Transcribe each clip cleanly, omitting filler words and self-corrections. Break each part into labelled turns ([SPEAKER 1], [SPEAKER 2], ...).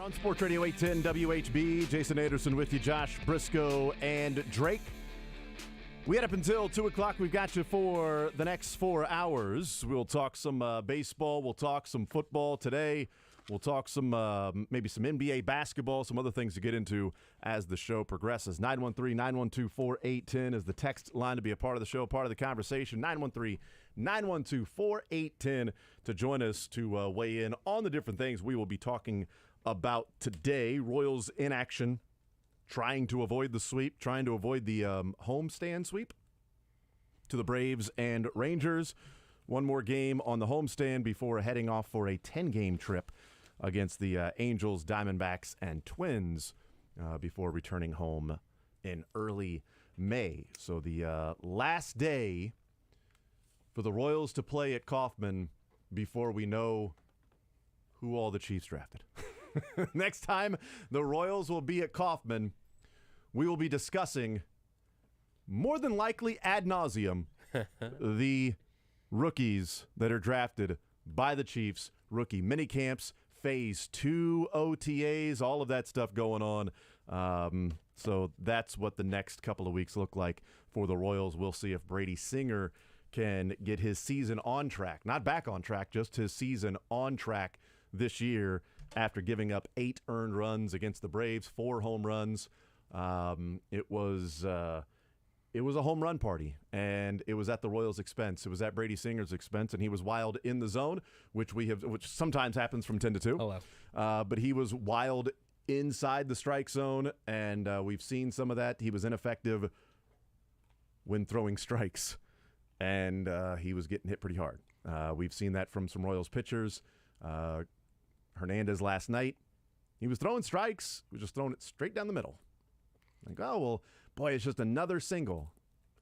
[SPEAKER 1] On Sports Radio 810 WHB, Jason Anderson with you, Josh Briscoe and Drake. We had up until 2 o'clock. We've got you for the next 4 hours. We'll talk some baseball. We'll talk some football today. We'll talk some maybe some NBA basketball, some other things to get into as the show progresses. 913-912-4810 is the text line to be a part of the show, part of the conversation. 913-912-4810 to join us to weigh in on the different things we will be talking about today. Royals in action, trying to avoid the sweep, trying to avoid the homestand sweep to the Braves and Rangers. One more game on the homestand before heading off for a 10-game trip against the Angels, Diamondbacks, and Twins before returning home in early May. So the last day for the Royals to play at Kauffman before we know who all the Chiefs drafted. Next time the Royals will be at Kauffman, we will be discussing, more than likely ad nauseum, the rookies that are drafted by the Chiefs, rookie minicamps, phase 2 OTAs, all of that stuff going on. So that's what the next couple of weeks look like for the Royals. We'll see if Brady Singer can get his season on track. Not back on track, just his season on track this year after giving up 8 earned runs against the Braves, 4 home runs. It was a home run party, and it was at the Royals' expense. It was at Brady Singer's expense, and he was wild in the zone, which sometimes happens from 10 to 2.
[SPEAKER 2] Hello.
[SPEAKER 1] But he was wild inside the strike zone, and we've seen some of that. He was ineffective when throwing strikes, and he was getting hit pretty hard. We've seen that from some Royals pitchers. Hernandez last night, he was throwing strikes. He was just throwing it straight down the middle. Like, oh, well, boy, it's just another single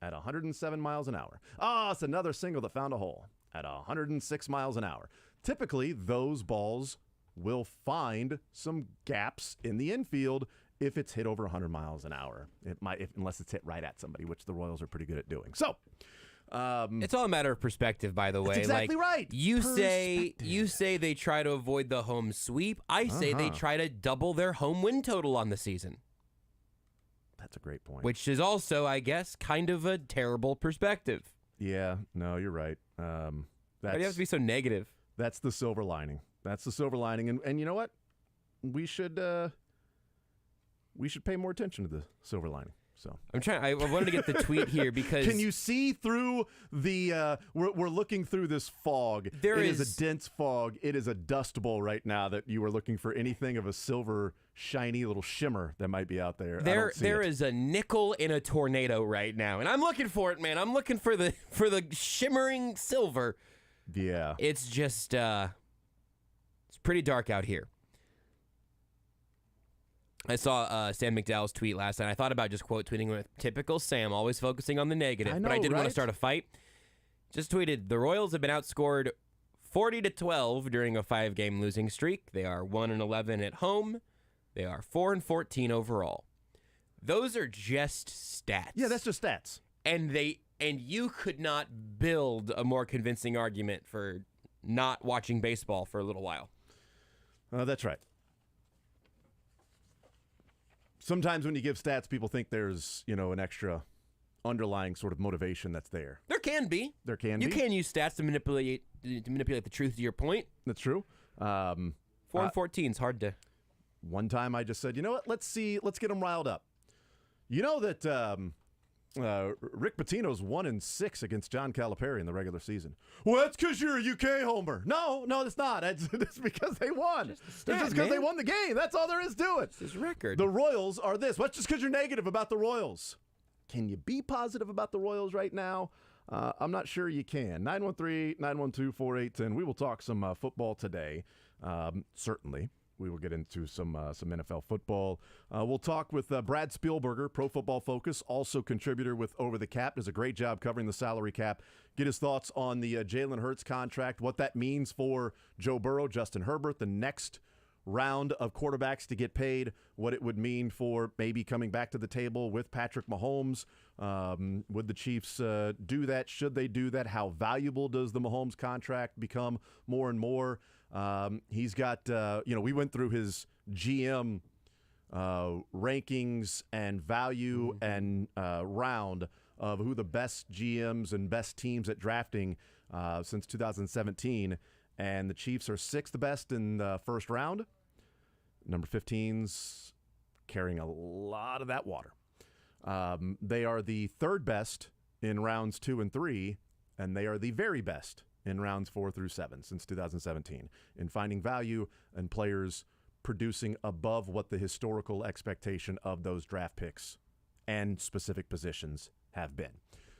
[SPEAKER 1] at 107 miles an hour. Oh, it's another single that found a hole at 106 miles an hour. Typically, those balls will find some gaps in the infield if it's hit over 100 miles an hour. It might, unless it's hit right at somebody, which the Royals are pretty good at doing. So,
[SPEAKER 2] it's all a matter of perspective, by the way.
[SPEAKER 1] That's exactly right.
[SPEAKER 2] You say they try to avoid the home sweep. I say they try to double their home win total on the season.
[SPEAKER 1] That's a great point.
[SPEAKER 2] Which is also, I guess, kind of a terrible perspective.
[SPEAKER 1] Yeah, no, you're right.
[SPEAKER 2] Why do you have to be so negative?
[SPEAKER 1] That's the silver lining. That's the silver lining. And you know what? We should pay more attention to the silver lining. So
[SPEAKER 2] I wanted to get the tweet here because
[SPEAKER 1] can you see through the? We're looking through this fog. It is a dense fog. It is a dust bowl right now that you are looking for anything of a silver, shiny little shimmer that might be out there.
[SPEAKER 2] There is a nickel in a tornado right now, and I'm looking for it, man. I'm looking for the shimmering silver.
[SPEAKER 1] Yeah,
[SPEAKER 2] it's just it's pretty dark out here. I saw Sam McDowell's tweet last night. I thought about just quote tweeting with typical Sam, always focusing on the negative. But I didn't want to start a fight. Just tweeted, the Royals have been outscored 40-12 during a 5-game losing streak. They are 1-11 at home. They are 4-14 overall. Those are just stats.
[SPEAKER 1] Yeah, that's just stats.
[SPEAKER 2] And you could not build a more convincing argument for not watching baseball for a little while.
[SPEAKER 1] That's right. Sometimes when you give stats, people think there's, an extra underlying sort of motivation that's there.
[SPEAKER 2] There can be.
[SPEAKER 1] You
[SPEAKER 2] can use stats to manipulate the truth to your point.
[SPEAKER 1] That's true.
[SPEAKER 2] 4-14 is hard to.
[SPEAKER 1] One time I just said, you know what? Let's get them riled up. You know that Rick Pitino's 1-6 against John Calipari in the regular season. Well, that's because you're a UK homer. No, that's not. It's because they won. It's just because they won the game. That's all there is to it.
[SPEAKER 2] It's his record.
[SPEAKER 1] The Royals are this. Well, that's just because you're negative about the Royals. Can you be positive about the Royals right now? I'm not sure you can. 913-912-4810. We will talk some football today, certainly. We will get into some NFL football. We'll talk with Brad Spielberger, Pro Football Focus, also contributor with Over the Cap. Does a great job covering the salary cap. Get his thoughts on the Jalen Hurts contract, what that means for Joe Burrow, Justin Herbert, the next round of quarterbacks to get paid, what it would mean for maybe coming back to the table with Patrick Mahomes, Would the Chiefs do that? Should they do that? How valuable does the Mahomes contract become more and more? He's got, we went through his GM rankings and value and round of who the best GMs and best teams at drafting since 2017. And the Chiefs are sixth best in the first round. Number 15's carrying a lot of that water. They are the third best in rounds 2 and 3, and they are the very best in rounds 4 through 7 since 2017 in finding value and players producing above what the historical expectation of those draft picks and specific positions have been.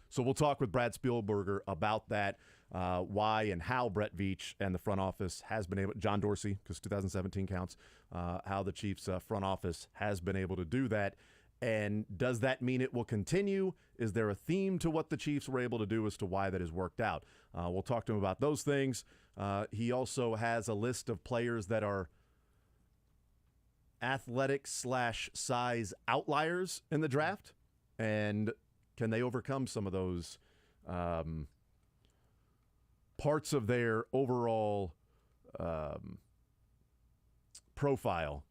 [SPEAKER 1] So we'll talk with Brad Spielberger about that, why and how Brett Veach and the front office has been able, John Dorsey, because 2017 counts, how the Chiefs front office has been able to do that. And does that mean it will continue? Is there a theme to what the Chiefs were able to do as to why that has worked out? We'll talk to him about those things. He also has a list of players that are athletic/size outliers in the draft. And can they overcome some of those parts of their overall profile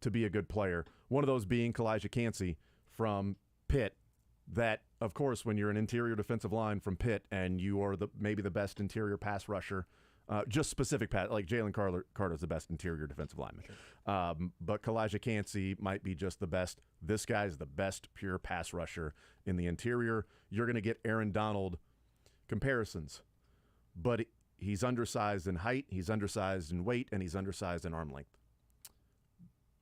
[SPEAKER 1] to be a good player? One of those being Calijah Kancey from Pitt. That, of course, when you're an interior defensive line from Pitt and you are maybe the best interior pass rusher, just specific pass, like Jalen Carter is the best interior defensive lineman. Sure. But Calijah Kancey might be just the best. This guy's the best pure pass rusher in the interior. You're going to get Aaron Donald comparisons, but he's undersized in height, he's undersized in weight, and he's undersized in arm length.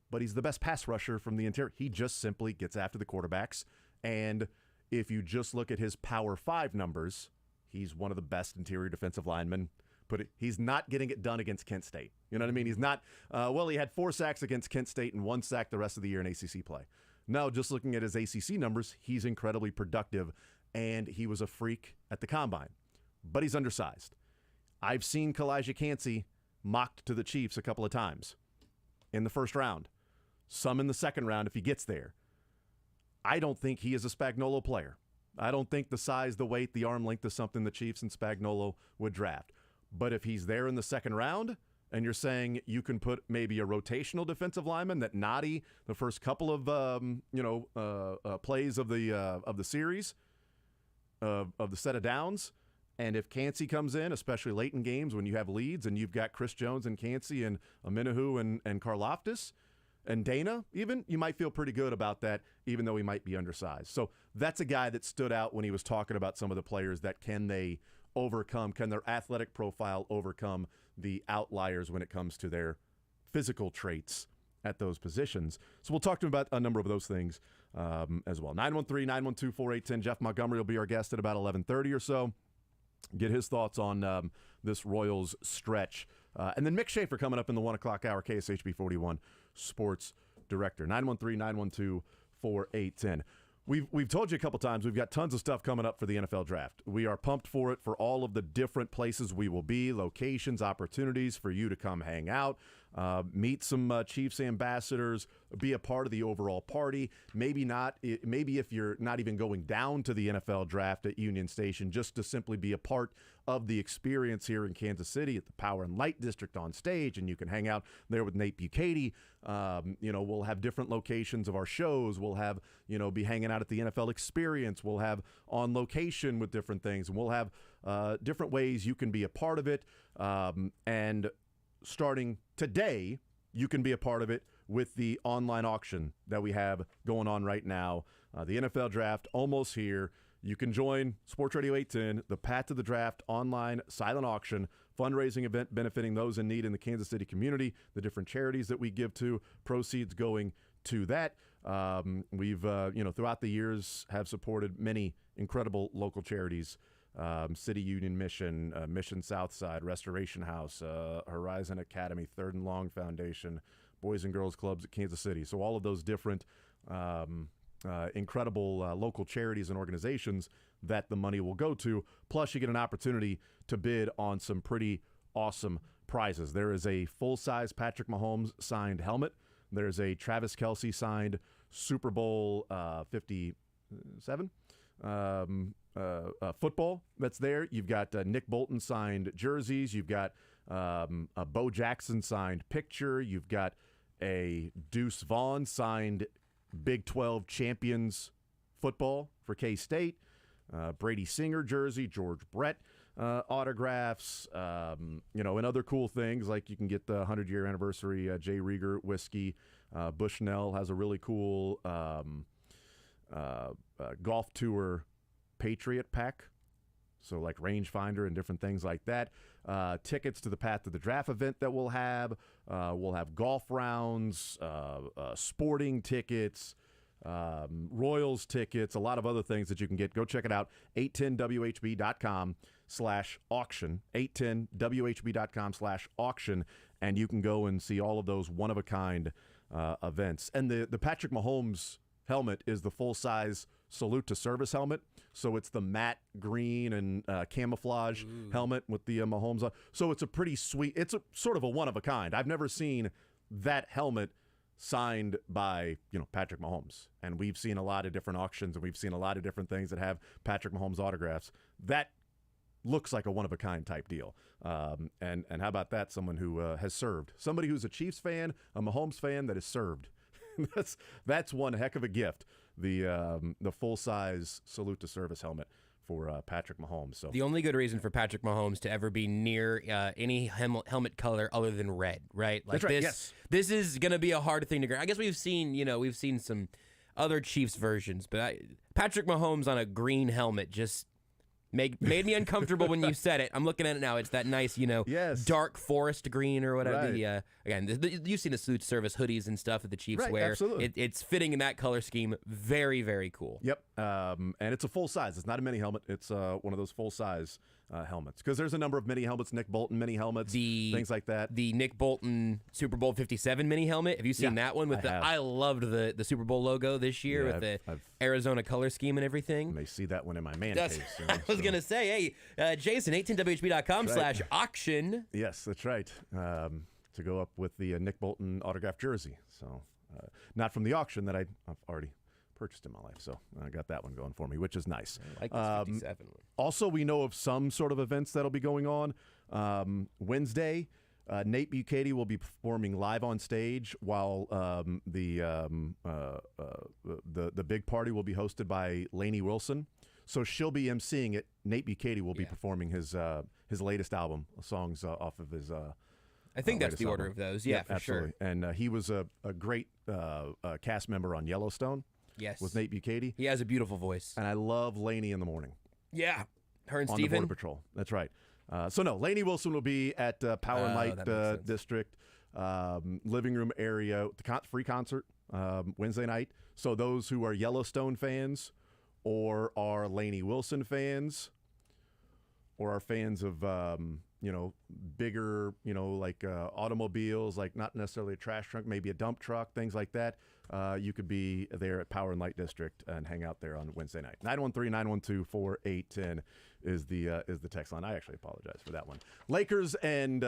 [SPEAKER 1] But he's the best pass rusher from the interior. He just simply gets after the quarterbacks. And if you just look at his Power 5 numbers, he's one of the best interior defensive linemen. But he's not getting it done against Kent State. You know what I mean? He's not, he had 4 sacks against Kent State and 1 sack the rest of the year in ACC play. No, just looking at his ACC numbers, he's incredibly productive, and he was a freak at the combine. But he's undersized. I've seen Calijah Kancey mocked to the Chiefs a couple of times in the first round. Some in the second round if he gets there. I don't think he is a Spagnuolo player. I don't think the size, the weight, the arm length is something the Chiefs and Spagnuolo would draft. But if he's there in the second round and you're saying you can put maybe a rotational defensive lineman that Nadi, the first couple of plays of the series, of the set of downs, and if Kancey comes in, especially late in games when you have leads and you've got Chris Jones and Kancey and Omenihu and Karlaftis, and Dana, even, you might feel pretty good about that, even though he might be undersized. So that's a guy that stood out when he was talking about some of the players that can their athletic profile overcome the outliers when it comes to their physical traits at those positions. So we'll talk to him about a number of those things as well. 913-912-4810. Jeff Montgomery will be our guest at about 11:30 or so. Get his thoughts on this Royals stretch. And then Mick Schaefer coming up in the 1 o'clock hour, KSHB 41 Sports Director. 913-912-4810. We've told you a couple times, we've got tons of stuff coming up for the NFL Draft. We are pumped for it, for all of the different places we will be, locations, opportunities for you to come hang out, meet some Chiefs ambassadors, be a part of the overall party. Maybe if you're not even going down to the NFL Draft at Union Station, just to simply be a part of the experience here in Kansas City at the Power and Light District on stage, and you can hang out there with Nate Bukaty. We'll have different locations of our shows. We'll have, be hanging out at the NFL Experience. We'll have on location with different things, and we'll have different ways you can be a part of it. And starting today, you can be a part of it with the online auction that we have going on right now. The NFL Draft almost here. You can join Sports Radio 810, the Path to the Draft online silent auction, fundraising event benefiting those in need in the Kansas City community, the different charities that we give to, proceeds going to that. We've, throughout the years have supported many incredible local charities, City Union Mission, Mission Southside, Restoration House, Horizon Academy, Third and Long Foundation, Boys and Girls Clubs at Kansas City. So all of those different incredible local charities and organizations that the money will go to. Plus, you get an opportunity to bid on some pretty awesome prizes. There is a full-size Patrick Mahomes signed helmet. There's a Travis Kelce signed Super Bowl 57 football that's there. You've got Nick Bolton signed jerseys. You've got a Bo Jackson signed picture. You've got a Deuce Vaughn signed Big 12 champions football for K-State. Brady Singer jersey, George Brett autographs, and other cool things like you can get the 100-year anniversary J. Rieger whiskey. Bushnell has a really cool golf tour Patriot pack, so like rangefinder and different things like that. Tickets to the Path to the Draft event that we'll have. We'll have golf rounds, sporting tickets, Royals tickets, a lot of other things that you can get. Go check it out, 810WHB.com/auction, 810WHB.com/auction, and you can go and see all of those one-of-a-kind events. And the Patrick Mahomes helmet is the full-size salute to service helmet. So it's the matte green and camouflage helmet with the Mahomes on. So it's a pretty sweet, it's a sort of a one-of-a-kind. I've never seen that helmet signed by, Patrick Mahomes. And we've seen a lot of different auctions and we've seen a lot of different things that have Patrick Mahomes autographs. That looks like a one-of-a-kind type deal. And how about that? Someone who has served. Somebody who's a Chiefs fan, a Mahomes fan that has served. That's one heck of a gift. The full-size salute to service helmet for Patrick Mahomes. So
[SPEAKER 2] the only good reason for Patrick Mahomes to ever be near any helmet color other than red, right? Like
[SPEAKER 1] that's right,
[SPEAKER 2] this,
[SPEAKER 1] yes.
[SPEAKER 2] This is going to be a hard thing to grab. I guess we've seen some other Chiefs versions, but Patrick Mahomes on a green helmet just made me uncomfortable when you said it. I'm looking at it now. It's that nice,
[SPEAKER 1] yes.
[SPEAKER 2] dark forest green or whatever.
[SPEAKER 1] Right.
[SPEAKER 2] Again, you've seen the salute service hoodies and stuff that the Chiefs
[SPEAKER 1] right,
[SPEAKER 2] wear.
[SPEAKER 1] Absolutely.
[SPEAKER 2] It's fitting in that color scheme. Very, very cool.
[SPEAKER 1] Yep. And it's a full size. It's not a mini helmet. It's one of those full size helmets. Because there's a number of mini helmets, Nick Bolton mini helmets, things like that.
[SPEAKER 2] The Nick Bolton Super Bowl 57 mini helmet. Have you seen that one? I loved the Super Bowl logo this year with the Arizona color scheme and everything.
[SPEAKER 1] You may see that one in my man cave soon.
[SPEAKER 2] I was going to say, hey, Jason, 18WHB.com/auction.
[SPEAKER 1] Yes, that's right. To go up with the Nick Bolton autographed jersey. So not from the auction that I've already purchased in my life. So I got that one going for me, which is nice.
[SPEAKER 2] I like this 57 one.
[SPEAKER 1] Also, we know of some sort of events that'll be going on. Wednesday, Nate Bukaty will be performing live on stage while the big party will be hosted by Lainey Wilson. So she'll be emceeing it. Nate Bukaty will be performing his latest album, songs off of his
[SPEAKER 2] I think that's the order
[SPEAKER 1] album.
[SPEAKER 2] Of those. Yeah, for
[SPEAKER 1] absolutely.
[SPEAKER 2] sure.
[SPEAKER 1] And he was a great cast member on Yellowstone.
[SPEAKER 2] Yes.
[SPEAKER 1] With Nate Bukaty.
[SPEAKER 2] He has a beautiful voice.
[SPEAKER 1] And I love Lainey in the morning.
[SPEAKER 2] Yeah. Her and
[SPEAKER 1] on
[SPEAKER 2] Steven.
[SPEAKER 1] the Border Patrol. That's right. So no, Lainey Wilson will be at Power and Light District living room area, the free concert Wednesday night. So those who are Yellowstone fans or are Lainey Wilson fans or are fans of bigger, like automobiles, like not necessarily a trash truck, maybe a dump truck, things like that. You could be there at Power and Light District and hang out there on Wednesday night. 913-912-4810 is the text line. I actually apologize for that one. Lakers and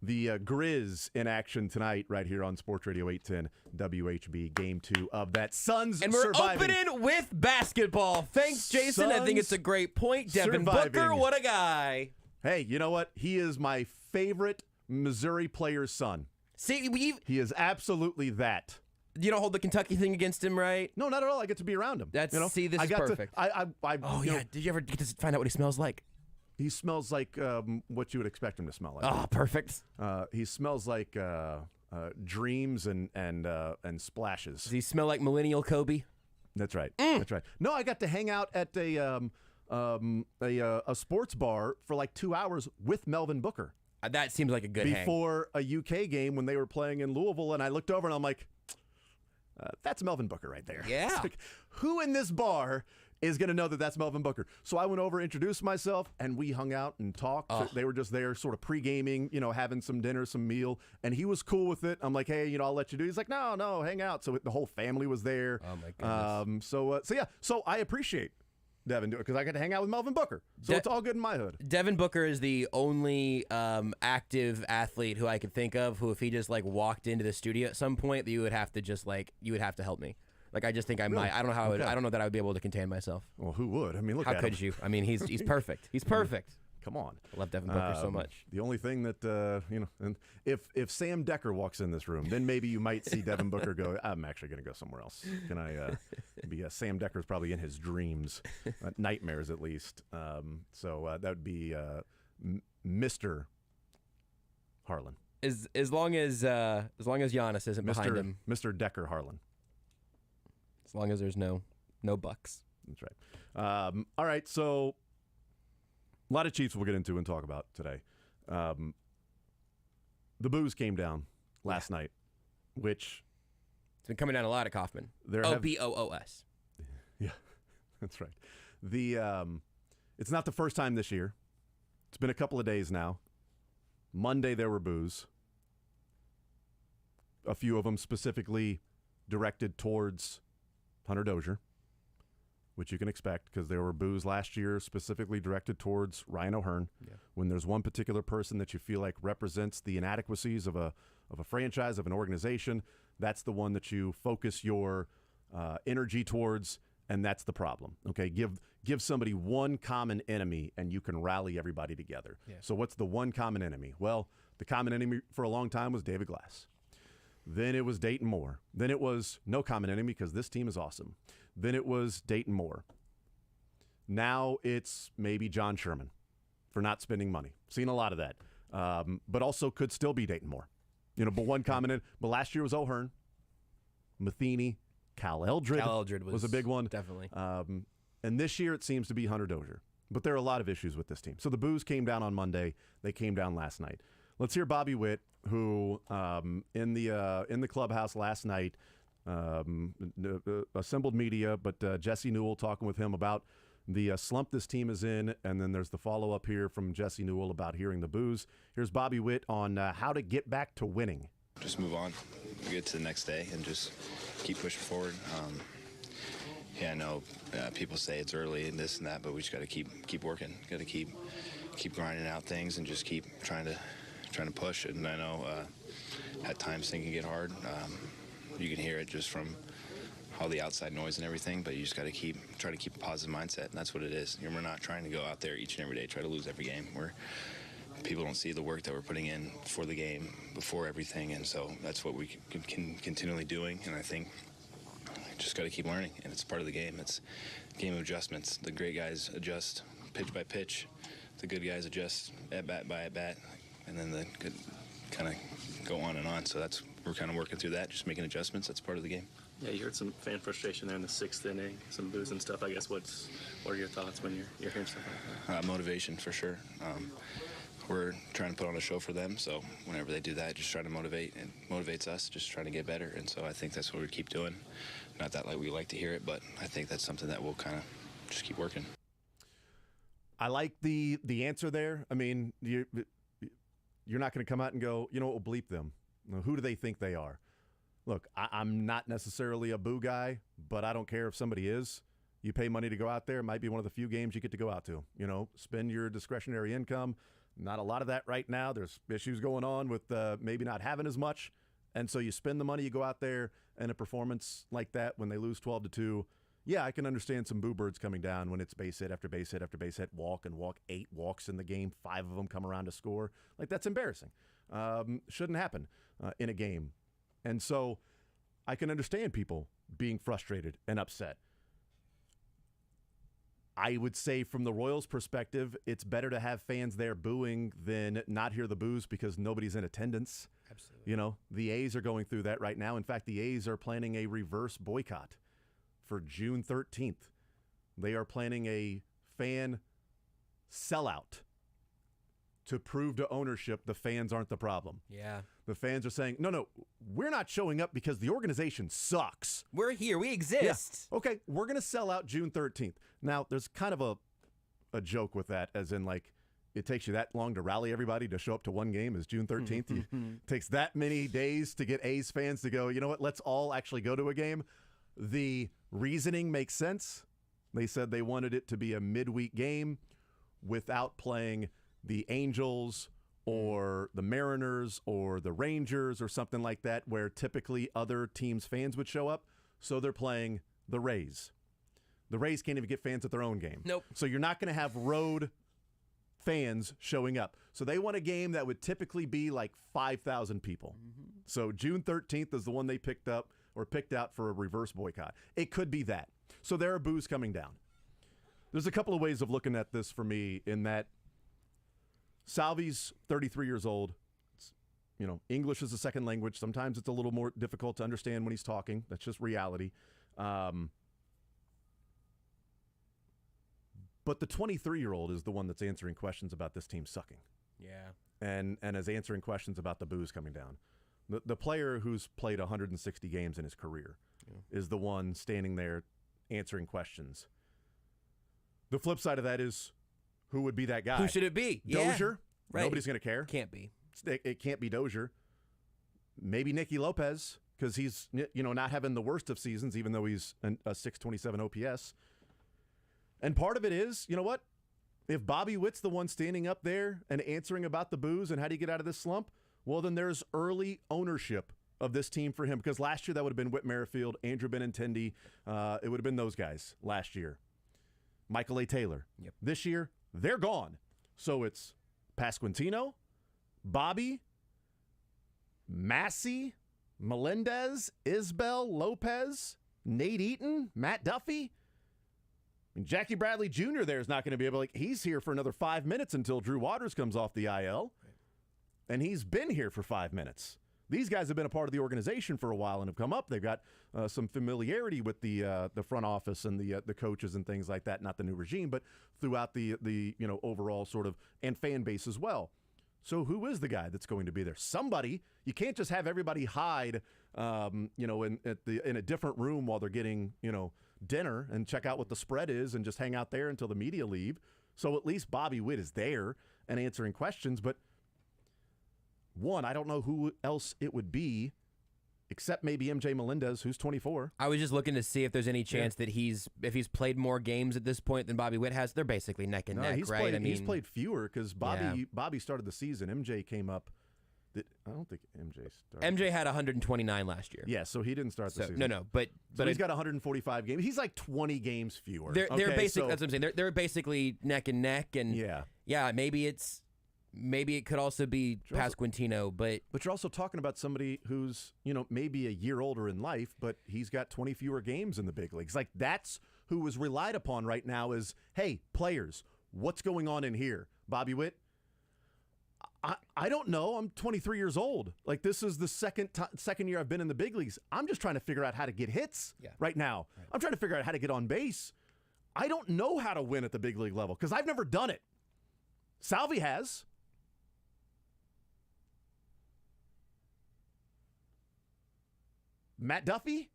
[SPEAKER 1] the Grizz in action tonight right here on Sports Radio 810 WHB. Game 2 of that. Suns
[SPEAKER 2] and we're
[SPEAKER 1] surviving.
[SPEAKER 2] opening with basketball. Thanks, Jason. I think it's a great point. Devin Booker, what a guy.
[SPEAKER 1] Hey, you know what? He is my favorite Missouri player's son.
[SPEAKER 2] See,
[SPEAKER 1] he is absolutely that.
[SPEAKER 2] You don't hold the Kentucky thing against him, right?
[SPEAKER 1] No, not at all. I get to be around him.
[SPEAKER 2] See, this is perfect. Did you ever get to find out what he smells like?
[SPEAKER 1] He smells like what you would expect him to smell like.
[SPEAKER 2] Oh, perfect.
[SPEAKER 1] He smells like dreams and splashes.
[SPEAKER 2] Does he smell like millennial Kobe?
[SPEAKER 1] That's right. That's right. No, I got to hang out at a sports bar for like 2 hours with Melvin Booker.
[SPEAKER 2] That seems like a good hang.
[SPEAKER 1] Before a UK game when they were playing in Louisville, and I looked over and I'm like, that's Melvin Booker right there.
[SPEAKER 2] Yeah.
[SPEAKER 1] Like, who in this bar is going to know that that's Melvin Booker? So I went over, introduced myself, and we hung out and talked. Oh. They were just there sort of pre-gaming, having some dinner, some meal, and he was cool with it. I'm like, hey, I'll let you do it. He's like, no, hang out. So the whole family was there.
[SPEAKER 2] Oh, my goodness.
[SPEAKER 1] So I appreciate Devin do it because I got to hang out with Melvin Booker. So it's all good in my hood.
[SPEAKER 2] Devin Booker is the only active athlete who I could think of who, if he just walked into the studio at some point, you would have to help me. Like, I just think I
[SPEAKER 1] Really?
[SPEAKER 2] might. I don't know how.
[SPEAKER 1] Okay.
[SPEAKER 2] I don't know that I would be able to contain myself.
[SPEAKER 1] Well, who would? I mean, look
[SPEAKER 2] How
[SPEAKER 1] at
[SPEAKER 2] could
[SPEAKER 1] him.
[SPEAKER 2] you? I mean, he's perfect. He's perfect.
[SPEAKER 1] Come on.
[SPEAKER 2] I love Devin Booker so much.
[SPEAKER 1] The only thing that and if Sam Decker walks in this room, then maybe you might see Devin Booker go, I'm actually going to go somewhere else. Can I be Sam Decker's probably in his dreams, nightmares at least. So that would be Mr. Harlan.
[SPEAKER 2] As long as Giannis isn't behind him,
[SPEAKER 1] Mr. Decker Harlan.
[SPEAKER 2] as long as there's no Bucks.
[SPEAKER 1] That's right. All right, so a lot of Chiefs we'll get into and talk about today. The booze came down last night, which
[SPEAKER 2] It's been coming down a lot at Kaufman.
[SPEAKER 1] there
[SPEAKER 2] BOOS.
[SPEAKER 1] Yeah, that's right. It's not the first time this year. It's been a couple of days now. Monday there were boos. A few of them specifically directed towards Hunter Dozier, which you can expect because there were boos last year specifically directed towards Ryan O'Hearn.
[SPEAKER 2] Yeah.
[SPEAKER 1] When there's one particular person that you feel like represents the inadequacies of a franchise, of an organization, that's the one that you focus your energy towards, and that's the problem. Okay, give somebody one common enemy, and you can rally everybody together.
[SPEAKER 2] Yeah.
[SPEAKER 1] So what's the one common enemy? Well, the common enemy for a long time was David Glass. Then it was Dayton Moore. Then it was no common enemy because this team is awesome. Then it was Dayton Moore. Now it's maybe John Sherman for not spending money. Seen a lot of that. But also could still be Dayton Moore. But one common but last year was O'Hearn, Matheny, Cal Eldred.
[SPEAKER 2] Cal Eldred was
[SPEAKER 1] a big one.
[SPEAKER 2] Definitely.
[SPEAKER 1] And this year it seems to be Hunter Dozier. But there are a lot of issues with this team. So the boos came down on Monday. They came down last night. Let's hear Bobby Witt, who in the clubhouse last night assembled media, but Jesse Newell talking with him about the slump this team is in, and then there's the follow-up here from Jesse Newell about hearing the boos. Here's Bobby Witt on how to get back to winning.
[SPEAKER 3] Just move on, get to the next day, and just keep pushing forward. I know people say it's early and this and that, but we just got to keep working. Got to keep grinding out things and just keep trying to push. And I know at times things can get hard. You can hear it just from all the outside noise and everything, but you just got to try to keep a positive mindset, and that's what it is. We're not trying to go out there each and every day, try to lose every game. People don't see the work that we're putting in for the game, before everything, and so that's what we can continually doing, and I think just got to keep learning, and it's part of the game. It's a game of adjustments. The great guys adjust pitch by pitch. The good guys adjust at-bat by at-bat, and then the good kind of go on and on. So we're kind of working through that, just making adjustments. That's part of the game.
[SPEAKER 4] Yeah, you heard some fan frustration there in the sixth inning, some boos and stuff. I guess what are your thoughts when you're hearing stuff like that?
[SPEAKER 3] Motivation for sure. We're trying to put on a show for them, so whenever they do that, just try to motivate, and motivates us, just trying to get better. And so I think that's what we keep doing. Not that we like to hear it, but I think that's something that we'll kind of just keep working.
[SPEAKER 1] I like the answer there. I mean, you're not going to come out and go, we'll bleep them. Who do they think they are? Look, I'm not necessarily a boo guy, but I don't care if somebody is. You pay money to go out there. It might be one of the few games you get to go out to. Spend your discretionary income. Not a lot of that right now. There's issues going on with maybe not having as much. And so you spend the money, you go out there, and a performance like that when they lose 12-2, yeah, I can understand some boo birds coming down when it's base hit after base hit after base hit, walk, 8 walks in the game, 5 of them come around to score. Like, that's embarrassing. Shouldn't happen in a game. And so I can understand people being frustrated and upset. I would say from the Royals' perspective, it's better to have fans there booing than not hear the boos because nobody's in attendance.
[SPEAKER 2] Absolutely.
[SPEAKER 1] The A's are going through that right now. In fact, the A's are planning a reverse boycott for June 13th. They are planning a fan sellout to prove to ownership the fans aren't the problem.
[SPEAKER 2] Yeah.
[SPEAKER 1] The fans are saying, no, we're not showing up because the organization sucks.
[SPEAKER 2] We're here. We exist.
[SPEAKER 1] Yeah. Okay, we're going to sell out June 13th. Now, there's kind of a joke with that, as in, like, it takes you that long to rally everybody to show up to one game is June 13th. It takes that many days to get A's fans to go, you know what, let's all actually go to a game. The reasoning makes sense. They said they wanted it to be a midweek game without playing the Angels or the Mariners or the Rangers or something like that, where typically other teams' fans would show up. So they're playing the Rays. The Rays can't even get fans at their own game.
[SPEAKER 2] Nope.
[SPEAKER 1] So you're not going to have road fans showing up. So they want a game that would typically be like 5,000 people. So June 13th is the one they picked out for a reverse boycott. It could be that. So there are boos coming down. There's a couple of ways of looking at this for me in that Salvi's 33 years old. English is a second language. Sometimes it's a little more difficult to understand when he's talking. That's just reality. But the 23-year-old is the one that's answering questions about this team sucking.
[SPEAKER 2] Yeah.
[SPEAKER 1] And is answering questions about the boos coming down. The player who's played 160 games in his career is the one standing there answering questions. The flip side of that is, who would be that guy?
[SPEAKER 2] Who should it be?
[SPEAKER 1] Dozier?
[SPEAKER 2] Yeah. Right.
[SPEAKER 1] Nobody's going to care.
[SPEAKER 2] Can't be.
[SPEAKER 1] It can't be Dozier. Maybe Nicky Lopez, because he's not having the worst of seasons, even though he's a 627 OPS. And part of it is, you know what? If Bobby Witt's the one standing up there and answering about the boos and how do you get out of this slump, well, then there's early ownership of this team for him, because last year that would have been Whit Merrifield, Andrew Benintendi. It would have been those guys last year. Michael A. Taylor.
[SPEAKER 2] Yep.
[SPEAKER 1] This year, they're gone. So it's Pasquantino, Bobby, Massey, Melendez, Isbell, Lopez, Nate Eaton, Matt Duffy. I mean, Jackie Bradley Jr. there is not going to be able to, he's here for another 5 minutes until Drew Waters comes off the IL. And he's been here for 5 minutes. These guys have been a part of the organization for a while and have come up. They've got some familiarity with the front office and the coaches and things like that. Not the new regime, but throughout the overall sort of, and fan base as well. So who is the guy that's going to be there? Somebody. You can't just have everybody hide, in a different room while they're getting, dinner and check out what the spread is and just hang out there until the media leave. So at least Bobby Witt is there and answering questions. But one, I don't know who else it would be except maybe MJ Melendez, who's 24.
[SPEAKER 2] I was just looking to see if there's any chance that if he's played more games at this point than Bobby Witt has. They're basically neck and neck, right?
[SPEAKER 1] He's played fewer because Bobby started the season. MJ came up. I don't think MJ started.
[SPEAKER 2] MJ had 129 last year.
[SPEAKER 1] Yeah, so he didn't start the season.
[SPEAKER 2] No, but
[SPEAKER 1] he's got 145 games. He's like 20 games fewer.
[SPEAKER 2] They're basically, that's what I'm saying. They're basically neck and neck, and maybe it could also be Pasquantino, but
[SPEAKER 1] you're also talking about somebody who's maybe a year older in life, but he's got 20 fewer games in the big leagues. Like, that's who is relied upon right now. Is, hey, players, what's going on in here? Bobby Witt, I don't know. I'm 23 years old. Like, this is the second year I've been in the big leagues. I'm just trying to figure out how to get hits right now. Right. I'm trying to figure out how to get on base. I don't know how to win at the big league level because I've never done it. Salvi has. Matt Duffy,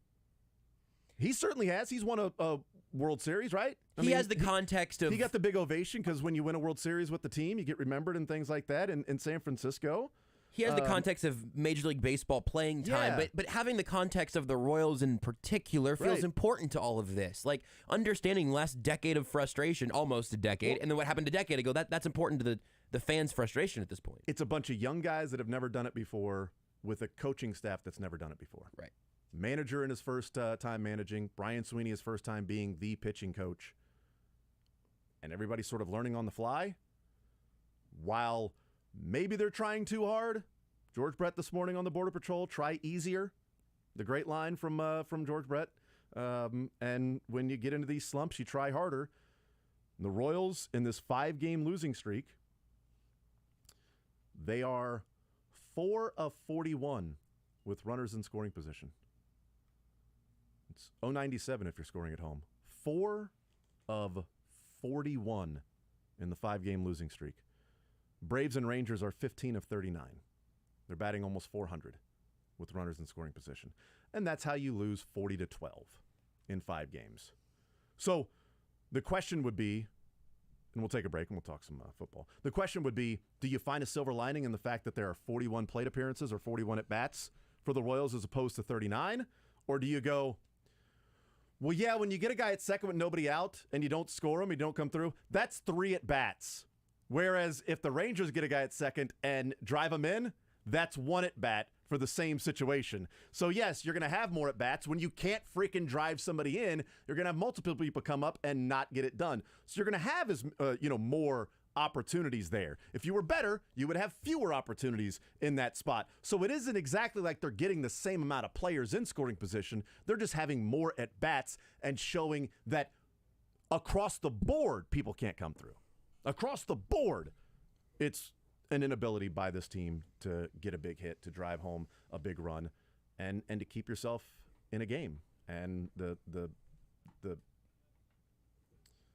[SPEAKER 1] he certainly has. He's won a World Series, right?
[SPEAKER 2] He has the context of...
[SPEAKER 1] He got the big ovation because when you win a World Series with the team, you get remembered and things like that in San Francisco.
[SPEAKER 2] He has the context of Major League Baseball playing time, but having the context of the Royals in particular feels important to all of this. Like, understanding last decade of frustration, almost a decade, and then what happened a decade ago, that's important to the fans' frustration at this point.
[SPEAKER 1] It's a bunch of young guys that have never done it before with a coaching staff that's never done it before.
[SPEAKER 2] Right.
[SPEAKER 1] Manager in his first time managing, Brian Sweeney his first time being the pitching coach. And everybody's sort of learning on the fly. While maybe they're trying too hard. George Brett this morning on the Border Patrol, try easier. The great line from George Brett. And when you get into these slumps, you try harder. And the Royals, in this 5-game losing streak, they are 4 of 41 with runners in scoring position. It's 0.97 if you're scoring at home. 4 of 41 in the 5-game losing streak. Braves and Rangers are 15 of 39. They're batting almost 400 with runners in scoring position. And that's how you lose 40-12 in 5 games. So the question would be, and we'll take a break and we'll talk some football. The question would be, do you find a silver lining in the fact that there are 41 plate appearances or 41 at-bats for the Royals as opposed to 39? Or do you go, well, yeah, when you get a guy at second with nobody out and you don't score him, you don't come through, that's 3 at-bats. Whereas if the Rangers get a guy at second and drive him in, that's 1 at-bat for the same situation. So, yes, you're going to have more at-bats. When you can't freaking drive somebody in, you're going to have multiple people come up and not get it done. So you're going to have more opportunities there. If you were better, you would have fewer opportunities in that spot. So it isn't exactly like they're getting the same amount of players in scoring position. They're just having more at-bats and showing that across the board, people can't come through. Across the board, it's an inability by this team to get a big hit, to drive home a big run, and to keep yourself in a game. And the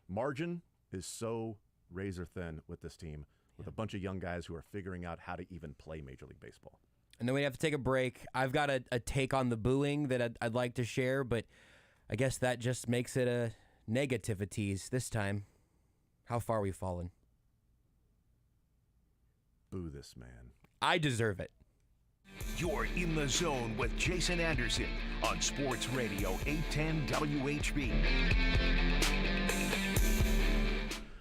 [SPEAKER 1] margin is so razor thin with this team, with a bunch of young guys who are figuring out how to even play Major League Baseball.
[SPEAKER 2] And then we have to take a break. I've got a take on the booing that I'd like to share, but I guess that just makes it a negativities this time. How far we've fallen.
[SPEAKER 1] Boo this man.
[SPEAKER 2] I deserve it.
[SPEAKER 5] You're in the zone with Jason Anderson on Sports Radio 810 WHB.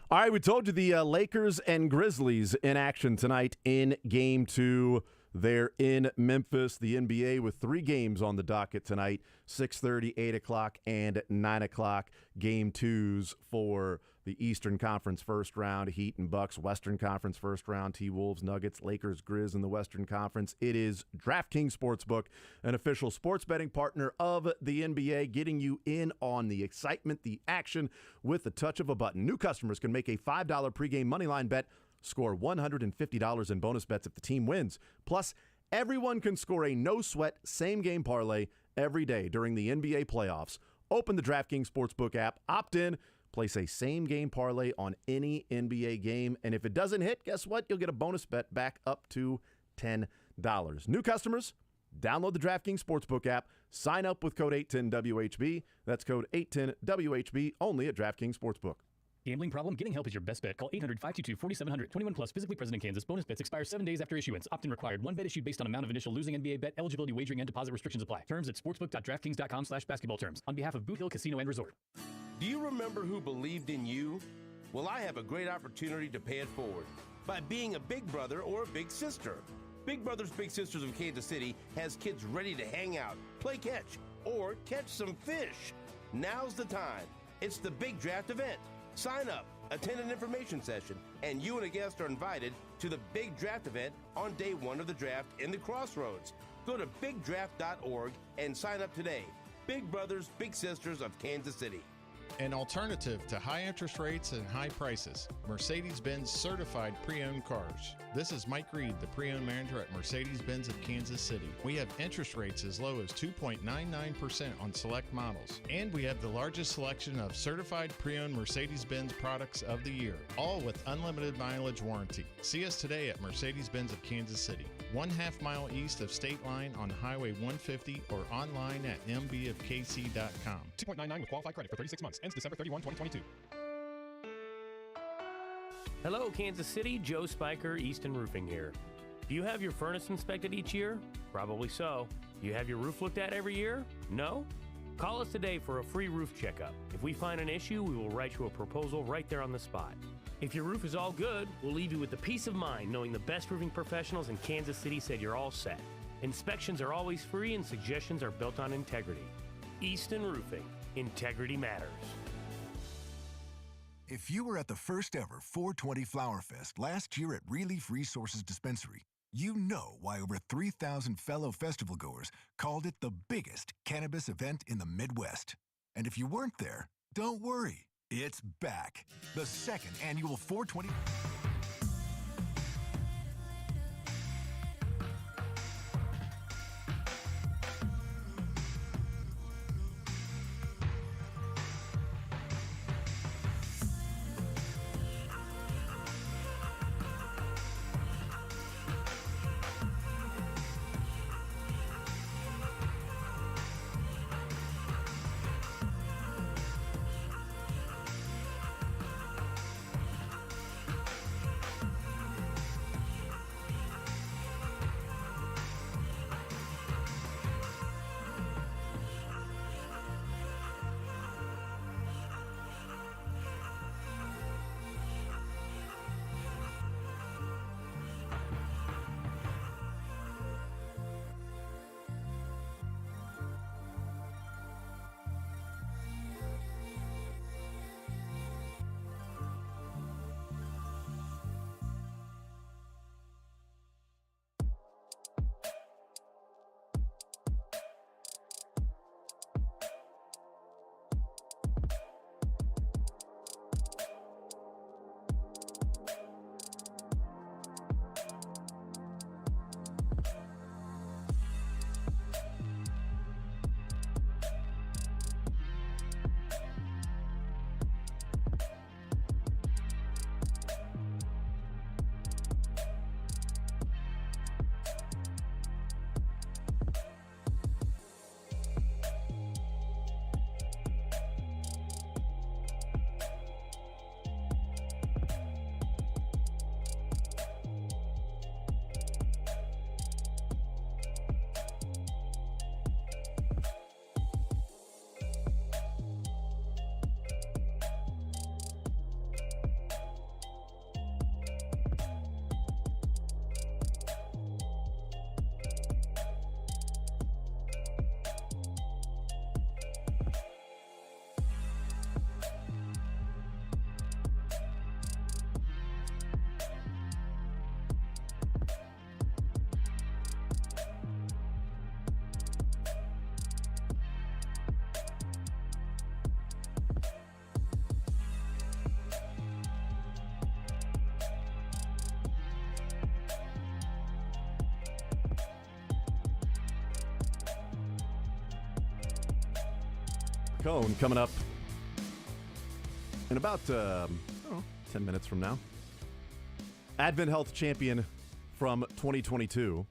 [SPEAKER 1] All right, we told you the Lakers and Grizzlies in action tonight in Game 2. They're in Memphis, the NBA, with 3 games on the docket tonight, 6:30, 8 o'clock, and 9 o'clock. Game 2s for the Eastern Conference first round, Heat and Bucks. Western Conference first round, T-Wolves, Nuggets, Lakers, Grizz in the Western Conference. It is DraftKings Sportsbook, an official sports betting partner of the NBA, getting you in on the excitement, the action, with the touch of a button. New customers can make a $5 pregame moneyline bet, score $150 in bonus bets if the team wins. Plus, everyone can score a no-sweat same-game parlay every day during the NBA playoffs. Open the DraftKings Sportsbook app, opt in, place a same-game parlay on any NBA game, and if it doesn't hit, guess what? You'll get a bonus bet back up to $10. New customers, download the DraftKings Sportsbook app, sign up with code 810WHB. That's code 810WHB, only at DraftKings Sportsbook.
[SPEAKER 6] Gambling problem? Getting help is your best bet. Call 800-522-4700. 21 plus, physically present in Kansas. Bonus bets expire 7 days after issuance. Opt-in required. One bet issued based on amount of initial losing NBA bet. Eligibility, wagering, and deposit restrictions apply. Terms at sportsbook.draftkings.com/basketball terms. On behalf of Boot Hill Casino and Resort.
[SPEAKER 7] Do you remember who believed in you? Well, I have a great opportunity to pay it forward by being a big brother or a big sister. Big Brothers Big Sisters of Kansas City has kids ready to hang out, play catch, or catch some fish. Now's the time. It's the Big Draft event. Sign up, attend an information session, and you and a guest are invited to the Big Draft event on day 1 of the draft in the Crossroads. Go to bigdraft.org and sign up today. Big Brothers Big Sisters of Kansas City.
[SPEAKER 8] An alternative to high interest rates and high prices. Mercedes-Benz certified pre-owned cars. This is Mike Reed, the pre-owned manager at Mercedes-Benz of Kansas City. We have interest rates as low as 2.99% on select models. And we have the largest selection of certified pre-owned Mercedes-Benz products of the year, all with unlimited mileage warranty. See us today at Mercedes-Benz of Kansas City, 1/2 mile east of State Line on Highway 150 or online at mbofkc.com.
[SPEAKER 6] 2.99 with qualified credit for 36 months. Ends December 31, 2022.
[SPEAKER 9] Hello, Kansas City. Joe Spiker, Easton Roofing here. Do you have your furnace inspected each year? Probably so. Do you have your roof looked at every year? No? Call us today for a free roof checkup. If we find an issue, we will write you a proposal right there on the spot. If your roof is all good, we'll leave you with the peace of mind knowing the best roofing professionals in Kansas City said you're all set. Inspections are always free and suggestions are built on integrity. Easton Roofing. Integrity matters.
[SPEAKER 10] If you were at the first ever 420 Flower Fest last year at Relief Resources Dispensary, you know why over 3,000 fellow festival goers called it the biggest cannabis event in the Midwest. And if you weren't there, don't worry. It's back. The second annual 420...
[SPEAKER 1] Cohn coming up in about 10 minutes from now. Advent Health champion from 2022.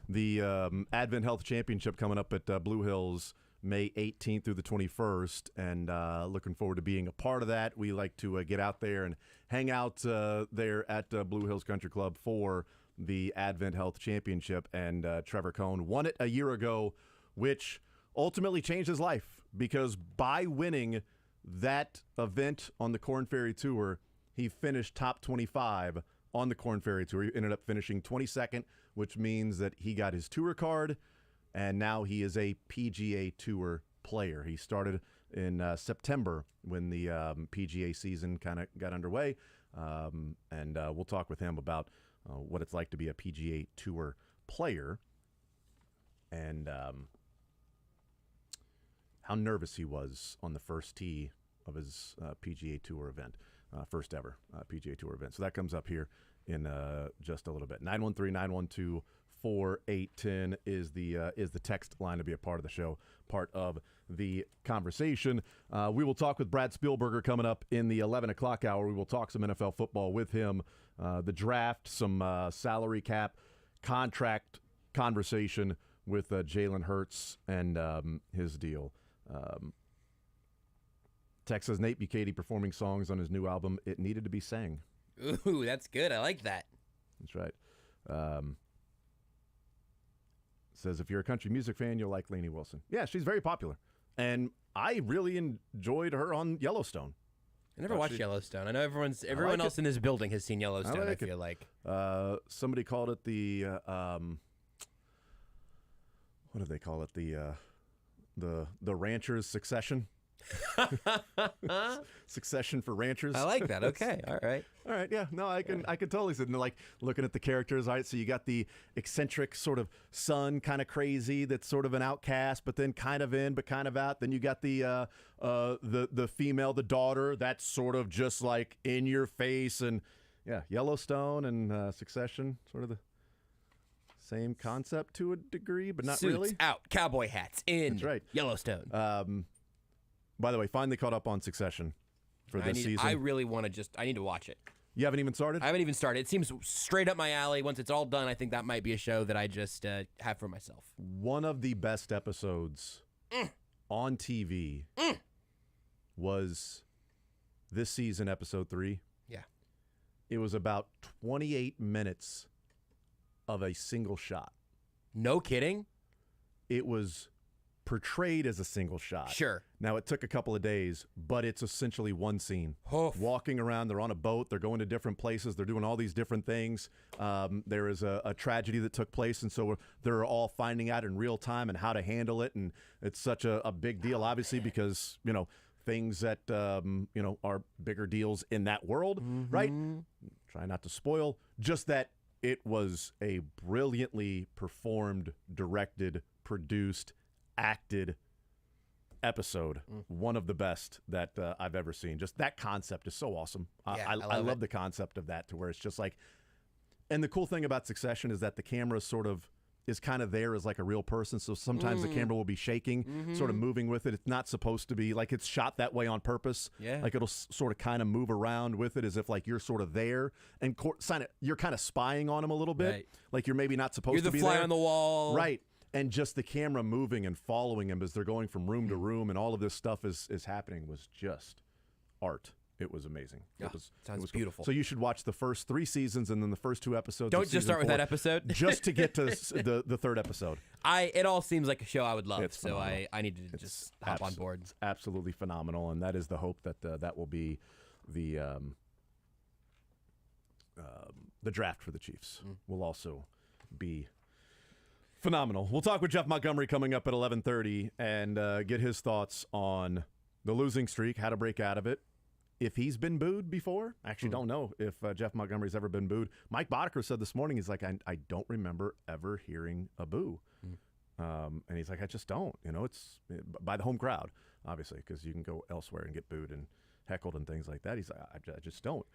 [SPEAKER 1] The Advent Health Championship coming up at Blue Hills May 18th through the 21st, and looking forward to being a part of that. We like to get out there and hang out there at Blue Hills Country Club for the Advent Health Championship, and Trevor Cohn won it a year ago, which ultimately changed his life, because by winning that event on the Korn Ferry Tour, he finished top 25 on the Korn Ferry Tour. He ended up finishing 22nd, which means that he got his tour card, and now he is a PGA Tour player. He started in September when the PGA season kind of got underway, and we'll talk with him about what it's like to be a PGA Tour player, and how nervous he was on the first tee of his PGA Tour event, first ever PGA Tour event. So that comes up here in just a little bit. 913-912-4810 is the text line to be a part of the show, part of the conversation. We will talk with Brad Spielberger coming up in the 11 o'clock hour. We will talk some NFL football with him, the draft, some salary cap, contract conversation with Jalen Hurts and his deal. Text says Nate Bukaty performing songs on his new album, It Needed to Be Sang.
[SPEAKER 2] Ooh, that's good. I like that.
[SPEAKER 1] That's right. Says if you're a country music fan, you'll like Lainey Wilson. Yeah, she's very popular. And I really enjoyed her on Yellowstone.
[SPEAKER 2] I never watched Yellowstone. I know everyone else in this building has seen Yellowstone, I feel like.
[SPEAKER 1] Somebody called it the what do they call it? The ranchers succession. Succession for ranchers.
[SPEAKER 2] I like that. Okay. All right.
[SPEAKER 1] Yeah. No, I can totally sit and like looking at the characters. All right. So you got the eccentric sort of son, kind of crazy, that's sort of an outcast, but then kind of in, but kind of out. Then you got the female, the daughter, that's sort of just like in your face. And yeah, Yellowstone and Succession, sort of the same concept to a degree, but not
[SPEAKER 2] Suits
[SPEAKER 1] really.
[SPEAKER 2] Out, cowboy hats in.
[SPEAKER 1] That's right.
[SPEAKER 2] Yellowstone.
[SPEAKER 1] By the way, finally caught up on Succession for this season.
[SPEAKER 2] I really want to I need to watch it.
[SPEAKER 1] You haven't even started?
[SPEAKER 2] I haven't even started. It seems straight up my alley. Once it's all done, I think that might be a show that I just have for myself.
[SPEAKER 1] One of the best episodes on TV was this season, episode 3.
[SPEAKER 2] Yeah.
[SPEAKER 1] It was about 28 minutes of a single shot.
[SPEAKER 2] No kidding?
[SPEAKER 1] It was portrayed as a single shot.
[SPEAKER 2] Sure.
[SPEAKER 1] Now, it took a couple of days, but it's essentially one scene. Walking around, they're on a boat, they're going to different places, they're doing all these different things. There is a tragedy that took place, and so they're all finding out in real time and how to handle it, and it's such a big deal, obviously, because, things that, are bigger deals in that world, right? Try not to spoil. Just that it was a brilliantly performed, directed, produced, acted episode. One of the best that I've ever seen. Just that concept is so awesome. I love the concept of that, to where it's just like, and the cool thing about Succession is that the camera sort of is kind of there as like a real person. So sometimes the camera will be shaking, sort of moving with it. It's not supposed to be like, it's shot that way on purpose.
[SPEAKER 2] Yeah.
[SPEAKER 1] Like it'll sort of kind of move around with it as if like you're sort of there, and you're kind of spying on them a little bit.
[SPEAKER 2] Right.
[SPEAKER 1] Like you're maybe not supposed to be there.
[SPEAKER 2] You're the fly on the wall.
[SPEAKER 1] Right. And just the camera moving and following them as they're going from room to room, and all of this stuff is happening, was just art. It was amazing.
[SPEAKER 2] Sounds beautiful.
[SPEAKER 1] So you should watch the first 3 seasons and then the first 2 episodes.
[SPEAKER 2] Don't just start with that episode.
[SPEAKER 1] Just to get to the third episode.
[SPEAKER 2] It all seems like a show I would love.
[SPEAKER 1] It's
[SPEAKER 2] so
[SPEAKER 1] phenomenal.
[SPEAKER 2] I need to just hop on board.
[SPEAKER 1] It's absolutely phenomenal, and that is the hope that that will be the draft for the Chiefs. Will also be phenomenal. We'll talk with Jeff Montgomery coming up at 11:30 and get his thoughts on the losing streak, how to break out of it. If he's been booed before, I actually don't know if Jeff Montgomery's ever been booed. Mike Boddicker said this morning, he's like, I don't remember ever hearing a boo. And he's like, I just don't. It's by the home crowd, obviously, because you can go elsewhere and get booed and heckled and things like that. He's like, I just don't.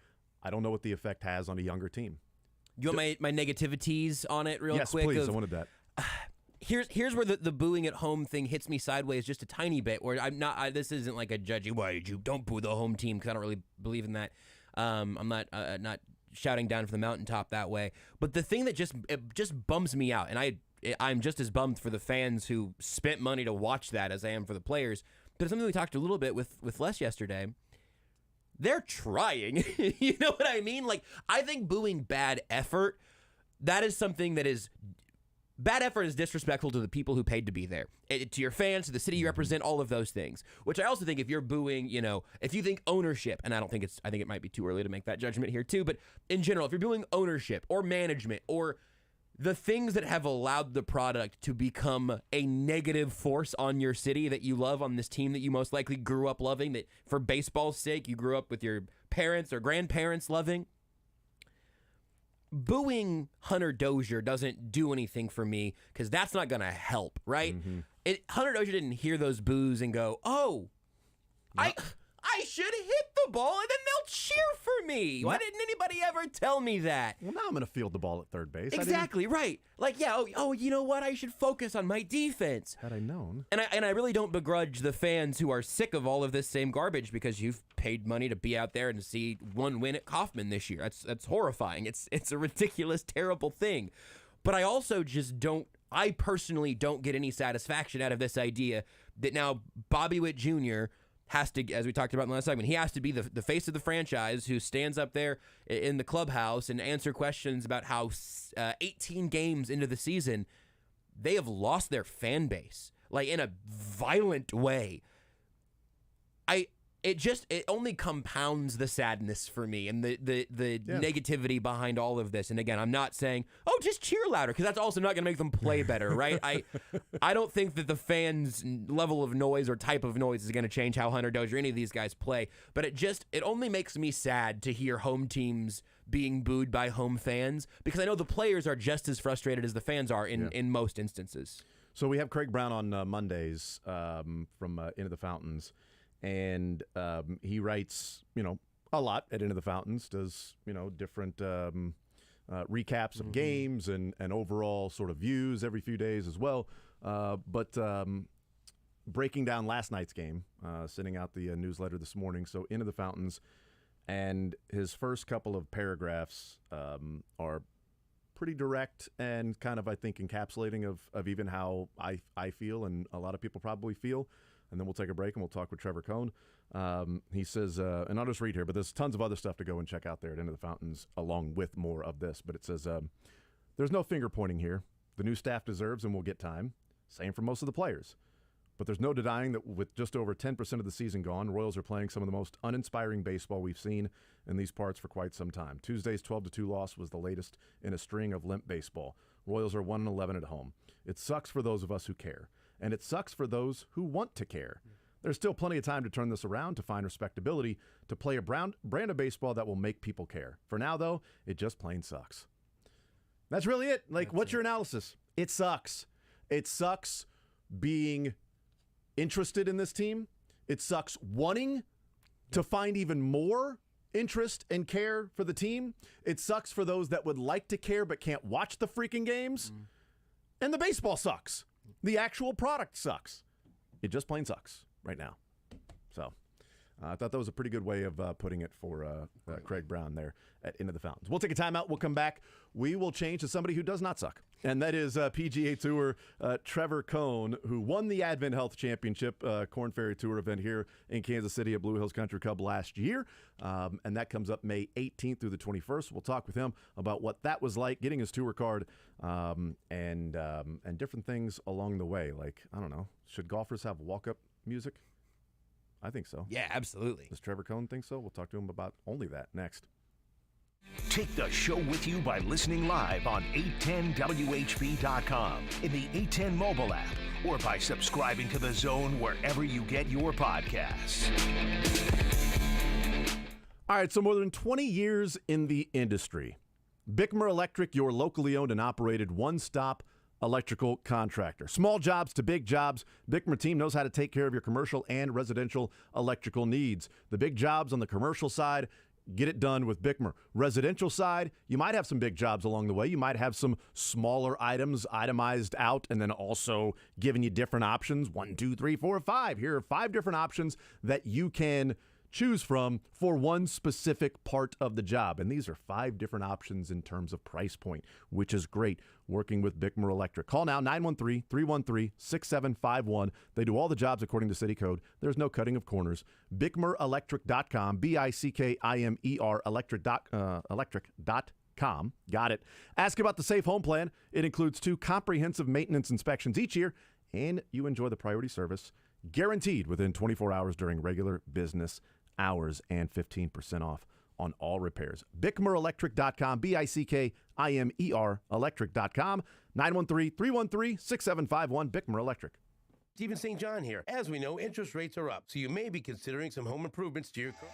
[SPEAKER 1] I don't know what the effect has on a younger team.
[SPEAKER 2] You want my negativities on it real
[SPEAKER 1] yes,
[SPEAKER 2] quick?
[SPEAKER 1] Yes, please. I wanted that.
[SPEAKER 2] Here's where the booing at home thing hits me sideways just a tiny bit. Where this isn't like a judgy. Why did you don't boo the home team? Because I don't really believe in that. I'm not shouting down from the mountaintop that way. But the thing that just bums me out, and I'm just as bummed for the fans who spent money to watch that as I am for the players. But it's something we talked a little bit with Les yesterday. They're trying. You know what I mean? Like, I think booing bad effort, that is something that is... Bad effort is disrespectful to the people who paid to be there, to your fans, to the city you represent, all of those things. Which I also think if you're booing, if you think ownership, and I think it might be too early to make that judgment here too, but in general, if you're booing ownership or management or the things that have allowed the product to become a negative force on your city that you love, on this team that you most likely grew up loving, that for baseball's sake you grew up with your parents or grandparents loving, booing Hunter Dozier doesn't do anything for me because that's not going to help, right? Mm-hmm. Hunter Dozier didn't hear those boos and go, oh, yep. I should hit the ball and then they'll cheer for me. Why didn't anybody ever tell me that?
[SPEAKER 1] Well, now I'm going to field the ball at third base.
[SPEAKER 2] Exactly, right. Like, yeah, you know what? I should focus on my defense.
[SPEAKER 1] Had I known.
[SPEAKER 2] And I really don't begrudge the fans who are sick of all of this same garbage because you've paid money to be out there and to see one win at Kauffman this year. That's horrifying. It's a ridiculous, terrible thing. But I also just I personally don't get any satisfaction out of this idea that now Bobby Witt Jr. has to, as we talked about in the last segment, he has to be the face of the franchise who stands up there in the clubhouse and answer questions about how 18 games into the season, they have lost their fan base, like in a violent way. It only compounds the sadness for me and the negativity behind all of this. And again, I'm not saying, just cheer louder, because that's also not going to make them play better, right? I don't think that the fans' level of noise or type of noise is going to change how Hunter Dozier or any of these guys play. But it only makes me sad to hear home teams being booed by home fans, because I know the players are just as frustrated as the fans are in most instances.
[SPEAKER 1] So we have Craig Brown on Mondays from Into the Fountains. And he writes, a lot at Into the Fountains, does, different recaps of games and overall sort of views every few days as well. But breaking down last night's game, sending out the newsletter this morning. So Into the Fountains, and his first couple of paragraphs are pretty direct and kind of, I think, encapsulating of even how I feel and a lot of people probably feel. And then we'll take a break and we'll talk with Trevor Cohn. He says, and I'll just read here, but there's tons of other stuff to go and check out there at Into the Fountains along with more of this. But it says, there's no finger pointing here. The new staff deserves and will get time. Same for most of the players. But there's no denying that with just over 10% of the season gone, Royals are playing some of the most uninspiring baseball we've seen in these parts for quite some time. Tuesday's 12-2 loss was the latest in a string of limp baseball. Royals are 1-11 at home. It sucks for those of us who care. And it sucks for those who want to care. There's still plenty of time to turn this around, to find respectability, to play a brand of baseball that will make people care. For now, though, it just plain sucks. That's really it. What's your analysis? It sucks. It sucks being interested in this team. It sucks wanting to find even more interest and care for the team. It sucks for those that would like to care but can't watch the freaking games. And the baseball sucks. The actual product sucks. It just plain sucks right now. So I thought that was a pretty good way of putting it for Craig Brown there at Into the Fountains. We'll take a timeout. We'll come back. We will change to somebody who does not suck. And that is PGA Tour Trevor Cohn, who won the Advent Health Championship Corn Ferry Tour event here in Kansas City at Blue Hills Country Club last year. And that comes up May 18th through the 21st. We'll talk with him about what that was like, getting his tour card, and different things along the way. Like, I don't know, should golfers have walk-up music? I think so.
[SPEAKER 2] Yeah, absolutely.
[SPEAKER 1] Does Trevor Cohn think so? We'll talk to him about only that next.
[SPEAKER 5] Take the show with you by listening live on 810WHB.com, in the 810 mobile app, or by subscribing to The Zone wherever you get your podcasts.
[SPEAKER 1] All right, so more than 20 years in the industry. Bickmer Electric, your locally owned and operated one-stop electrical contractor. Small jobs to big jobs, Bickmer team knows how to take care of your commercial and residential electrical needs. The big jobs on the commercial side, Get it done with Bickmer. Residential side, you might have some big jobs along the way. You might have some smaller items itemized out and then also giving you different options. 1, 2, 3, 4, 5. Here are 5 different options that you can choose from for one specific part of the job. And these are 5 different options in terms of price point, which is great working with Bickmer Electric. Call now, 913-313-6751. They do all the jobs according to city code. There's no cutting of corners. BickmerElectric.com, BICKIMER electric.com. Got it. Ask about the Safe Home Plan. It includes 2 comprehensive maintenance inspections each year, and you enjoy the priority service guaranteed within 24 hours during regular business hours and 15% off on all repairs. BickmerElectric.com, BICKIMER electric.com, 913-313-6751, Bickmer Electric.
[SPEAKER 7] Stephen St. John here. As we know, interest rates are up, so you may be considering some home improvements to your car.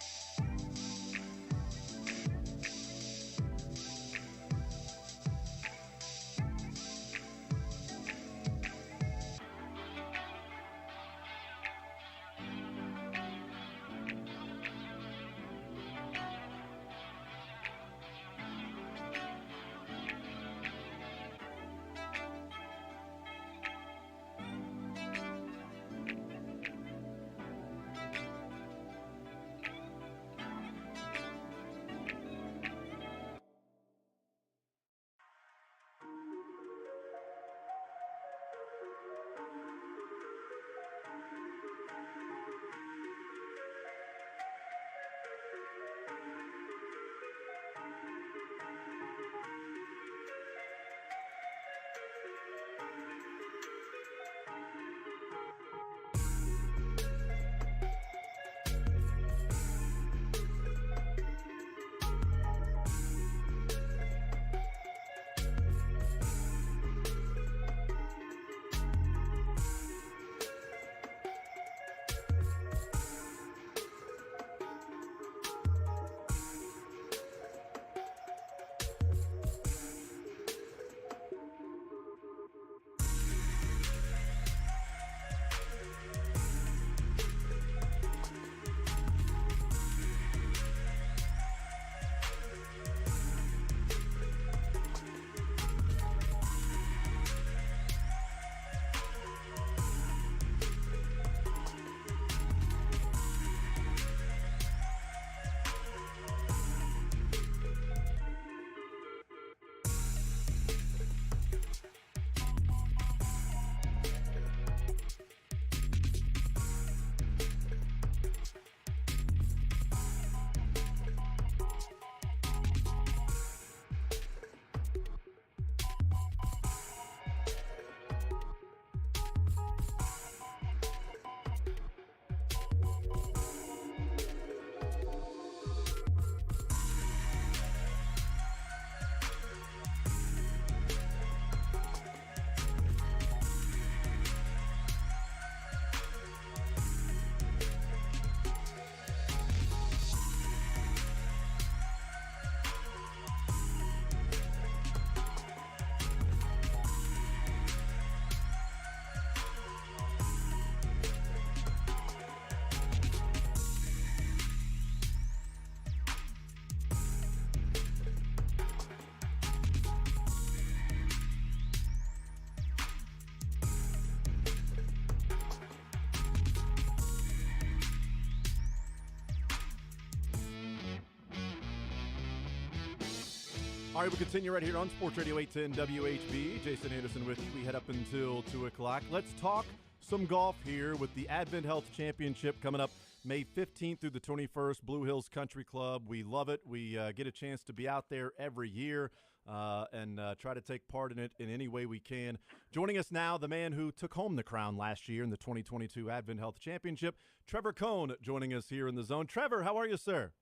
[SPEAKER 1] All right, we continue right here on Sports Radio 810 WHB. Jason Anderson with you. We head up until 2 o'clock. Let's talk some golf here with the Advent Health Championship coming up May 15th through the 21st, Blue Hills Country Club. We love it. We get a chance to be out there every year and try to take part in it in any way we can. Joining us now, the man who took home the crown last year in the 2022 Advent Health Championship, Trevor Cohn, joining us here in the zone. Trevor, how are you, sir?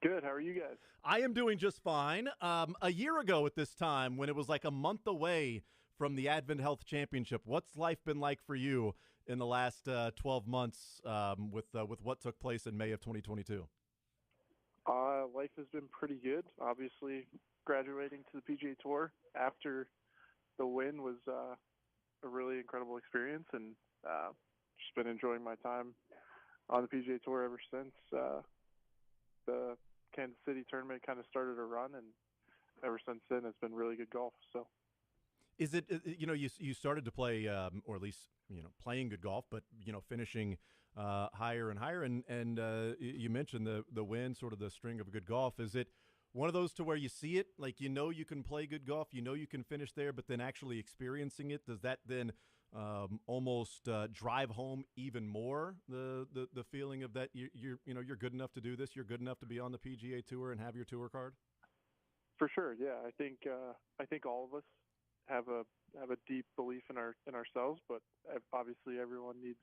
[SPEAKER 11] Good. How are you guys?
[SPEAKER 1] I am doing just fine. A year ago at this time, when it was like a month away from the Advent Health Championship, what's life been like for you in the last 12 months with what took place in May of 2022?
[SPEAKER 11] Life has been pretty good. Obviously, graduating to the PGA Tour after the win was a really incredible experience, and just been enjoying my time on the PGA Tour ever since. The Kansas City tournament kind of started a run, and ever since then it's been really good golf. So,
[SPEAKER 1] is it you started to play, or at least playing good golf, but finishing higher and higher, and you mentioned the win, sort of the string of good golf. Is it one of those to where you see it, like you can play good golf, you can finish there, but then actually experiencing it, does that then almost drive home even more the feeling of that you're good enough to do this, you're good enough to be on the PGA Tour and have your tour card?
[SPEAKER 11] For sure, yeah. I think all of us have a deep belief in ourselves, but obviously everyone needs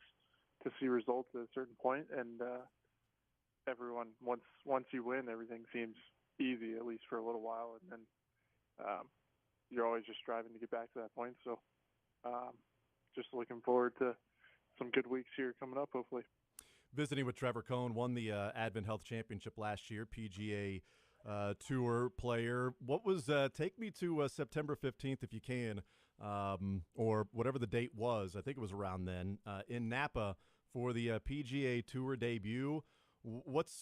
[SPEAKER 11] to see results at a certain point, and everyone once you win, everything seems easy, at least for a little while, and then you're always just striving to get back to that point. So just looking forward to some good weeks here coming up, hopefully.
[SPEAKER 1] Visiting with Trevor Cohn, won the Advent Health Championship last year, PGA Tour player. What was take me to September 15th, if you can, or whatever the date was. I think it was around then, in Napa for the PGA Tour debut. What's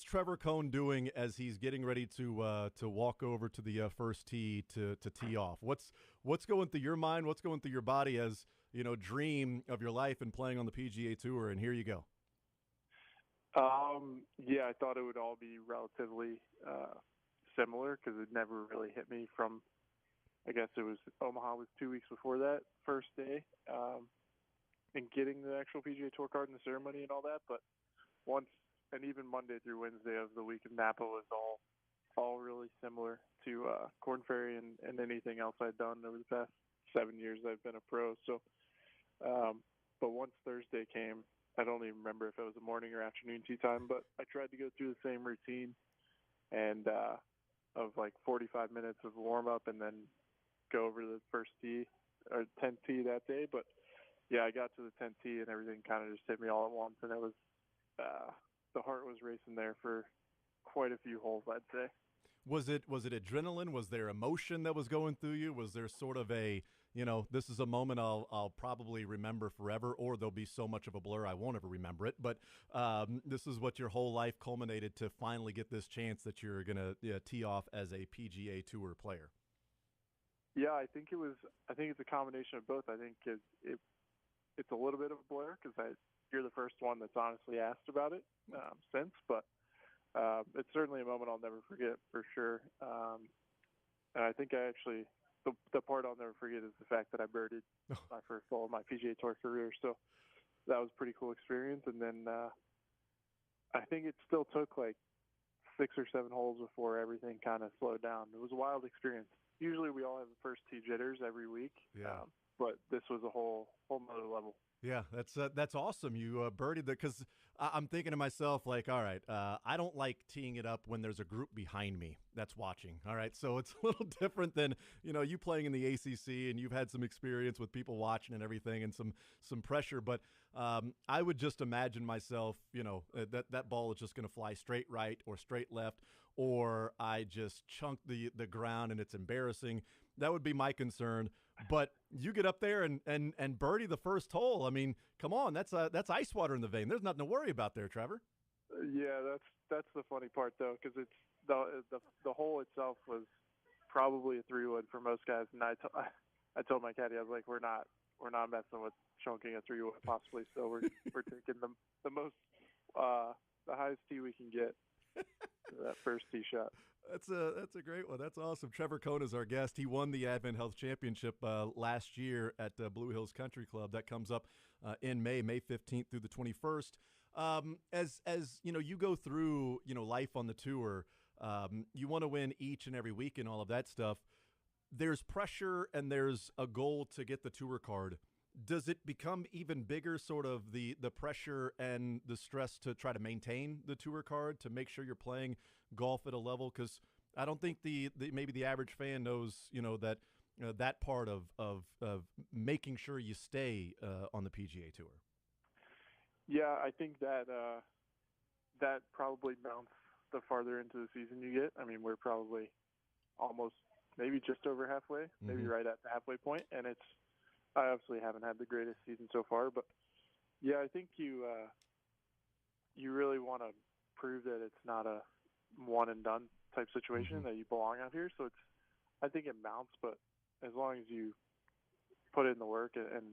[SPEAKER 1] Trevor Cohn doing as he's getting ready to walk over to the first tee to tee off? What's going through your mind? What's going through your body as dream of your life and playing on the PGA Tour? And here you go.
[SPEAKER 11] Yeah, I thought it would all be relatively similar because it never really hit me from. I guess it was Omaha was 2 weeks before that first day, and getting the actual PGA Tour card and the ceremony and all that. But once, and even Monday through Wednesday of the week in Napa was all really similar to Korn Ferry and anything else I'd done over the past 7 years I've been a pro. So, but once Thursday came, I don't even remember if it was a morning or afternoon tee time, but I tried to go through the same routine and of like 45 minutes of warm up and then go over to the first tee or 10th tee that day. But yeah, I got to the 10th tee and everything kind of just hit me all at once, and it was the heart was racing there for quite a few holes, I'd say.
[SPEAKER 1] Was it adrenaline? Was there emotion that was going through you? Was there sort of a, this is a moment I'll probably remember forever, or there'll be so much of a blur I won't ever remember it. But this is what your whole life culminated to finally get this chance that you're going to tee off as a PGA Tour player.
[SPEAKER 11] Yeah, I think it's a combination of both. I think it's a little bit of a blur because you're the first one that's honestly asked about it since, but it's certainly a moment I'll never forget for sure. And I think the part I'll never forget is the fact that I birdied my first hole of my PGA Tour career. So that was a pretty cool experience. And then I think it still took like 6 or 7 holes before everything kind of slowed down. It was a wild experience. Usually we all have the first tee jitters every week, but this was a whole nother level.
[SPEAKER 1] Yeah, that's awesome. You birdied because I'm thinking to myself, like, all right, I don't like teeing it up when there's a group behind me that's watching. All right, so it's a little different than you playing in the ACC and you've had some experience with people watching and everything and some pressure. But I would just imagine myself, that ball is just going to fly straight right or straight left, or I just chunk the ground and it's embarrassing. That would be my concern. But you get up there and birdie the first hole. I mean, come on, that's ice water in the vein. There's nothing to worry about there, Trevor.
[SPEAKER 11] Yeah, that's the funny part though, because it's the hole itself was probably a 3-wood for most guys, and I told my caddy, I was like, we're not messing with chunking a 3-wood possibly, so we're taking the most the highest tee we can get for that first tee shot.
[SPEAKER 1] That's a great one. That's awesome. Trevor Cohn is our guest. He won the Advent Health Championship last year at Blue Hills Country Club. That comes up in May 15th through the 21st. As you go through life on the tour, you want to win each and every week and all of that stuff. There's pressure and there's a goal to get the tour card. Does it become even bigger, sort of the pressure and the stress to try to maintain the tour card, to make sure you're playing golf at a level? Because I don't think maybe the average fan knows, that that part of making sure you stay on the PGA Tour.
[SPEAKER 11] Yeah, I think that that probably mounts the farther into the season you get. I mean, we're probably almost maybe just over halfway, maybe right at the halfway point, and I obviously haven't had the greatest season so far, but yeah, I think you really want to prove that it's not one and done type situation that you belong out here. So I think it mounts, but as long as you put in the work and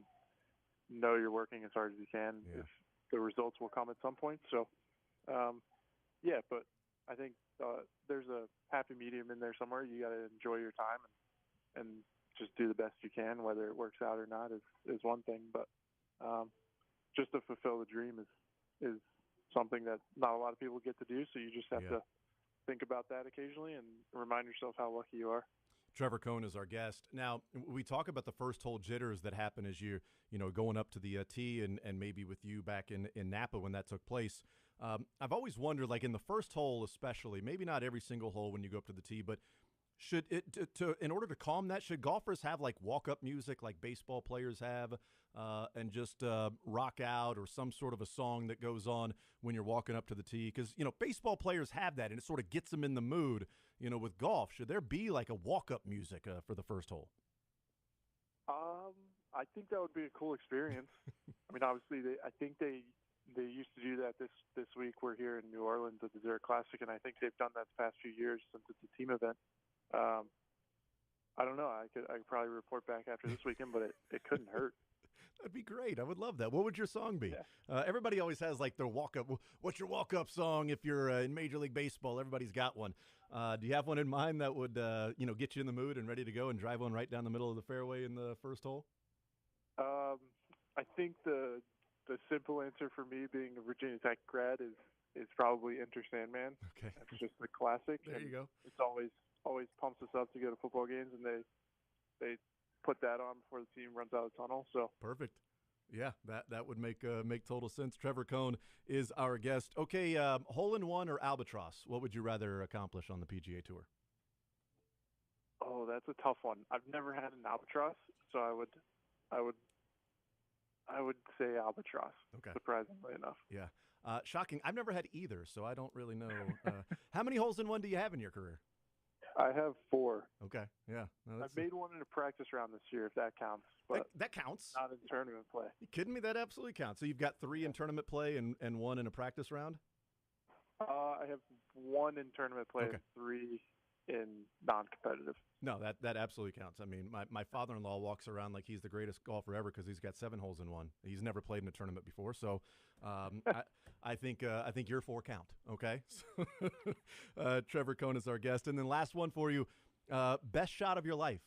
[SPEAKER 11] know you're working as hard as you can, if the results will come at some point. So, but I think there's a happy medium in there somewhere. You got to enjoy your time and just do the best you can. Whether it works out or not is one thing, but just to fulfill the dream is something that not a lot of people get to do. So you just have to think about that occasionally and remind yourself how lucky you are.
[SPEAKER 1] Trevor Cohn is our guest. Now, we talk about the first hole jitters that happen as you're going up to the tee and maybe with you back in Napa when that took place. I've always wondered, like in the first hole especially, maybe not every single hole when you go up to the tee, but should it in order to calm that, should golfers have like walk-up music like baseball players have and just rock out or some sort of a song that goes on when you're walking up to the tee? Because, baseball players have that and it sort of gets them in the mood. With golf, should there be like a walk-up music for the first hole?
[SPEAKER 11] I think that would be a cool experience. I mean, obviously, I think they used to do that this week. We're here in New Orleans at the Zurich Classic, and I think they've done that the past few years since it's a team event. I don't know. I could probably report back after this weekend, but it couldn't hurt.
[SPEAKER 1] That'd be great. I would love that. What would your song be?
[SPEAKER 11] Yeah.
[SPEAKER 1] Everybody always has like their walk-up. What's your walk-up song if you're in Major League Baseball? Everybody's got one. Do you have one in mind that would get you in the mood and ready to go and drive one right down the middle of the fairway in the first hole?
[SPEAKER 11] I think the simple answer for me, being a Virginia Tech grad, is probably Enter Sandman.
[SPEAKER 1] Okay.
[SPEAKER 11] That's just the classic.
[SPEAKER 1] There you go.
[SPEAKER 11] It's always pumps us up to go to football games, and they put that on before the team runs out of the tunnel. So
[SPEAKER 1] perfect. Yeah, that would make total sense. Trevor Cohn is our guest. Okay, hole-in-one or albatross? What would you rather accomplish on the PGA Tour?
[SPEAKER 11] Oh, that's a tough one. I've never had an albatross, so I would say albatross.
[SPEAKER 1] Okay.
[SPEAKER 11] Surprisingly enough.
[SPEAKER 1] Yeah. Shocking. I've never had either, so I don't really know. How many holes-in-one do you have in your career?
[SPEAKER 11] I have 4.
[SPEAKER 1] Okay, yeah. No,
[SPEAKER 11] I've made one in a practice round this year, if that counts. But
[SPEAKER 1] that counts.
[SPEAKER 11] Not in tournament play.
[SPEAKER 1] You kidding me? That absolutely counts. So you've got 3 in tournament play and 1 in a practice round?
[SPEAKER 11] I have 1 in tournament play and 3 in non-competitive.
[SPEAKER 1] No, that absolutely counts. I mean, my father-in-law walks around like he's the greatest golfer ever because he's got 7 holes in one. He's never played in a tournament before, so I think your 4 count. Okay, Trevor Cohn is our guest, and then last one for you, best shot of your life.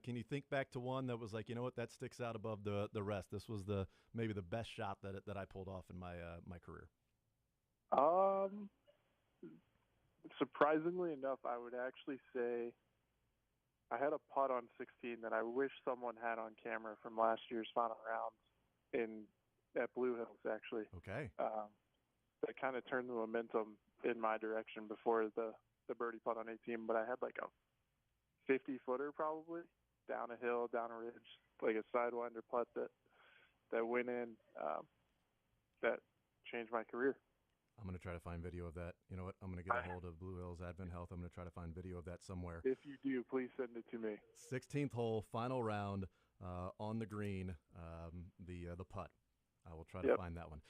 [SPEAKER 1] Can you think back to one that was like, that sticks out above the rest? This was maybe the best shot that I pulled off in my career.
[SPEAKER 11] Surprisingly enough, I would actually say I had a putt on 16 that I wish someone had on camera from last year's final rounds at Blue Hills, actually.
[SPEAKER 1] Okay.
[SPEAKER 11] That kind of turned the momentum in my direction before the birdie putt on 18. But I had like a 50-footer probably down a hill, down a ridge, like a sidewinder putt that went in that changed my career.
[SPEAKER 1] I'm going to try to find video of that. You know what? I'm going to get a hold of Blue Hills Advent Health. I'm going to try to find video of that somewhere.
[SPEAKER 11] If you do, please send it to me.
[SPEAKER 1] 16th hole, final round on the green, the putt. I will try to find that one.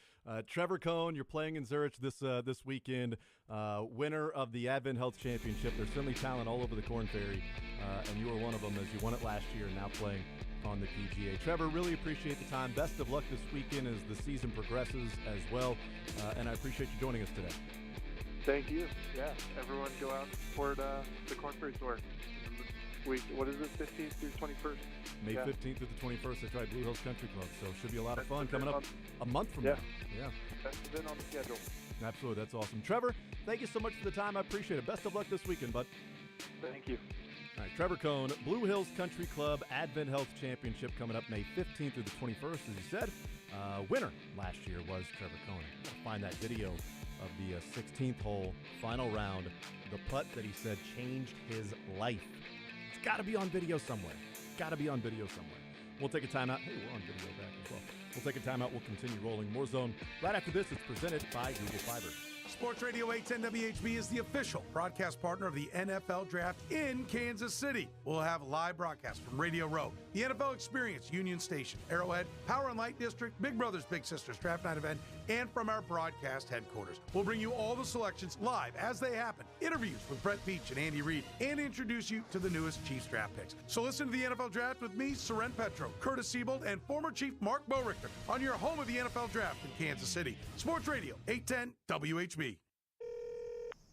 [SPEAKER 1] Trevor Cohn, you're playing in Zurich this weekend. Winner of the Advent Health Championship. There's certainly talent all over the Korn Ferry, and you were one of them as you won it last year and now playing on the PGA. Trevor, really appreciate the time. Best of luck this weekend as the season progresses as well, and I appreciate you joining us today.
[SPEAKER 11] Thank you. Yeah, everyone go out and support the Korn Ferry Tour. What is it, 15th through 21st?
[SPEAKER 1] May 15th through the 21st. That's right, Blue Hills Country Club. So it should be a lot of fun coming up a month from now. Yeah.
[SPEAKER 11] That's been on the schedule.
[SPEAKER 1] Absolutely. That's awesome. Trevor, thank you so much for the time. I appreciate it. Best of luck this weekend, bud.
[SPEAKER 11] Thank you.
[SPEAKER 1] All right, Trevor Cohn, Blue Hills Country Club Advent Health Championship coming up May 15th through the 21st, as you said. Winner last year was Trevor Cohn. Find that video of the 16th hole, final round, the putt that he said changed his life. It's got to be on video somewhere. We'll take a timeout. Hey, we're on video back as well. We'll take a timeout. We'll continue rolling more zone. Right after this, it's presented by Google Fiber.
[SPEAKER 12] Sports Radio 810 WHB is the official broadcast partner of the NFL Draft in Kansas City. We'll have live broadcasts from Radio Row, the NFL Experience, Union Station, Arrowhead, Power and Light District, Big Brothers Big Sisters Draft Night event, and from our broadcast headquarters. We'll bring you all the selections live as they happen, interviews with Brett Veach and Andy Reid, and introduce you to the newest Chiefs draft picks. So listen to the NFL Draft with me, Soren Petro, Curtis Siebold, and former Chief Mark Borichter on your home of the NFL Draft in Kansas City. Sports Radio 810 WHB.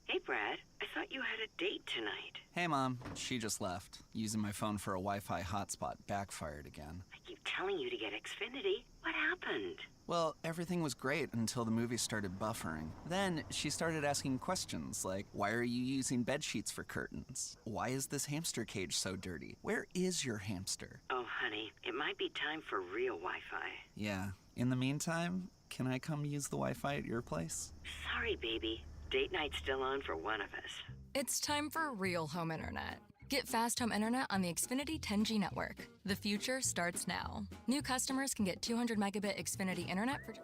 [SPEAKER 13] Hey, Brad. I thought you had a date tonight.
[SPEAKER 14] Hey, Mom. She just left. Using my phone for a Wi-Fi hotspot backfired again.
[SPEAKER 13] I keep telling you to get Xfinity. What happened?
[SPEAKER 14] Well, everything was great until the movie started buffering. Then she started asking questions like, why are you using bed sheets for curtains? Why is this hamster cage so dirty? Where is your hamster?
[SPEAKER 13] Oh, honey, it might be time for real Wi-Fi.
[SPEAKER 14] Yeah. In the meantime, can I come use the Wi-Fi at your place?
[SPEAKER 13] Sorry, baby. Date night's still on for one of us.
[SPEAKER 15] It's time for real home internet. Get fast home internet on the Xfinity 10G network. The future starts now. New customers can get 200 megabit Xfinity internet for...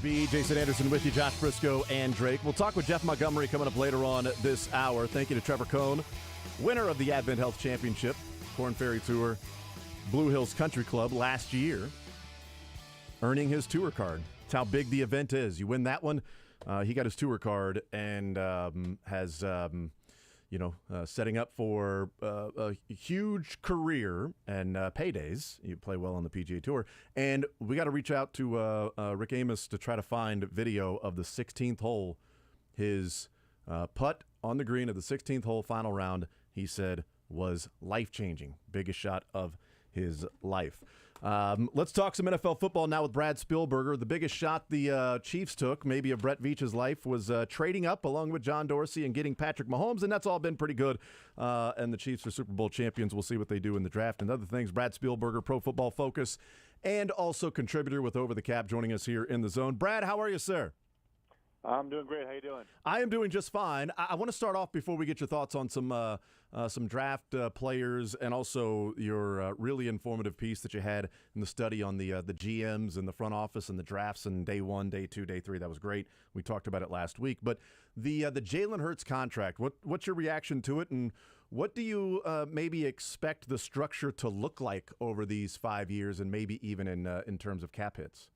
[SPEAKER 1] WHB, Jason Anderson with you, Josh Briscoe and Drake. We'll talk with Jeff Montgomery coming up later on this hour. Thank you to Trevor Cohn, winner of the Advent Health Championship, Korn Ferry Tour, Blue Hills Country Club last year, earning his tour card. That's how big the event is. You win that one, he got his tour card and has... setting up for a huge career and paydays. You play well on the PGA Tour. And we got to reach out to Rick Amos to try to find video of the 16th hole. His putt on the green of the 16th hole final round, he said, was life-changing. Biggest shot of his life. Let's talk some NFL football now with Brad Spielberger. The biggest shot the Chiefs took, maybe of Brett Veach's life, was trading up along with John Dorsey and getting Patrick Mahomes, and that's all been pretty good. And the Chiefs are Super Bowl champions. We'll see what they do in the draft and other things. Brad Spielberger, Pro Football Focus, and also contributor with Over the Cap, joining us here in the Zone. Brad, how are you, sir?
[SPEAKER 16] I'm doing great. How you doing?
[SPEAKER 1] I am doing just fine. I want to start off before we get your thoughts on some draft players and also your really informative piece that you had in the study on the GMs and the front office and the drafts and day 1, day 2, day 3. That was great. We talked about it last week. But the Jalen Hurts contract, what's your reaction to it, and what do you maybe expect the structure to look like over these 5 years and maybe even in terms of cap hits?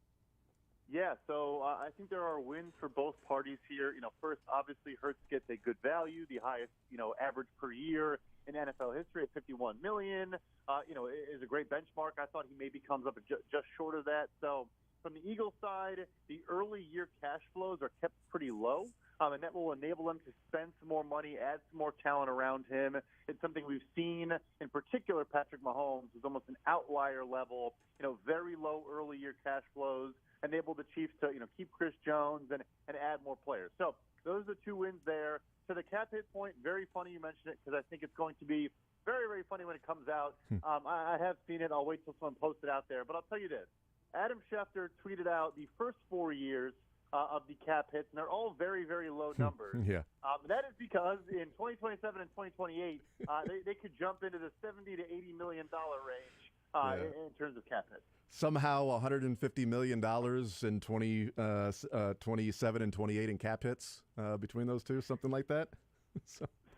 [SPEAKER 16] Yeah, so I think there are wins for both parties here. First, obviously, Hurts gets a good value, the highest, average per year in NFL history at $51 million. Is a great benchmark. I thought he maybe comes up just short of that. So from the Eagles side, the early year cash flows are kept pretty low, and that will enable them to spend some more money, add some more talent around him. It's something we've seen, in particular, Patrick Mahomes is almost an outlier level, very low early year cash flows, enable the Chiefs to, keep Chris Jones and add more players. So those are the two wins there. To the cap hit point, very funny you mentioned it because I think it's going to be very, very funny when it comes out. I have seen it. I'll wait till someone posts it out there. But I'll tell you this. Adam Schefter tweeted out the first 4 years of the cap hits, and they're all very, very low numbers.
[SPEAKER 1] Yeah.
[SPEAKER 16] That is because in 2027 and 2028, they could jump into the $70 to $80 million range in terms of cap hits.
[SPEAKER 1] Somehow $150 million in 27 and 28 in cap hits between those two, something like that.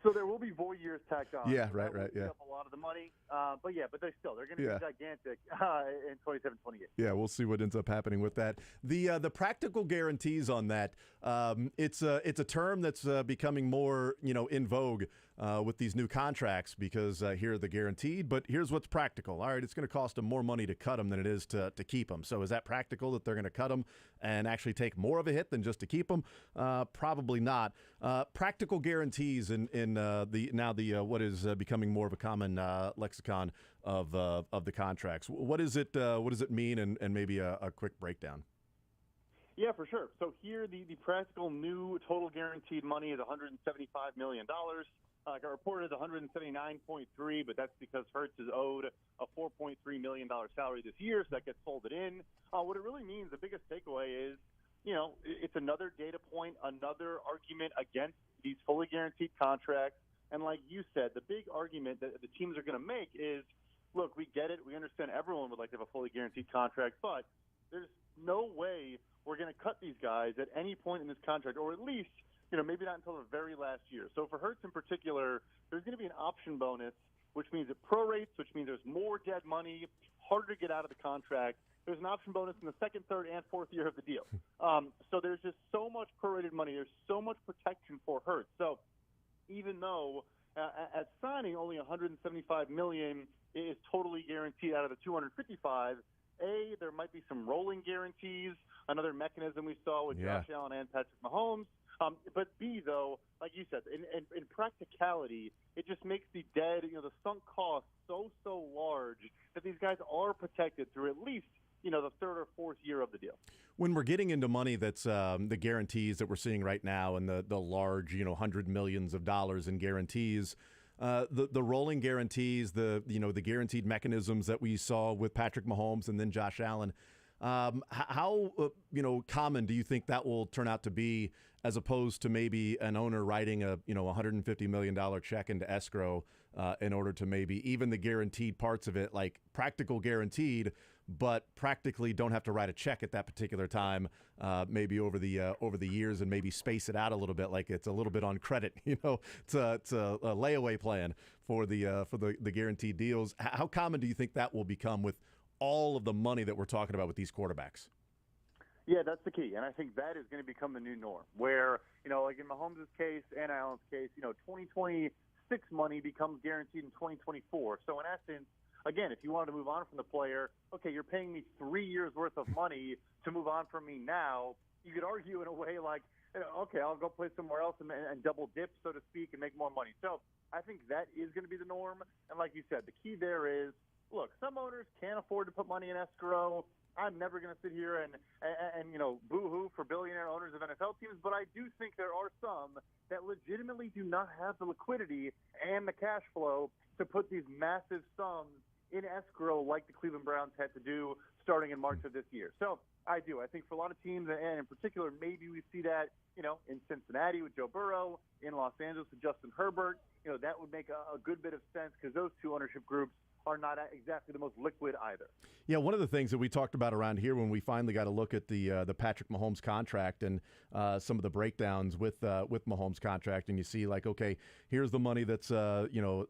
[SPEAKER 16] So there will be void years tacked on.
[SPEAKER 1] Yeah,
[SPEAKER 16] so
[SPEAKER 1] right.
[SPEAKER 16] Up a lot of the money. But they're going to be gigantic in 27, 28.
[SPEAKER 1] Yeah, we'll see what ends up happening with that. The practical guarantees on that, it's a term that's becoming more in vogue with these new contracts because here are the guaranteed, but here's what's practical. All right, it's going to cost them more money to cut them than it is to keep them. So is that practical that they're going to cut them and actually take more of a hit than just to keep them? Probably not. Practical guarantees in what is becoming more of a common lexicon of the contracts. What is it? What does it mean? And maybe a quick breakdown.
[SPEAKER 16] Yeah, for sure. So here, the practical new total guaranteed money is $175 million. I got reported 179.3, but that's because Hurts is owed a $4.3 million salary this year, so that gets folded in. What it really means, the biggest takeaway is, it's another data point, another argument against these fully guaranteed contracts. And like you said, the big argument that the teams are going to make is, look, we get it. We understand everyone would like to have a fully guaranteed contract, but there's no way we're going to cut these guys at any point in this contract, or at least, maybe not until the very last year. So for Hurts in particular, there's going to be an option bonus, which means it prorates, which means there's more dead money, harder to get out of the contract. There's an option bonus in the second, third, and fourth year of the deal. So there's just so much prorated money. There's so much protection for Hurts. So even though at signing only $175 million is totally guaranteed out of the $255, there might be some rolling guarantees, another mechanism we saw with Josh Allen and Patrick Mahomes. But B, though, like you said, in practicality, it just makes the dead, the sunk cost so large that these guys are protected through at least, the third or fourth year of the deal.
[SPEAKER 1] When we're getting into money that's the guarantees that we're seeing right now and the large, $100 millions of dollars in guarantees, the rolling guarantees, the guaranteed mechanisms that we saw with Patrick Mahomes and then Josh Allen, how common do you think that will turn out to be, as opposed to maybe an owner writing a $150 million check into escrow in order to maybe even the guaranteed parts of it, like practical guaranteed, but practically don't have to write a check at that particular time, maybe over the years, and maybe space it out a little bit, like it's a little bit on credit. It's a layaway plan for the guaranteed deals. How common do you think that will become with all of the money that we're talking about with these quarterbacks?
[SPEAKER 16] Yeah, that's the key, and I think that is going to become the new norm. Where like in Mahomes' case and Allen's case, 2026 money becomes guaranteed in 2024. So in essence, again, if you wanted to move on from the player, okay, you're paying me 3 years worth of money to move on from me now. You could argue in a way like, okay, I'll go play somewhere else and double dip, so to speak, and make more money. So I think that is going to be the norm. And like you said, the key there is, look, some owners can't afford to put money in escrow. I'm never going to sit here and boo-hoo for billionaire owners of NFL teams, but I do think there are some that legitimately do not have the liquidity and the cash flow to put these massive sums in escrow like the Cleveland Browns had to do starting in March of this year. So I do. I think for a lot of teams, and in particular, maybe we see that, in Cincinnati with Joe Burrow, in Los Angeles with Justin Herbert, that would make a good bit of sense because those two ownership groups are not exactly the most liquid either. Yeah,
[SPEAKER 1] one of the things that we talked about around here when we finally got to look at the Patrick Mahomes contract and some of the breakdowns with Mahomes' contract, and you see like, okay, here's the money that's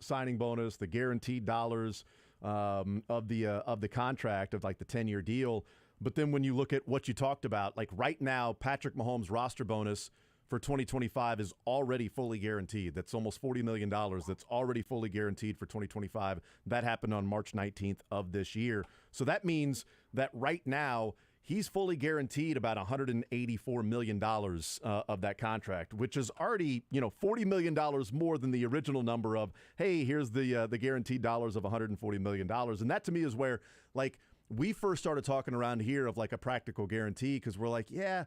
[SPEAKER 1] signing bonus, the guaranteed dollars of the contract of like the 10-year deal. But then when you look at what you talked about, like right now, Patrick Mahomes' roster bonus for 2025 is already fully guaranteed. That's almost $40 million. That's already fully guaranteed for 2025. That happened on March 19th of this year. So that means that right now he's fully guaranteed about $184 million of that contract, which is already, $40 million more than the original number of, hey, here's the guaranteed dollars of $140 million. And that to me is where, like, we first started talking around here of like a practical guarantee, because we're like, yeah,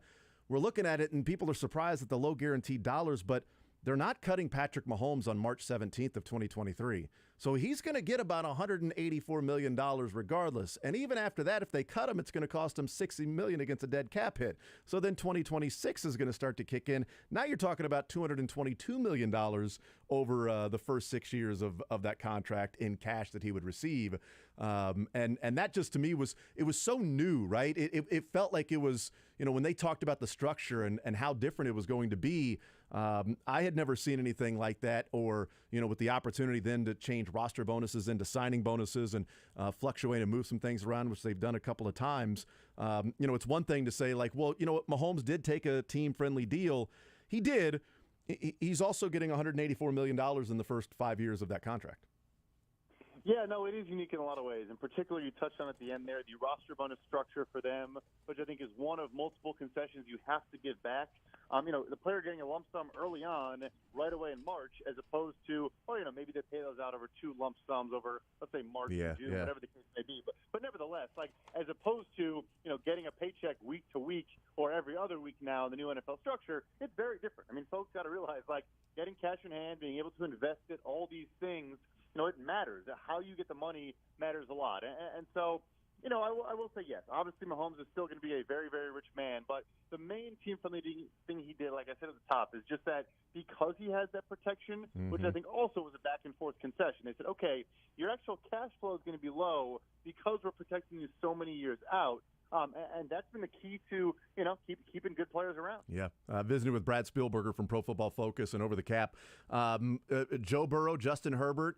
[SPEAKER 1] we're looking at it and people are surprised at the low guaranteed dollars, but they're not cutting Patrick Mahomes on March 17th of 2023. So he's going to get about $184 million regardless. And even after that, if they cut him, it's going to cost him $60 million against a dead cap hit. So then 2026 is going to start to kick in. Now you're talking about $222 million over the first 6 years of that contract in cash that he would receive. And that just to me was so new, right? It felt like it was, when they talked about the structure and how different it was going to be, I had never seen anything like that, or, with the opportunity then to change roster bonuses into signing bonuses and fluctuate and move some things around, which they've done a couple of times. It's one thing to say like, well, Mahomes did take a team-friendly deal. He did. He's also getting $184 million in the first 5 years of that contract.
[SPEAKER 16] Yeah, no, it is unique in a lot of ways. In particular, you touched on at the end there, the roster bonus structure for them, which I think is one of multiple concessions you have to give back. The player getting a lump sum early on, right away in March, as opposed to, maybe they pay those out over two lump sums over, let's say, March and June, whatever the case may be. But nevertheless, like, as opposed to, getting a paycheck week to week or every other week now in the new NFL structure, it's very different. I mean, folks got to realize, like, getting cash in hand, being able to invest it, all these things, it matters. How you get the money matters a lot. And so, I will say yes. Obviously, Mahomes is still going to be a very, very rich man. But the main team-friendly thing he did, like I said at the top, is just that because he has that protection, which I think also was a back-and-forth concession. They said, okay, your actual cash flow is going to be low because we're protecting you so many years out. And that's been the key to, keeping good players around.
[SPEAKER 1] Yeah. Visiting with Brad Spielberger from Pro Football Focus and Over the Cap. Joe Burrow, Justin Herbert,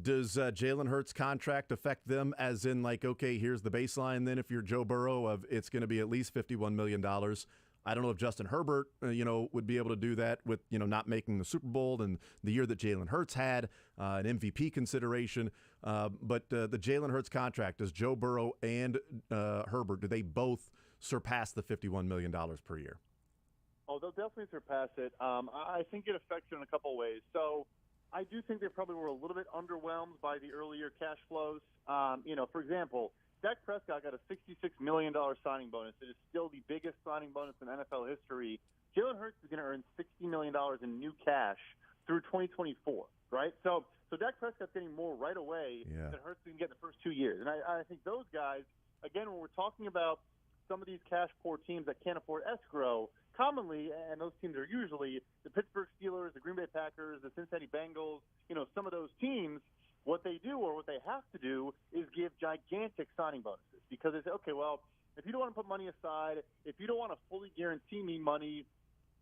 [SPEAKER 1] does Jalen Hurts' contract affect them as in like, okay, here's the baseline then if you're Joe Burrow of it's going to be at least $51 million. I don't know if Justin Herbert, would be able to do that with, not making the Super Bowl and the year that Jalen Hurts had, an MVP consideration. But the Jalen Hurts contract, does Joe Burrow and Herbert, do they both surpass the $51 million per year?
[SPEAKER 16] Oh, they'll definitely surpass it. I think it affects it in a couple of ways. So I do think they probably were a little bit underwhelmed by the earlier cash flows. For example, Dak Prescott got a $66 million signing bonus. It is still the biggest signing bonus in NFL history. Jalen Hurts is going to earn $60 million in new cash through 2024, right? So Dak Prescott's getting more right away than Hurts can get in the first 2 years. And I think those guys, again, when we're talking about some of these cash-poor teams that can't afford escrow, commonly, and those teams are usually the Pittsburgh Steelers, the Green Bay Packers, the Cincinnati Bengals, some of those teams, what they do or what they have to do is give gigantic signing bonuses. because they say, okay, well, if you don't want to put money aside, if you don't want to fully guarantee me money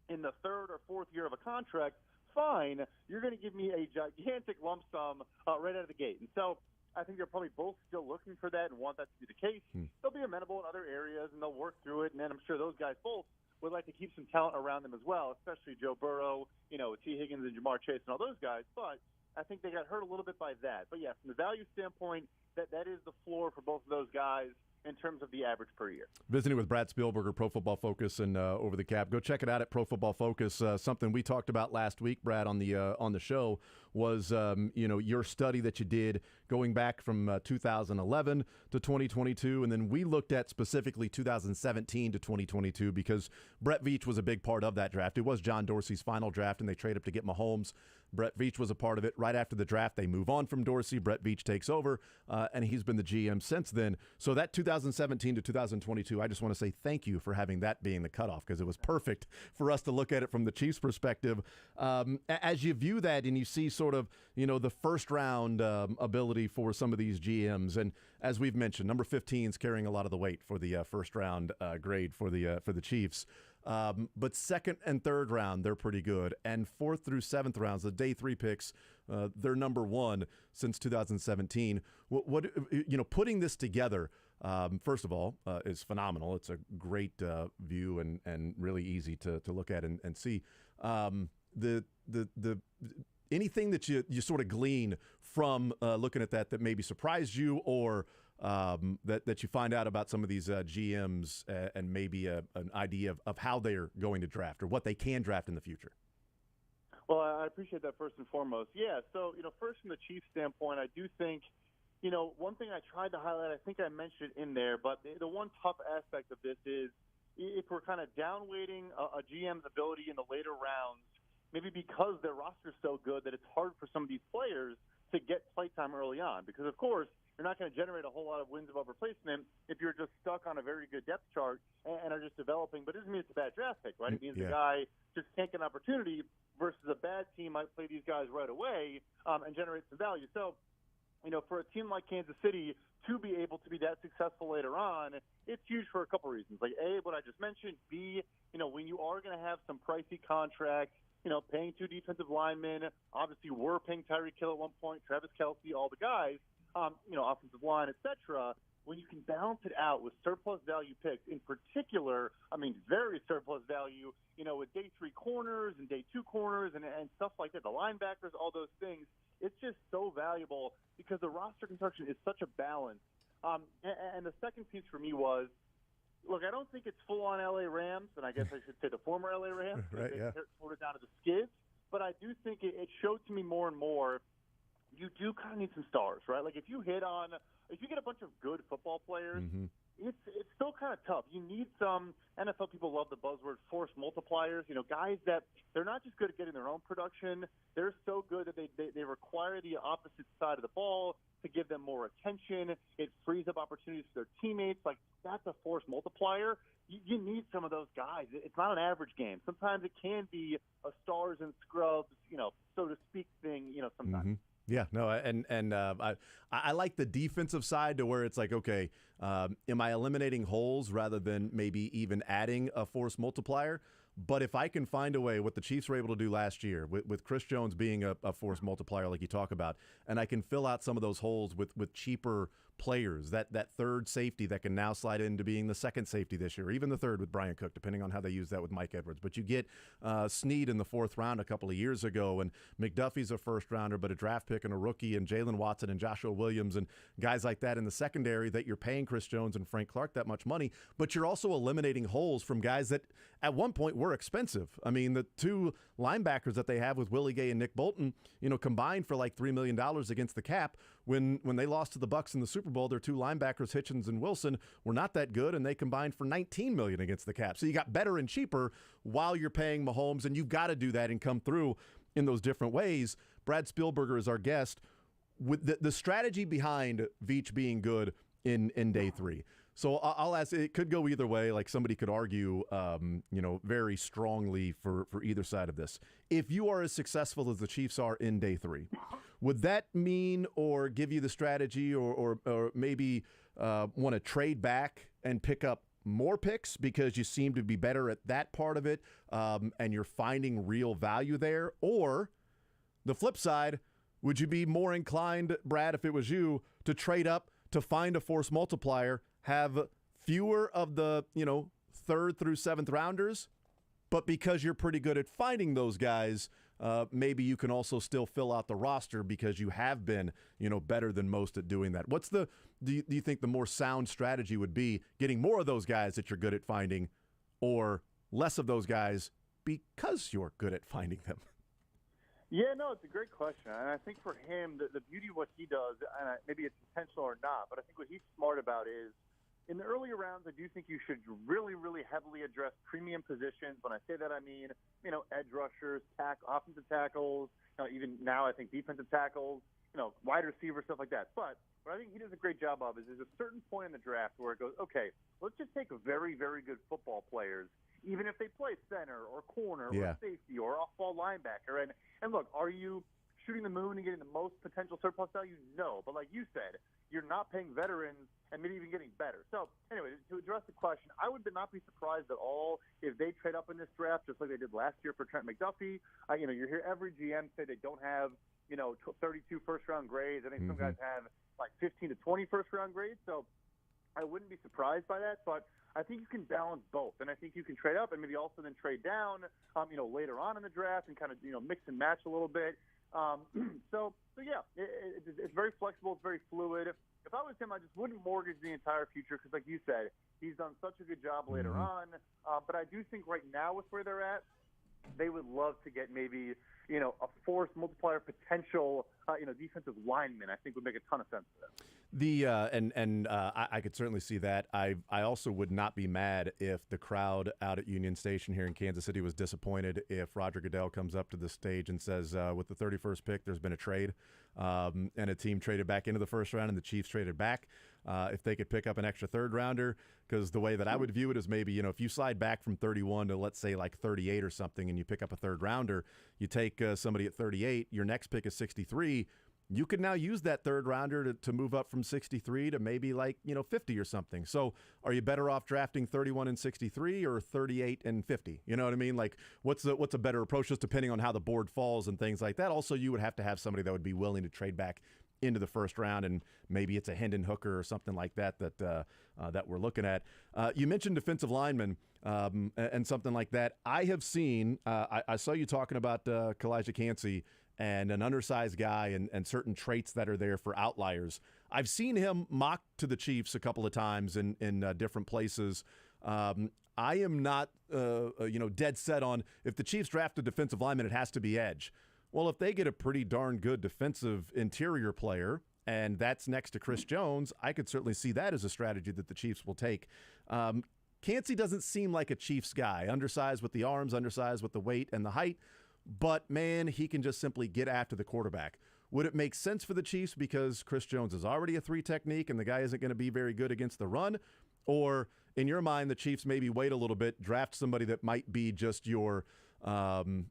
[SPEAKER 16] in the third or fourth year of a contract, fine, you're going to give me a gigantic lump sum right out of the gate. And so I think they're probably both still looking for that and want that to be the case. They'll be amenable in other areas, and they'll work through it. And then I'm sure those guys both would like to keep some talent around them as well, especially Joe Burrow, T. Higgins and Jamar Chase and all those guys. But I think they got hurt a little bit by that. But, yeah, from the value standpoint, that is the floor for both of those guys in terms of the average per year.
[SPEAKER 1] Visiting with Brad Spielberger, Pro Football Focus, and Over the Cap. Go check it out at Pro Football Focus. Something we talked about last week, Brad, on the show was your study that you did going back from 2011 to 2022, and then we looked at specifically 2017 to 2022 because Brett Veach was a big part of that draft. It was John Dorsey's final draft, and they traded up to get Mahomes. Brett Veach was a part of it. Right after the draft, they move on from Dorsey. Brett Veach takes over, and he's been the GM since then. So that 2017 to 2022, I just want to say thank you for having that being the cutoff because it was perfect for us to look at it from the Chiefs' perspective. As you view that and you see sort of, the first round ability for some of these GMs, and as we've mentioned, number 15 is carrying a lot of the weight for the first round grade for the Chiefs. But second and third round, they're pretty good. And fourth through seventh rounds, the day 3 picks, they're number 1 since 2017. What putting this together, first of all, is phenomenal. It's a great view and really easy to look at and see. The anything that you sort of glean from looking at that maybe surprised you or that you find out about some of these GMs and maybe an idea of how they're going to draft or what they can draft in the future?
[SPEAKER 16] Well, I appreciate that first and foremost. Yeah, so, first from the Chiefs standpoint, I do think, one thing I tried to highlight, I think I mentioned it in there, but the one tough aspect of this is if we're kind of downweighting a GM's ability in the later rounds, maybe because their roster's so good that it's hard for some of these players to get playtime early on. Because, of course, you're not going to generate a whole lot of wins above replacement if you're just stuck on a very good depth chart and are just developing. But it doesn't mean it's a bad draft pick, right? It means the guy just can't get an opportunity versus a bad team might play these guys right away and generate some value. So, for a team like Kansas City to be able to be that successful later on, it's huge for a couple reasons. Like, A, what I just mentioned. B, when you are going to have some pricey contracts, paying 2 defensive linemen. Obviously, we're paying Tyreek Hill at one point, Travis Kelce, all the guys, offensive line, et cetera. When you can balance it out with surplus value picks, in particular, very surplus value, with day 3 corners and day 2 corners and stuff like that, the linebackers, all those things, it's just so valuable because the roster construction is such a balance. And the second piece for me was, look, I don't think it's full-on L.A. Rams, and I guess I should say the former L.A. Rams.
[SPEAKER 1] Right, yeah.
[SPEAKER 16] Sort of down to the skids. But I do think it showed to me more and more you do kind of need some stars, right? Like if you get a bunch of good football players, it's still kind of tough. You need some – NFL people love the buzzword force multipliers, guys that they're not just good at getting their own production. They're so good that they require the opposite side of the ball to give them more attention. It frees up opportunities for their teammates. Like, that's a force multiplier. You need some of those guys. It's not an average game. Sometimes it can be a stars and scrubs, so to speak thing, sometimes.
[SPEAKER 1] Yeah, no, and I like the defensive side to where it's like, okay, am I eliminating holes rather than maybe even adding a force multiplier? But if I can find a way, what the Chiefs were able to do last year with Chris Jones being a force multiplier like you talk about, and I can fill out some of those holes with cheaper players, that third safety that can now slide into being the second safety this year, or even the third with Brian Cook, depending on how they use that with Mike Edwards. But you get Snead in the 4th round a couple of years ago, and McDuffie's a first rounder, but a draft pick and a rookie, and Jalen Watson and Joshua Williams and guys like that in the secondary that you're paying Chris Jones and Frank Clark that much money, but you're also eliminating holes from guys that at one point were expensive. I mean, the 2 linebackers that they have with Willie Gay and Nick Bolton, combined for like $3 million against the cap. When they lost to the Bucs in the Super Bowl, their 2 linebackers, Hitchens and Wilson, were not that good, and they combined for $19 million against the cap. So you got better and cheaper while you're paying Mahomes, and you've got to do that and come through in those different ways. Brad Spielberger is our guest. With the strategy behind Veach being good in day 3. So I'll ask, it could go either way. Like somebody could argue, very strongly for either side of this. If you are as successful as the Chiefs are in day 3, would that mean or give you the strategy or maybe want to trade back and pick up more picks because you seem to be better at that part of it, and you're finding real value there? Or the flip side, would you be more inclined, Brad, if it was you, to trade up to find a force multiplier, have fewer of the, 3rd through 7th rounders, but because you're pretty good at finding those guys, maybe you can also still fill out the roster because you have been, better than most at doing that? Do you think the more sound strategy would be getting more of those guys that you're good at finding, or less of those guys because you're good at finding them?
[SPEAKER 16] Yeah, no, it's a great question. And I think for him, the beauty of what he does, and maybe it's intentional or not, but I think what he's smart about is, in the earlier rounds, I do think you should really, really heavily address premium positions. When I say that, I mean, edge rushers, offensive tackles, even now I think defensive tackles, wide receivers, stuff like that. But what I think he does a great job of is there's a certain point in the draft where it goes, okay, let's just take very, very good football players, even if they play center or corner or safety or off-ball linebacker. And look, are you shooting the moon and getting the most potential surplus value? No. But like you said, you're not paying veterans and maybe even getting better. So anyway, to address the question, I would not be surprised at all if they trade up in this draft, just like they did last year for Trent McDuffie. You hear every GM say they don't have, 32 first-round grades. I think some guys have like 15 to 20 first-round grades. So I wouldn't be surprised by that. But I think you can balance both, and I think you can trade up and maybe also then trade down, later on in the draft and kind of, mix and match a little bit. So yeah, it's very flexible. It's very fluid. If I was him, I just wouldn't mortgage the entire future because, like you said, he's done such a good job later on. But I do think right now with where they're at, they would love to get maybe, a force multiplier potential, defensive lineman. I think would make a ton of sense for them.
[SPEAKER 1] I could certainly see that. I also would not be mad if the crowd out at Union Station here in Kansas City was disappointed if Roger Goodell comes up to the stage and says, with the 31st pick, there's been a trade, and a team traded back into the first round and the Chiefs traded back. If they could pick up an extra third rounder, because the way that I would view it is maybe, if you slide back from 31 to, let's say, like 38 or something, and you pick up a third rounder, you take somebody at 38, your next pick is 63. You could now use that third rounder to move up from 63 to maybe 50 or something. So are you better off drafting 31 and 63 or 38 and 50? You know what I mean? Like what's a better approach, just depending on how the board falls and things like that. Also, you would have to have somebody that would be willing to trade back into the first round, and maybe it's a Hendon Hooker or something like that we're looking at. You mentioned defensive linemen and something like that. I have seen, I saw you talking about Calijah Kancey and an undersized guy and certain traits that are there for outliers. I've seen him mocked to the Chiefs a couple of times in different places. I am not dead set on if the Chiefs draft a defensive lineman, it has to be edge. Well, if they get a pretty darn good defensive interior player, and that's next to Chris Jones, I could certainly see that as a strategy that the Chiefs will take. Kancey doesn't seem like a Chiefs guy, undersized with the arms, undersized with the weight and the height, but man, he can just simply get after the quarterback. Would it make sense for the Chiefs because Chris Jones is already a 3 technique and the guy isn't going to be very good against the run? Or in your mind, the Chiefs maybe wait a little bit, draft somebody that might be just your, one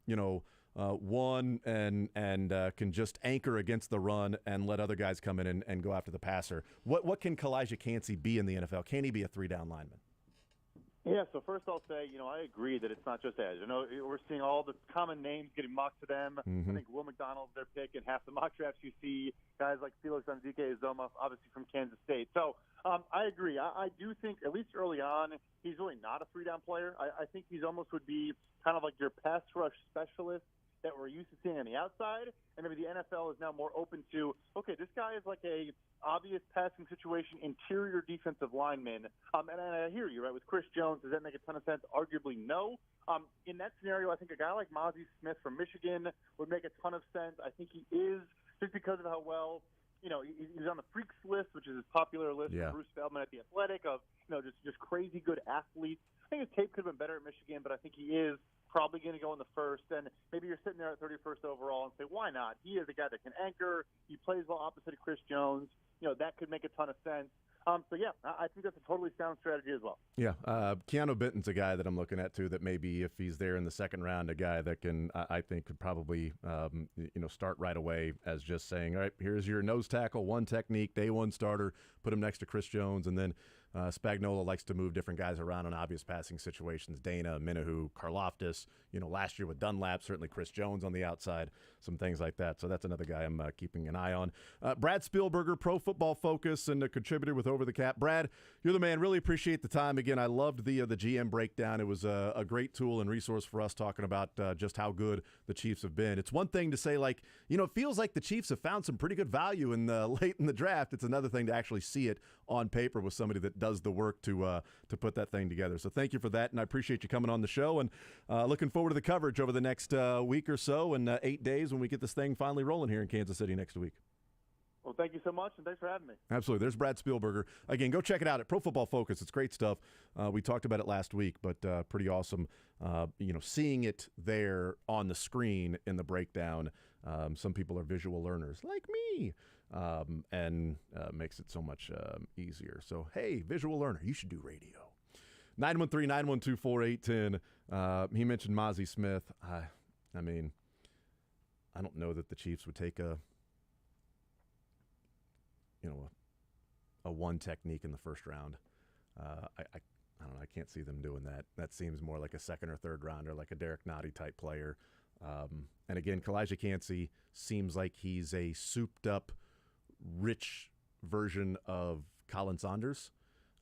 [SPEAKER 1] and can just anchor against the run and let other guys come in and go after the passer? What can Calijah Kancey be in the NFL? Can he be a 3-down lineman?
[SPEAKER 16] Yeah, so first I'll say, I agree that it's not just edge. I know we're seeing all the common names getting mocked to them. I think Will McDonald's their pick, and half the mock drafts you see guys like Felix Anzike-Uzoma, obviously from Kansas State. So I agree. I do think, at least early on, he's really not a 3-down player. I think he's almost would be kind of like your pass rush specialist that we're used to seeing on the outside, and maybe the NFL is now more open to, okay, this guy is like a obvious passing situation, interior defensive lineman. And I hear you, right, with Chris Jones, does that make a ton of sense? Arguably, no. In that scenario, I think a guy like Mazi Smith from Michigan would make a ton of sense. I think he is, just because of how well, he's on the Freaks list, which is his popular list from Bruce Feldman at The Athletic of, just crazy good athletes. I think his tape could have been better at Michigan, but I think he is probably going to go in the first. And maybe you're sitting there at 31st overall and say, why not? He is a guy that can anchor. He plays well opposite of Chris Jones. That could make a ton of sense. So, yeah, I think that's a totally sound strategy as well.
[SPEAKER 1] Yeah, Keanu Benton's a guy that I'm looking at, too, that maybe if he's there in the second round, a guy that can, I think, could probably, start right away as just saying, all right, here's your nose tackle, one technique, day one starter, put him next to Chris Jones, and then Spagnuolo likes to move different guys around in obvious passing situations. Dana, Minahu, Karlaftis, last year with Dunlap, certainly Chris Jones on the outside, some things like that. So that's another guy I'm keeping an eye on. Brad Spielberger, Pro Football Focus, and a contributor with Over the Cap. Brad, you're the man. Really appreciate the time. Again, I loved the GM breakdown. It was a great tool and resource for us talking about just how good the Chiefs have been. It's one thing to say, it feels like the Chiefs have found some pretty good value in late in the draft. It's another thing to actually see it on paper with somebody that does the work to put that thing together. So thank you for that, and I appreciate you coming on the show, and looking forward to the coverage over the next week or so and 8 days when we get this thing finally rolling here in Kansas City next week.
[SPEAKER 16] Well, thank you so much, and thanks for having me.
[SPEAKER 1] Absolutely. There's Brad Spielberger. Again, go check it out at Pro Football Focus. It's great stuff. We talked about it last week, but pretty awesome, seeing it there on the screen in the breakdown. Some people are visual learners like me, and makes it so much easier. So, hey, visual learner, you should do radio. 913-912-4810. He mentioned Mazi Smith. I mean, I don't know that the Chiefs would take a one technique in the first round. I don't know. I can't see them doing that. That seems more like a second or third rounder, like a Derek Nottie type player. And again, Kalijah Kancey seems like he's a souped up, rich version of Colin Saunders,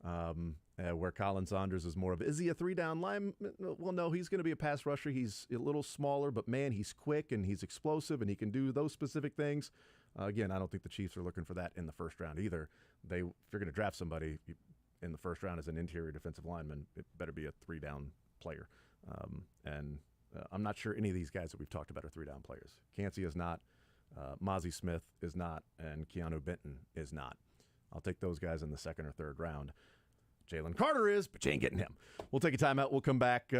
[SPEAKER 1] where Colin Saunders is more of, is he a three-down line? Well, no, he's going to be a pass rusher. He's a little smaller, but, man, he's quick and he's explosive and he can do those specific things. Again, I don't think the Chiefs are looking for that in the first round either. If you're going to draft somebody in the first round as an interior defensive lineman, it better be a three-down player. I'm not sure any of these guys that we've talked about are three-down players. Kancey is not, Mazi Smith is not, and Keanu Benton is not. I'll take those guys in the second or third round. Jalen Carter is, but you ain't getting him. We'll take a timeout. We'll come back.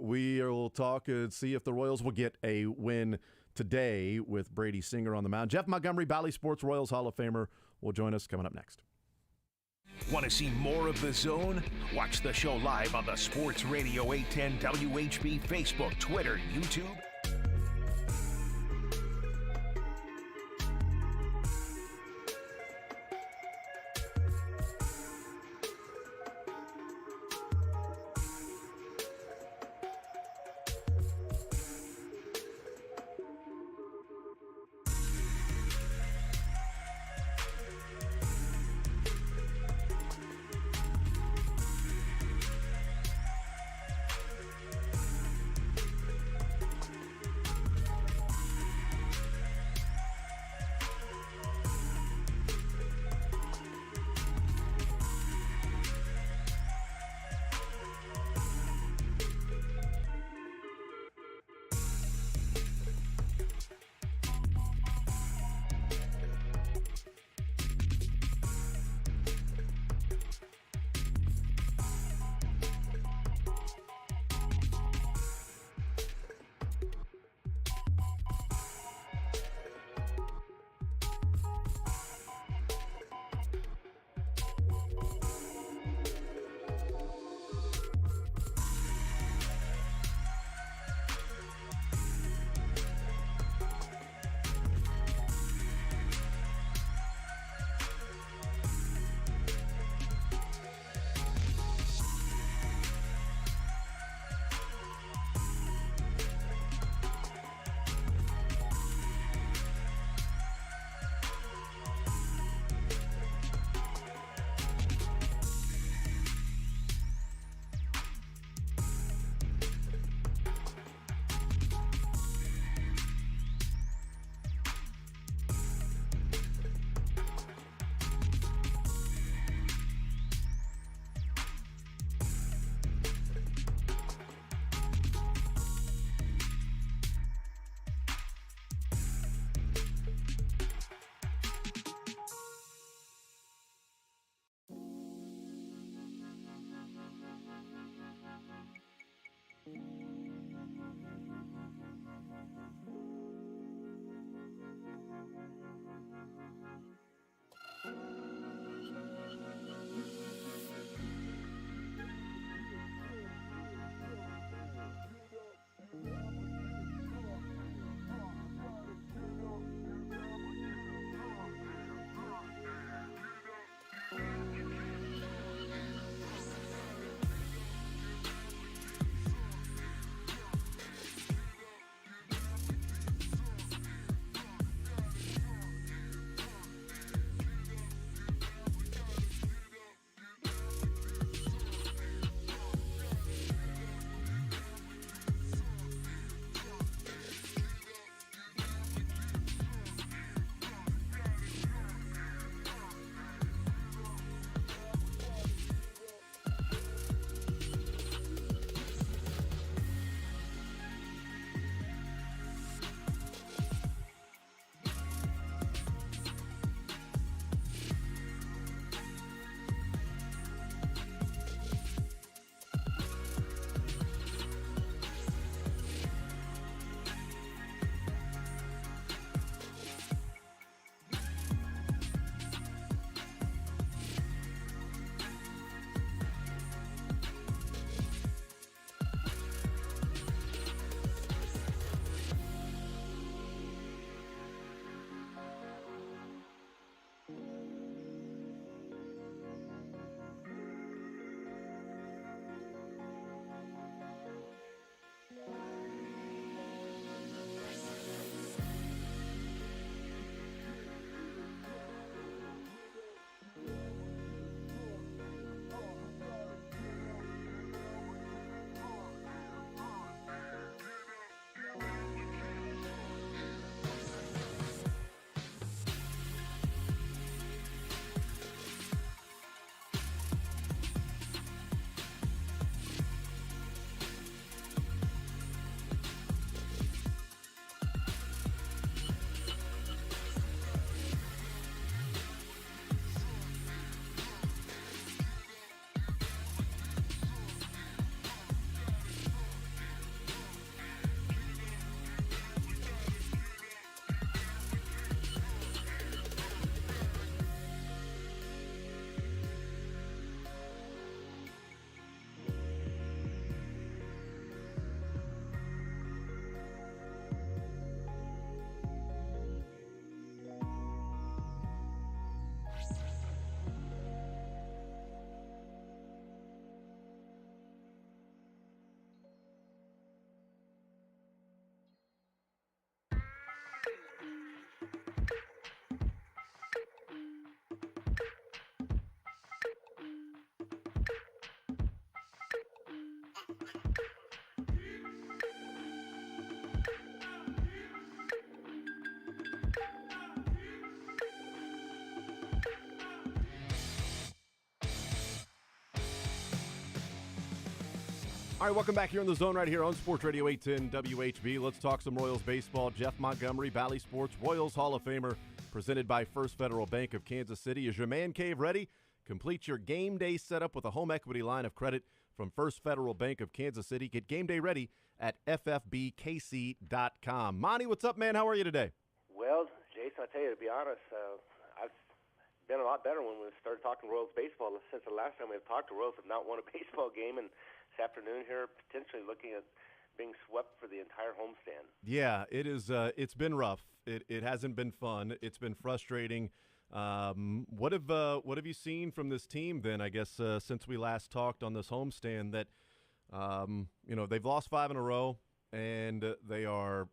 [SPEAKER 1] We will talk and see if the Royals will get a win today with Brady Singer on the mound. Jeff Montgomery, Bally Sports Royals Hall of Famer, will join us coming up next.
[SPEAKER 5] Want to see more of The Zone? Watch the show live on the Sports Radio 810 WHB Facebook, Twitter, YouTube.
[SPEAKER 1] All right, welcome back here in the zone right here on Sports Radio 810 WHB. Let's talk some Royals baseball. Jeff Montgomery, Bally Sports, Royals Hall of Famer, presented by First Federal Bank of Kansas City. Is your man cave ready? Complete your game day setup with a home equity line of credit from First Federal Bank of Kansas City. Get game day ready at ffbkc.com. Monty, what's up, man? How are you today?
[SPEAKER 17] Well, Jason, I tell you, to be honest, I've been a lot better when we started talking Royals baseball. Since the last time we've talked, the Royals have not won a baseball game, and this afternoon here, potentially looking at being swept for the entire homestand.
[SPEAKER 1] Yeah, it is. It's been rough. It hasn't been fun. It's been frustrating. What have you seen from this team then? I guess since we last talked on this homestand, that they've lost 5 in a row, and they are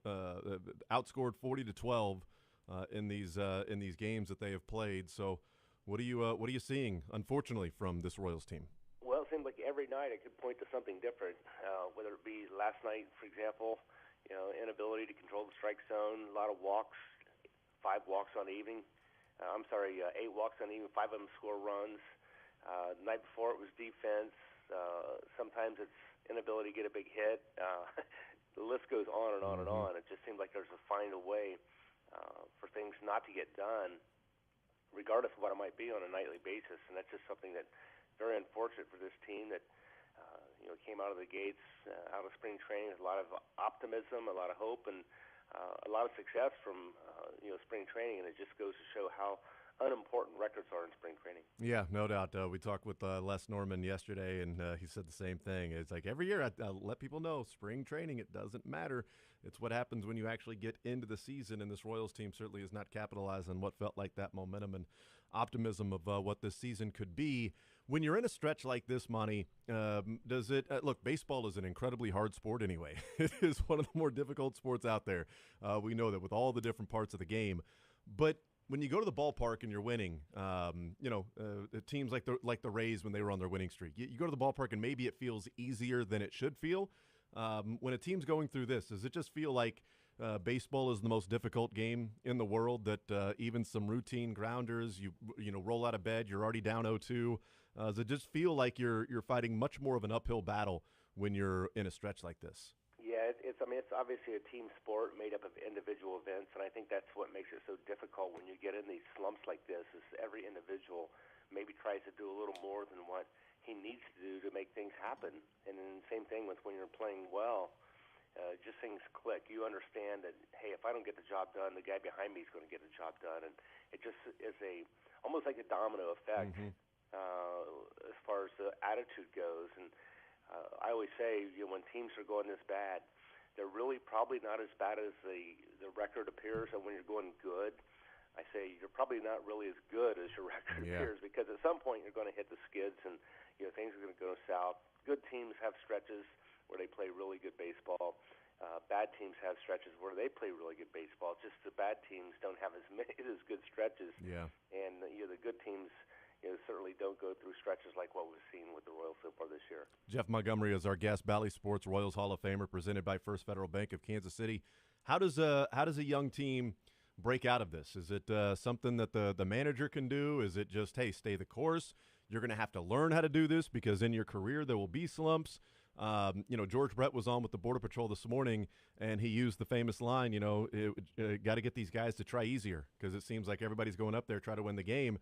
[SPEAKER 1] outscored 40-12 in these games that they have played. So, what are you seeing, unfortunately, from this Royals team?
[SPEAKER 17] Well, it seems like every night I could point to something different. Whether it be last night, for example, inability to control the strike zone, a lot of walks, 5 walks on the evening. 8 walks on the evening, 5 of them score runs. The night before it was defense. Sometimes it's inability to get a big hit. The list goes on and on and on. It just seems like there's a find a way for things not to get done, regardless of what it might be on a nightly basis. And that's just something that very unfortunate for this team that came out of the gates, out of spring training with a lot of optimism, a lot of hope, and a lot of success from spring training. And it just goes to show how unimportant records are in spring training.
[SPEAKER 1] Yeah, no doubt. We talked with Les Norman yesterday, and he said the same thing. It's like every year I let people know, spring training, it doesn't matter. It's what happens when you actually get into the season, and this Royals team certainly has not capitalized on what felt like that momentum and optimism of what this season could be. When you're in a stretch like this, Monty, does it look, baseball is an incredibly hard sport anyway. It is one of the more difficult sports out there. We know that with all the different parts of the game. But when you go to the ballpark and you're winning, teams like the Rays when they were on their winning streak, you go to the ballpark and maybe it feels easier than it should feel. When a team's going through this, does it just feel like baseball is the most difficult game in the world, that even some routine grounders, you roll out of bed, you're already down 0-2? Does it just feel like you're fighting much more of an uphill battle when you're in a stretch like this?
[SPEAKER 17] Yeah, it's obviously a team sport made up of individual events, and I think that's what makes it so difficult when you get in these slumps like this, is every individual maybe tries to do a little more than what he needs to do to make things happen. And then same thing with when you're playing well. Just things click. You understand that, hey, if I don't get the job done, the guy behind me is going to get the job done. And it just is almost like a domino effect as far as the attitude goes. And I always say, when teams are going this bad, they're really probably not as bad as the record appears. And when you're going good, I say you're probably not really as good as your record appears, because at some point you're going to hit the skids and things are going to go south. Good teams have stretches where they play really good baseball. Bad teams have stretches where they play really good baseball. Just the bad teams don't have as good stretches.
[SPEAKER 1] Yeah.
[SPEAKER 17] And the good teams certainly don't go through stretches like what we've seen with the Royals so far this year.
[SPEAKER 1] Jeff Montgomery is our guest, Bally Sports Royals Hall of Famer, presented by First Federal Bank of Kansas City. How does a young team break out of this? Is it something that the manager can do? Is it just, hey, stay the course? You're going to have to learn how to do this because in your career there will be slumps. George Brett was on with the Border Patrol this morning, and he used the famous line, got to get these guys to try easier, because it seems like everybody's going up there try to win the game.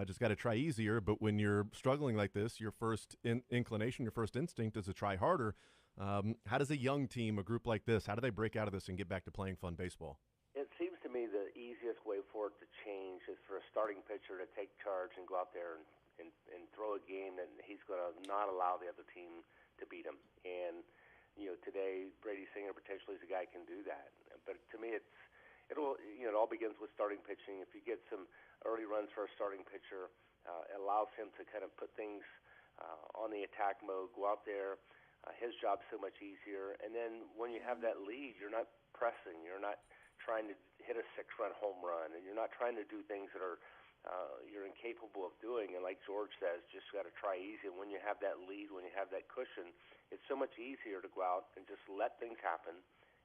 [SPEAKER 1] Just got to try easier. But when you're struggling like this, your first inclination, your first instinct is to try harder. How does a young team, a group like this, how do they break out of this and get back to playing fun baseball?
[SPEAKER 17] It seems to me the easiest way for it to change is for a starting pitcher to take charge and go out there and throw a game that he's going to not allow the other team to beat him. And today Brady Singer potentially is a guy who can do that. But to me, it all begins with starting pitching. If you get some early runs for a starting pitcher, it allows him to kind of put things on the attack mode, go out there. His job's so much easier. And then when you have that lead, you're not pressing. You're not trying to hit a 6-run home run, and you're not trying to do things that are you're incapable of doing. And like George says, just got to try easy. And when you have that lead, when you have that cushion, it's so much easier to go out and just let things happen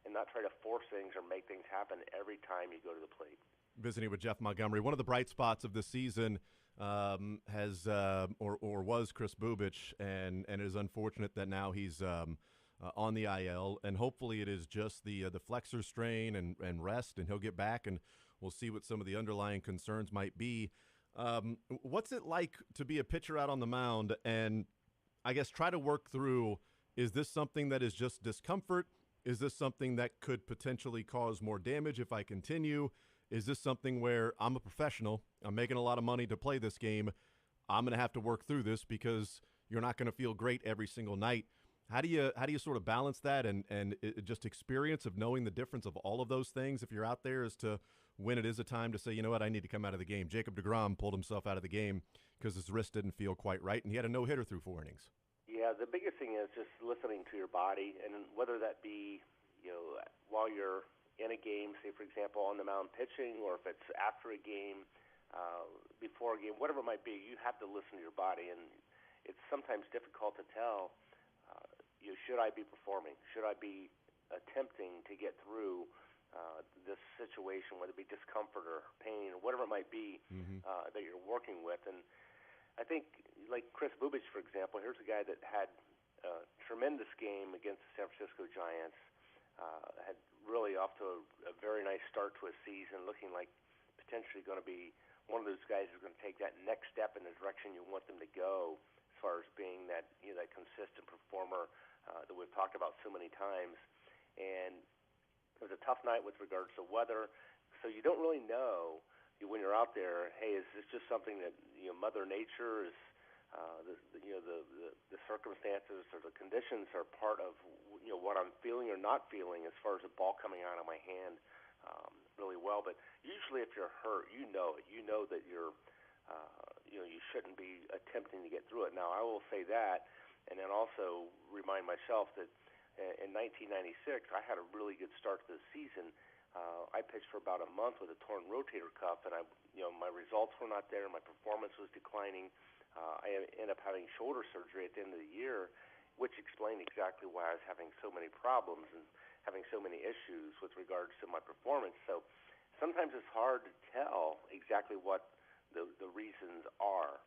[SPEAKER 17] and not try to force things or make things happen every time you go to the plate.
[SPEAKER 1] Visiting with Jeff Montgomery, one of the bright spots of this season, has or was Kris Bubic, and it is unfortunate that now he's on the IL, and hopefully it is just the flexor strain and rest, and he'll get back, and we'll see what some of the underlying concerns might be. What's it like to be a pitcher out on the mound and, I guess, try to work through, is this something that is just discomfort? Is this something that could potentially cause more damage if I continue? Is this something where I'm a professional, I'm making a lot of money to play this game, I'm going to have to work through this because you're not going to feel great every single night? How do you sort of balance that and just experience of knowing the difference of all of those things if you're out there as to when it is a time to say, you know what, I need to come out of the game? Jacob deGrom pulled himself out of the game because his wrist didn't feel quite right, and he had a no-hitter through 4 innings.
[SPEAKER 17] Yeah, the biggest thing is just listening to your body, and whether that be, while you're in a game, say, for example, on the mound pitching, or if it's after a game, before a game, whatever it might be, you have to listen to your body, and it's sometimes difficult to tell, should I be performing? Should I be attempting to get through this situation, whether it be discomfort or pain or whatever it might be that you're working with? And I think, like Kris Bubic, for example, here's a guy that had a tremendous game against the San Francisco Giants, had really off to a very nice start to a season, looking like potentially going to be one of those guys who's going to take that next step in the direction you want them to go, as far as being that that consistent performer that we've talked about so many times. And it was a tough night with regards to weather, so you don't really know when you're out there. Hey, is this just something that Mother Nature is? The circumstances or the conditions are part of what I'm feeling or not feeling as far as the ball coming out of my hand really well. But usually, if you're hurt, you know it. You know that you're you shouldn't be attempting to get through it. Now, I will say that, and then also remind myself that in 1996, I had a really good start to the season. I pitched for about a month with a torn rotator cuff, and my results were not there. My performance was declining. I ended up having shoulder surgery at the end of the year, which explained exactly why I was having so many problems and having so many issues with regards to my performance. So sometimes it's hard to tell exactly what the reasons are.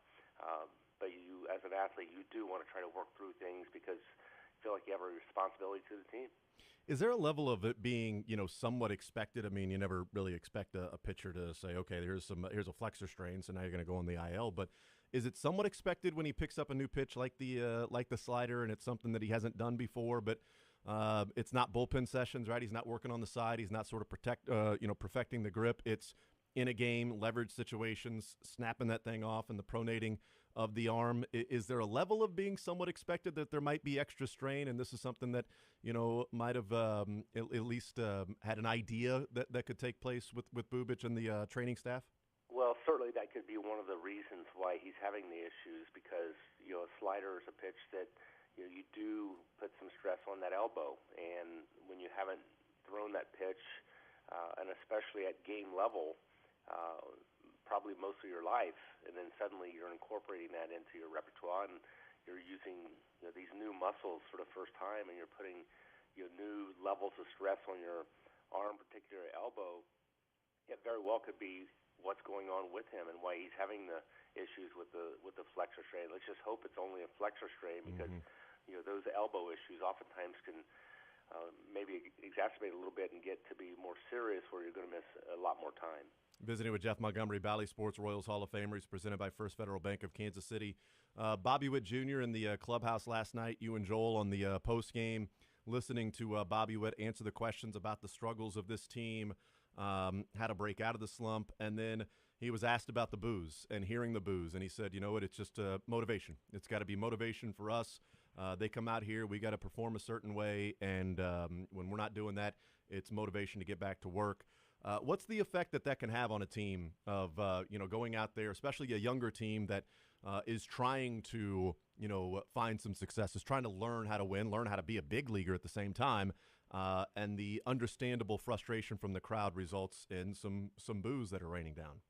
[SPEAKER 17] But you, as an athlete, you do want to try to work through things because you feel like you have a responsibility to the team.
[SPEAKER 1] Is there a level of it being, somewhat expected? I mean, you never really expect a pitcher to say, okay, here's a flexor strain, so now you're going to go on the IL. But is it somewhat expected when he picks up a new pitch like the slider, and it's something that he hasn't done before? But it's not bullpen sessions, right? He's not working on the side. He's not sort of perfecting the grip. It's in a game, leverage situations, snapping that thing off, and the pronating of the arm. Is there a level of being somewhat expected that there might be extra strain, and this is something that might have at least had an idea that could take place with Bubic and the training staff?
[SPEAKER 17] Well, certainly that could be one of the reasons why he's having the issues, because a slider is a pitch that you do put some stress on that elbow, and when you haven't thrown that pitch, and especially at game level, probably most of your life, and then suddenly you're incorporating that into your repertoire, and you're using these new muscles for the first time, and you're putting new levels of stress on your arm, particularly elbow. It very well could be what's going on with him and why he's having the issues with the flexor strain. Let's just hope it's only a flexor strain, because those elbow issues oftentimes can maybe exacerbate a little bit and get to be more serious, where you're going to miss a lot more time.
[SPEAKER 1] Visiting with Jeff Montgomery, Bally Sports Royals Hall of Famer. He's presented by First Federal Bank of Kansas City. Bobby Witt Jr. in the clubhouse last night. You and Joel on the post game, listening to Bobby Witt answer the questions about the struggles of this team, how to break out of the slump, and then he was asked about the boos and hearing the boos, and he said, it's just motivation. It's got to be motivation for us. They come out here, we got to perform a certain way, and when we're not doing that, it's motivation to get back to work. What's the effect that can have on a team of, going out there, especially a younger team that is trying to, find some success, is trying to learn how to win, learn how to be a big leaguer at the same time, and the understandable frustration from the crowd results in some boos that are raining down?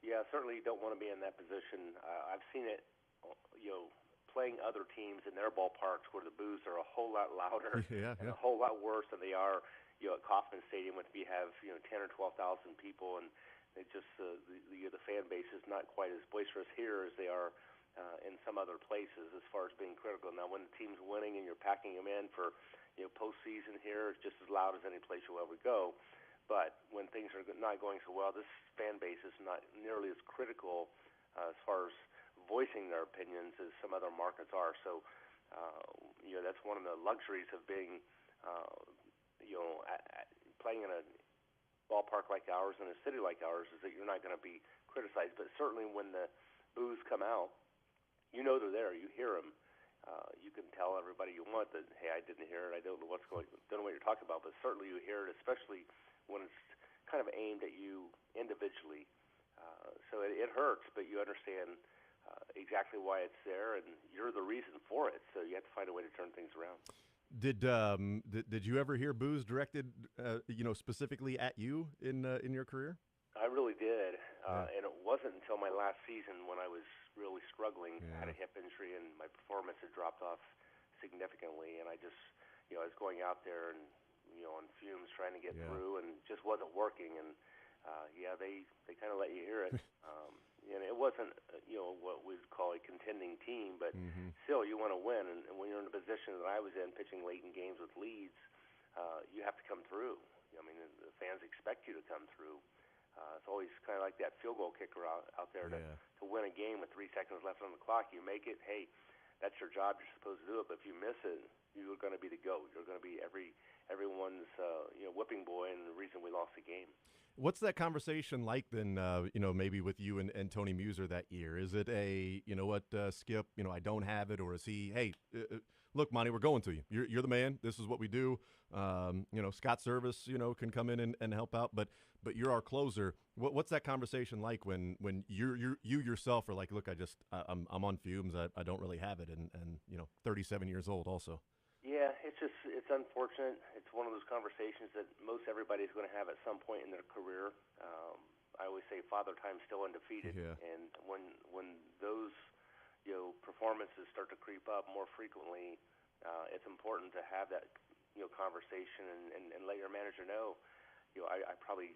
[SPEAKER 17] Yeah, certainly you don't want to be in that position. I've seen it, playing other teams in their ballparks where the boos are a whole lot louder and a whole lot worse than they are at Kauffman Stadium, if you have 10 or 12,000 people, and It just the fan base is not quite as boisterous here as they are in some other places as far as being critical. Now, when the team's winning and you're packing them in for postseason here, it's just as loud as any place you'll ever go. But when things are not going so well, this fan base is not nearly as critical as far as voicing their opinions as some other markets are. So, that's one of the luxuries of being, playing in a ballpark like ours in a city like ours, is that you're not going to be criticized. But certainly when the boos come out, they're there. You hear them. You can tell everybody you want that, hey, I didn't hear it. I don't know don't know what you're talking about. But certainly you hear it, especially when it's kind of aimed at you individually. So it hurts, but you understand exactly why it's there, and you're the reason for it. So you have to find a way to turn things around.
[SPEAKER 1] Did you ever hear boos directed, specifically at you in your career?
[SPEAKER 17] I really did, and it wasn't until my last season when I was really struggling. I had a hip injury, and my performance had dropped off significantly, and I just, I was going out there and, on fumes trying to get through, and just wasn't working, and they kind of let you hear it. And it wasn't, what we'd call a contending team, but still, you want to win. And when you're in the position that I was in, pitching late in games with leads, you have to come through. I mean, the fans expect you to come through. It's always kind of like that field goal kicker out there to win a game with 3 seconds left on the clock. You make it, hey, that's your job. You're supposed to do it. But if you miss it, you're going to be the GOAT. You're going to be everyone's whipping boy and the reason we lost the game.
[SPEAKER 1] What's that conversation like then, maybe with you and Tony Muser that year? Is it a, Skip, I don't have it? Or is he, hey, look, Monty, we're going to you. You're the man. This is what we do. Scott Service, can come in and help out, but you're our closer. What's that conversation like when you yourself are like, look, I'm on fumes. I don't really have it. And 37 years old also.
[SPEAKER 17] Yeah, it's unfortunate. It's one of those conversations that most everybody's going to have at some point in their career. I always say Father Time's still undefeated, and when those performances start to creep up more frequently, it's important to have that conversation and let your manager know. I probably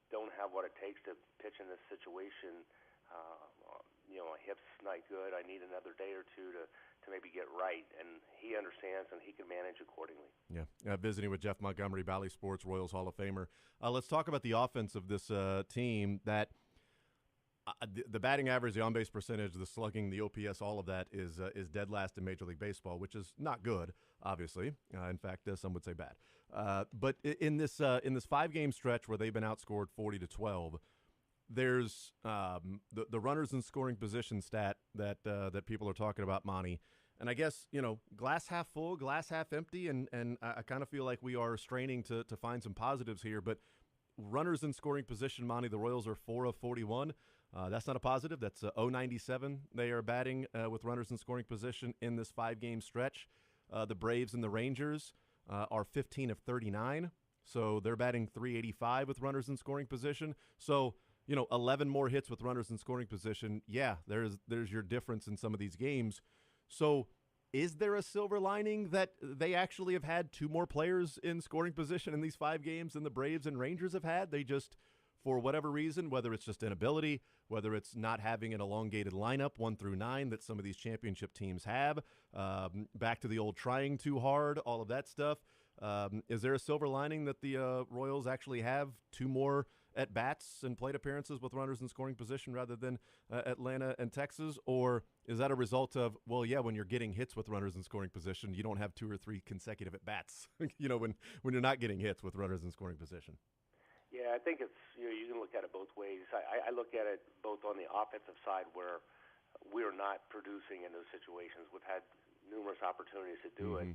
[SPEAKER 17] don't have what it takes to pitch in this situation. My hip's not good. I need another day or two to maybe get right, and he understands and he can manage accordingly.
[SPEAKER 1] Yeah, visiting with Jeff Montgomery, Bally Sports, Royals Hall of Famer. Let's talk about the offense of this team. That the batting average, the on-base percentage, the slugging, the OPS, all of that is dead last in Major League Baseball, which is not good, obviously. In fact, some would say bad. But in this 5-game stretch where they've been outscored 40-12. There's the runners in scoring position stat that people are talking about, Monty. And I guess, glass half full, glass half empty, and I kind of feel like we are straining to find some positives here. But runners in scoring position, Monty, the Royals are 4 of 41. That's not a positive. That's 0.97 they are batting with runners in scoring position in this 5-game stretch. The Braves and the Rangers are 15 of 39. So they're batting 385 with runners in scoring position. So 11 more hits with runners in scoring position. Yeah, there's your difference in some of these games. So is there a silver lining that they actually have had 2 more players in scoring position in these 5 games than the Braves and Rangers have had? They just, for whatever reason, whether it's just inability, whether it's not having an elongated lineup 1 through 9 that some of these championship teams have, back to the old trying too hard, all of that stuff. Is there a silver lining that the Royals actually have 2 more at-bats and plate appearances with runners in scoring position rather than Atlanta and Texas? Or is that a result of, when you're getting hits with runners in scoring position, you don't have 2 or 3 consecutive at-bats, when you're not getting hits with runners in scoring position?
[SPEAKER 17] Yeah, I think it's, you can look at it both ways. I look at it both on the offensive side where we are not producing in those situations. We've had numerous opportunities to do it.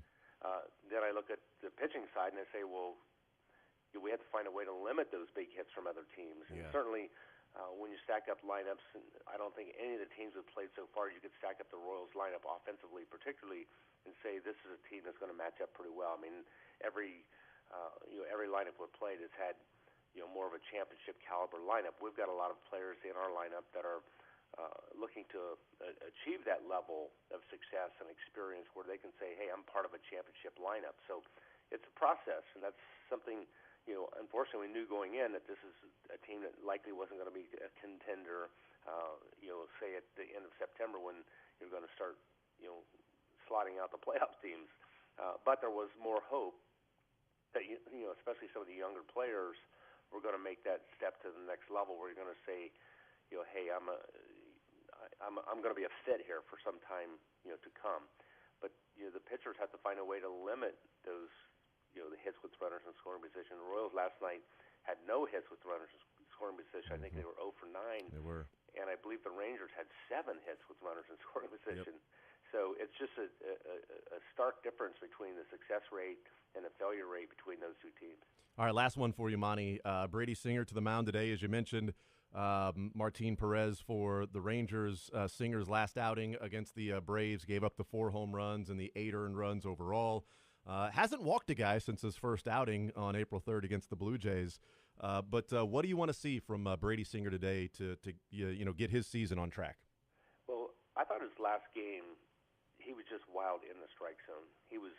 [SPEAKER 17] Then I look at the pitching side and I say, we have to find a way to limit those big hits from other teams. And certainly when you stack up lineups, and I don't think any of the teams have played so far, you could stack up the Royals lineup offensively particularly and say this is a team that's going to match up pretty well. I mean, every lineup we've played has had more of a championship caliber lineup. We've got a lot of players in our lineup that are looking to achieve that level of success and experience where they can say, hey, I'm part of a championship lineup. So it's a process, and that's something unfortunately, we knew going in that this is a team that likely wasn't going to be a contender. Say at the end of September when you're going to start, slotting out the playoff teams. But there was more hope that especially some of the younger players were going to make that step to the next level, where you're going to say, hey, I'm going to be a fit here for some time, to come. But the pitchers have to find a way to limit those, the hits with runners in scoring position. The Royals last night had no hits with runners in scoring position. I think they were 0 for 9.
[SPEAKER 1] They were.
[SPEAKER 17] And I believe the Rangers had 7 hits with runners in scoring position. Yep. So it's just a stark difference between the success rate and the failure rate between those two teams.
[SPEAKER 1] All right, last one for you, Monty. Brady Singer to the mound today, as you mentioned. Martin Perez for the Rangers. Singer's last outing against the Braves gave up the 4 home runs and the 8 earned runs overall. Hasn't walked a guy since his first outing on April 3rd against the Blue Jays. But what do you want to see from Brady Singer today to get his season on track?
[SPEAKER 17] Well, I thought his last game, he was just wild in the strike zone. He was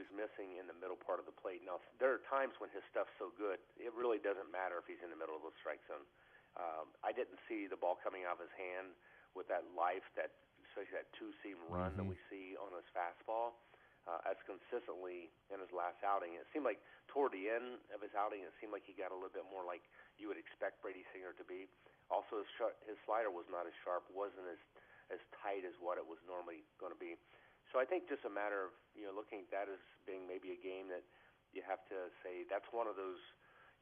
[SPEAKER 17] missing in the middle part of the plate. Now, there are times when his stuff's so good, it really doesn't matter if he's in the middle of the strike zone. I didn't see the ball coming out of his hand with that life, especially that two-seam run that we see on his fastball. As consistently in his last outing. It seemed like toward the end of his outing, it seemed like he got a little bit more like you would expect Brady Singer to be. Also, his slider was not as sharp, wasn't as tight as what it was normally going to be. So I think just a matter of looking at that as being maybe a game that you have to say that's one of those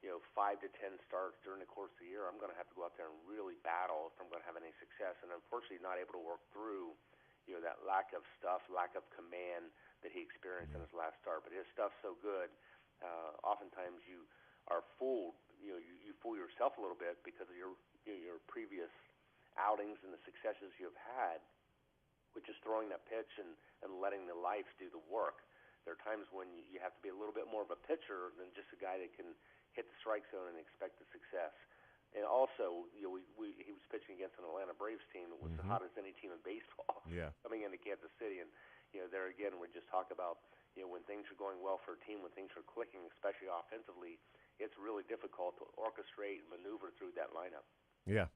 [SPEAKER 17] 5 to 10 starts during the course of the year. I'm going to have to go out there and really battle if I'm going to have any success. And unfortunately, not able to work through that lack of stuff, lack of command that he experienced in his last start. But his stuff's so good, oftentimes you are fooled. You fool yourself a little bit because of your previous outings and the successes you've had, with just throwing that pitch and letting the life do the work. There are times when you have to be a little bit more of a pitcher than just a guy that can hit the strike zone and expect the success. And also, he was pitching against an Atlanta Braves team that was the hottest any team in baseball coming into Kansas City. And, there again, we just talk about, when things are going well for a team, when things are clicking, especially offensively, it's really difficult to orchestrate and maneuver through that lineup.
[SPEAKER 1] Yeah,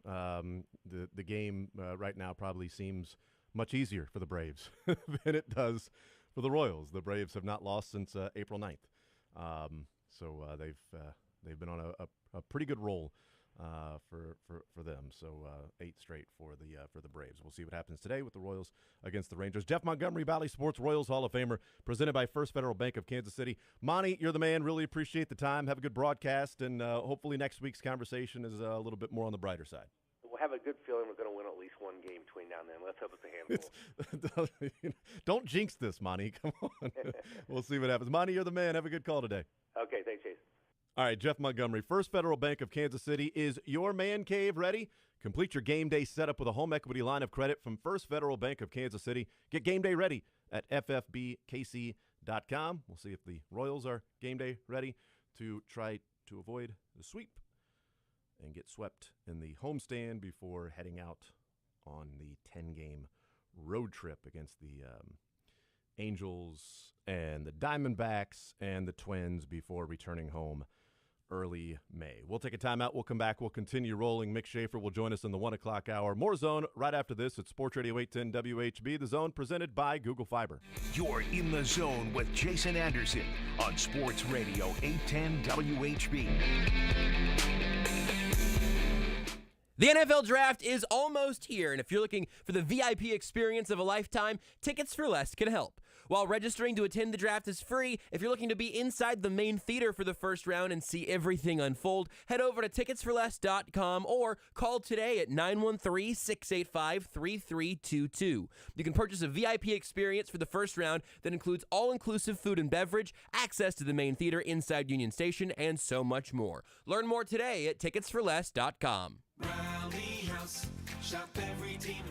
[SPEAKER 1] the game right now probably seems much easier for the Braves than it does for the Royals. The Braves have not lost since April 9th. So they've been on a pretty good roll for them. So 8 straight for the Braves. We'll see what happens today with the Royals against the Rangers. Jeff Montgomery, Valley Sports Royals Hall of Famer, presented by First Federal Bank of Kansas City. Monty, you're the man. Really appreciate the time. Have a good broadcast, and hopefully next week's conversation is a little bit more on the brighter side.
[SPEAKER 17] We'll have a good feeling we're going to win at least one game between now and then. Let's hope it's a handful.
[SPEAKER 1] Don't jinx this, Monty. Come on. We'll see what happens. Monty, you're the man. Have a good call today.
[SPEAKER 17] Okay, thanks, Jason.
[SPEAKER 1] All right, Jeff Montgomery, First Federal Bank of Kansas City. Is your man cave ready? Complete your game day setup with a home equity line of credit from First Federal Bank of Kansas City. Get game day ready at ffbkc.com. We'll see if the Royals are game day ready to try to avoid the sweep and get swept in the homestand before heading out on the 10-game road trip against the Angels and the Diamondbacks and the Twins before returning home early May. We'll take a timeout. We'll come back. We'll continue rolling. Mick Schaefer will join us in the 1 o'clock hour. More Zone right after this at Sports Radio 810 WHB. The Zone presented by Google Fiber.
[SPEAKER 5] You're in the Zone with Jason Anderson on Sports Radio 810 WHB.
[SPEAKER 2] The NFL Draft is almost here, and if you're looking for the VIP experience of a lifetime, Tickets for Less can help. While registering to attend the draft is free, if you're looking to be inside the main theater for the first round and see everything unfold, head over to ticketsforless.com or call today at 913-685-3322. You can purchase a VIP experience for the first round that includes all-inclusive food and beverage, access to the main theater inside Union Station, and so much more. Learn more today at ticketsforless.com.
[SPEAKER 18] Rally House, shop every team.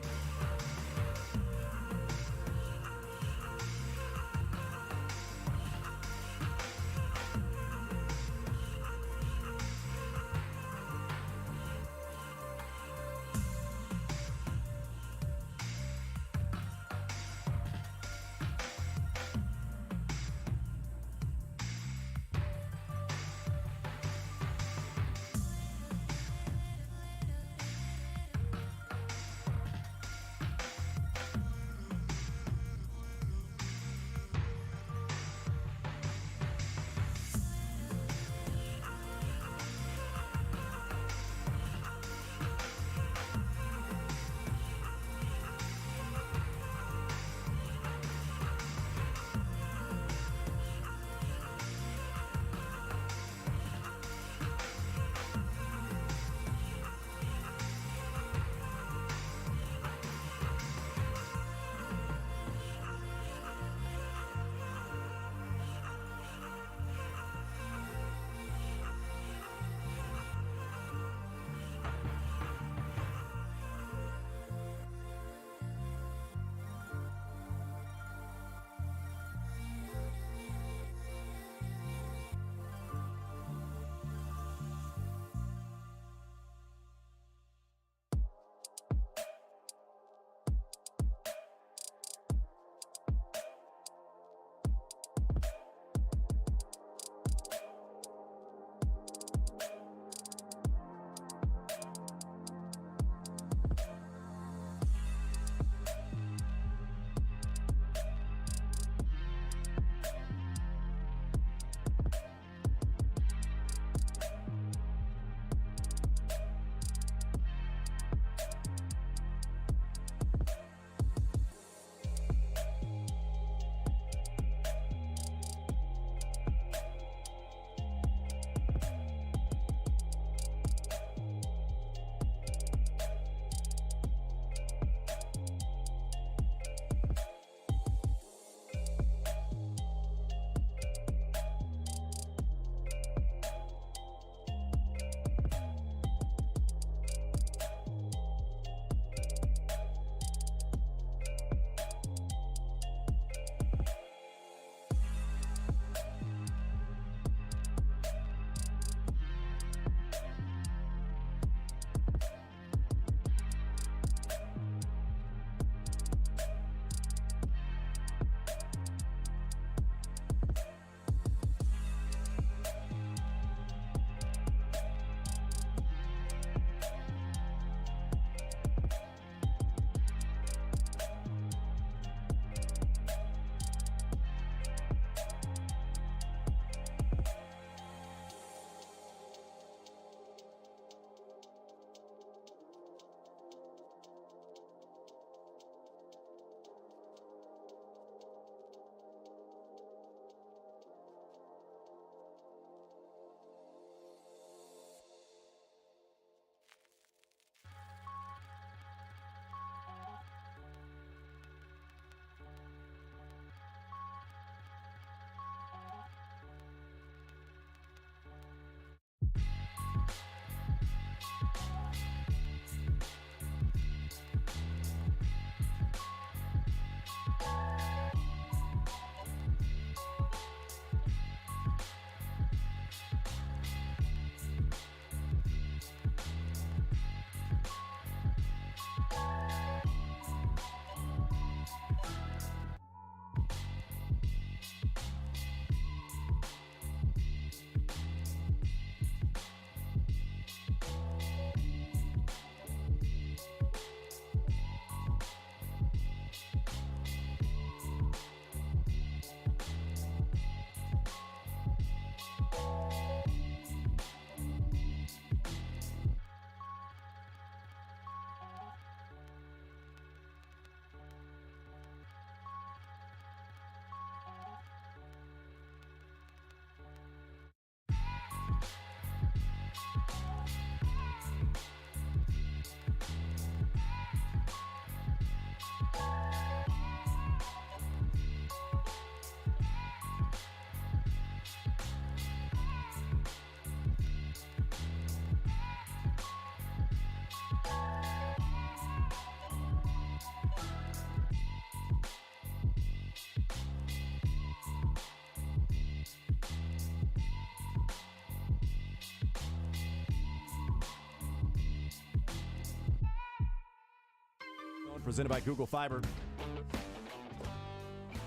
[SPEAKER 1] presented by Google Fiber.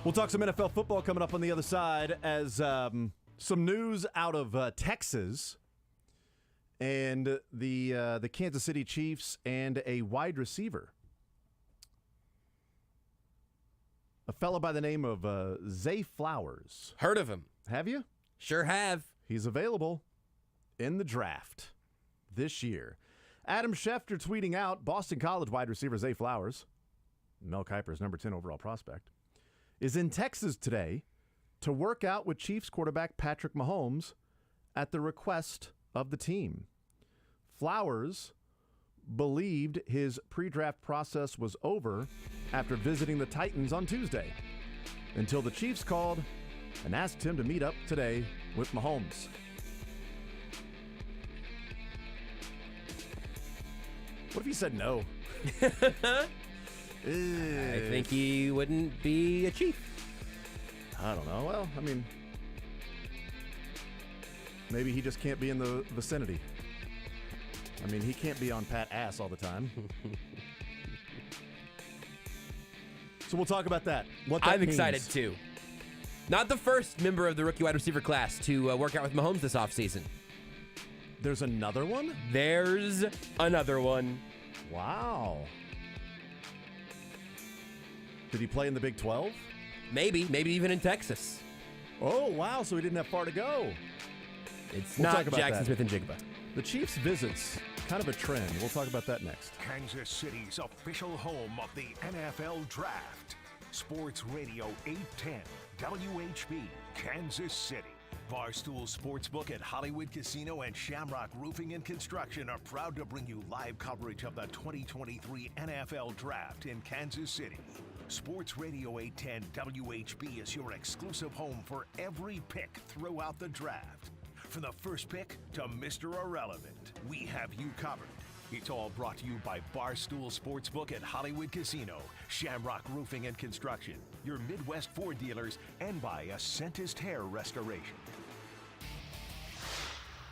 [SPEAKER 1] We'll talk some NFL football coming up on the other side as some news out of Texas and the Kansas City Chiefs and a wide receiver. A fellow by the name of Zay Flowers.
[SPEAKER 2] Heard of him.
[SPEAKER 1] Have you?
[SPEAKER 2] Sure have.
[SPEAKER 1] He's available in the draft this year. Adam Schefter tweeting out, Boston College wide receiver Zay Flowers, Mel Kiper's number 10 overall prospect, is in Texas today to work out with Chiefs quarterback Patrick Mahomes at the request of the team. Flowers believed his pre-draft process was over after visiting the Titans on Tuesday, until the Chiefs called and asked him to meet up today with Mahomes. What if he said no?
[SPEAKER 2] I think he wouldn't be a Chief.
[SPEAKER 1] I don't know. Well, I mean, maybe he just can't be in the vicinity. I mean, he can't be on Pat ass all the time. So we'll talk about that. What that
[SPEAKER 2] I'm
[SPEAKER 1] means.
[SPEAKER 2] excited too. Not the first member of the rookie wide receiver class to work out with Mahomes this offseason.
[SPEAKER 1] There's another one?
[SPEAKER 2] There's another one.
[SPEAKER 1] Wow. Did he play in the Big 12?
[SPEAKER 2] Maybe even in Texas.
[SPEAKER 1] Oh, wow. So he didn't have far to go.
[SPEAKER 2] It's
[SPEAKER 1] We'll
[SPEAKER 2] not
[SPEAKER 1] talk about
[SPEAKER 2] Jackson
[SPEAKER 1] that.
[SPEAKER 2] Smith-Njigba.
[SPEAKER 1] The Chiefs' visits, kind of a trend. We'll talk about that next.
[SPEAKER 5] Kansas City's official home of the NFL Draft. Sports Radio 810, WHB, Kansas City. Barstool Sportsbook at Hollywood Casino and Shamrock Roofing and Construction are proud to bring you live coverage of the 2023 NFL Draft in Kansas City. Sports Radio 810 WHB is your exclusive home for every pick throughout the draft. From the first pick to Mr. Irrelevant, we have you covered. It's all brought to you by Barstool Sportsbook at Hollywood Casino, Shamrock Roofing and Construction, your Midwest Ford dealers, and by Ascentus Hair Restoration.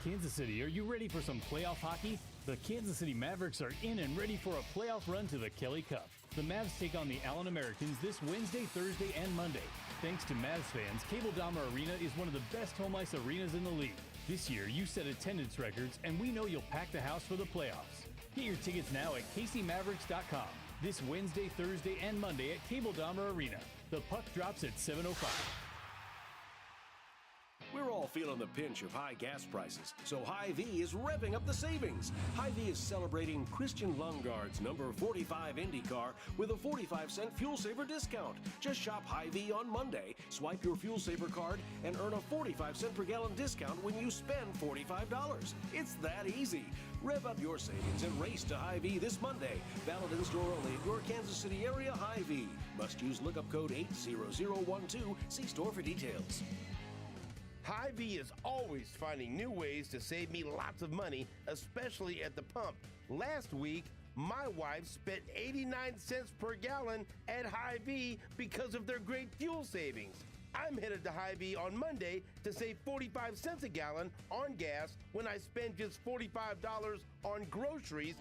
[SPEAKER 6] Kansas City, are you ready for some playoff hockey? The Kansas City Mavericks are in and ready for a playoff run to the Kelly Cup. The Mavs take on the Allen Americans this Wednesday, Thursday, and Monday. Thanks to Mavs fans, Cable Dahmer Arena is one of the best home ice arenas in the league. This year, you set attendance records, and we know you'll pack the house for the playoffs. Get your tickets now at KCMavericks.com. This Wednesday, Thursday, and Monday at Cable Dahmer Arena. The puck drops at 7:05.
[SPEAKER 7] We're all feeling the pinch of high gas prices, so Hy-Vee is revving up the savings. Hy-Vee is celebrating Christian Lundgaard's number 45 IndyCar with a 45-cent Fuel Saver discount. Just shop Hy-Vee on Monday, swipe your Fuel Saver card, and earn a 45-cent per gallon discount when you spend $45. It's that easy. Rev up your savings and race to Hy-Vee this Monday. Valid in-store only at your Kansas City area Hy-Vee. Must use lookup code 80012. See store for details.
[SPEAKER 19] Hy-Vee is always finding new ways to save me lots of money, especially at the pump. Last week, my wife spent 89 cents per gallon at Hy-Vee because of their great fuel savings. I'm headed to Hy-Vee on Monday to save 45 cents a gallon on gas when I spend just $45 on groceries.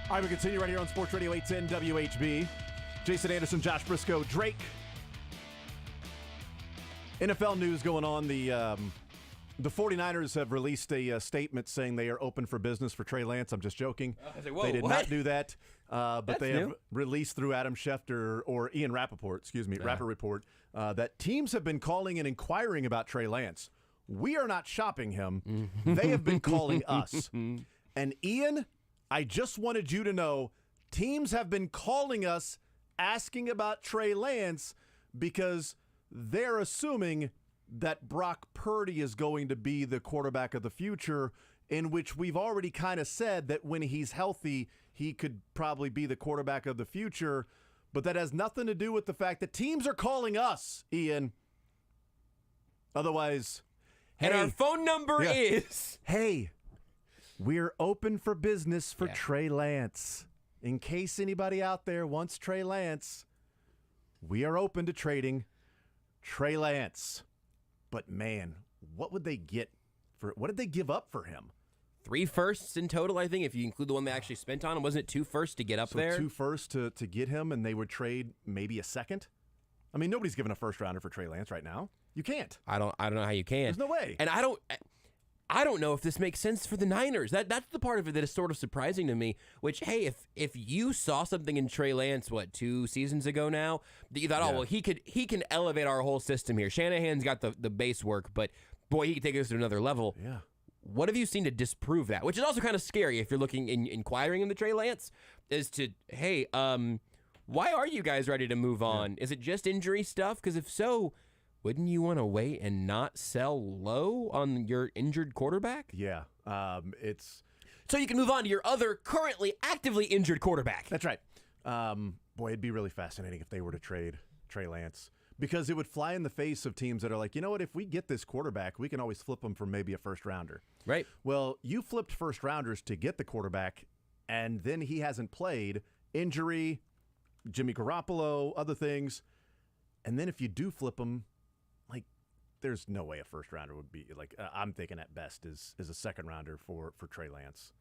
[SPEAKER 1] All right, we continue right here on Sports Radio 810 WHB. Jason Anderson, Josh Briscoe, Drake. NFL news going on. The 49ers have released a statement saying they are open for business for Trey Lance. I'm just joking. They did not do that, but they have released through Adam Schefter or Ian Rappaport, Rappaport, that teams have been calling and inquiring about Trey Lance. We are not shopping him. They have been calling us. And Ian, I just wanted you to know, teams have been calling us asking about Trey Lance because they're assuming that Brock Purdy is going to be the quarterback of the future, in which we've already kind of said that when he's healthy, he could probably be the quarterback of the future. But that has nothing to do with the fact that teams are calling us, Ian. Otherwise,
[SPEAKER 2] and our phone number is...
[SPEAKER 1] Hey, we're open for business for Trey Lance. In case anybody out there wants Trey Lance, we are open to trading Trey Lance. But man, what would they get for? What did they give up for him?
[SPEAKER 2] 3 firsts in total, I think, if you include the one they actually spent on him. Wasn't it 2 firsts to get up there?
[SPEAKER 1] 2 firsts to get him, and they would trade maybe a second. I mean, nobody's giving a first rounder for Trey Lance right now. You can't.
[SPEAKER 2] I don't know how you can.
[SPEAKER 1] There's no way.
[SPEAKER 2] And I don't know if this makes sense for the Niners. That's the part of it that is sort of surprising to me. Which, hey, if you saw something in Trey Lance, 2 seasons ago now, that you thought, oh well, he can elevate our whole system here. Shanahan's got the base work, but boy, he can take us to another level.
[SPEAKER 1] Yeah.
[SPEAKER 2] What have you seen to disprove that? Which is also kind of scary if you're looking inquiring into Trey Lance. Is to hey, why are you guys ready to move on? Is it just injury stuff? Because if so, wouldn't you want to wait and not sell low on your injured quarterback?
[SPEAKER 1] Yeah, it's...
[SPEAKER 2] So you can move on to your other currently actively injured quarterback.
[SPEAKER 1] That's right. Boy, it'd be really fascinating if they were to trade Trey Lance. Because it would fly in the face of teams that are like, you know what, if we get this quarterback, we can always flip him for maybe a first rounder.
[SPEAKER 2] Right.
[SPEAKER 1] Well, you flipped first rounders to get the quarterback, and then he hasn't played. Injury, Jimmy Garoppolo, other things. And then if you do flip him, there's no way a first rounder would be I'm thinking at best is a second rounder for Trey Lance.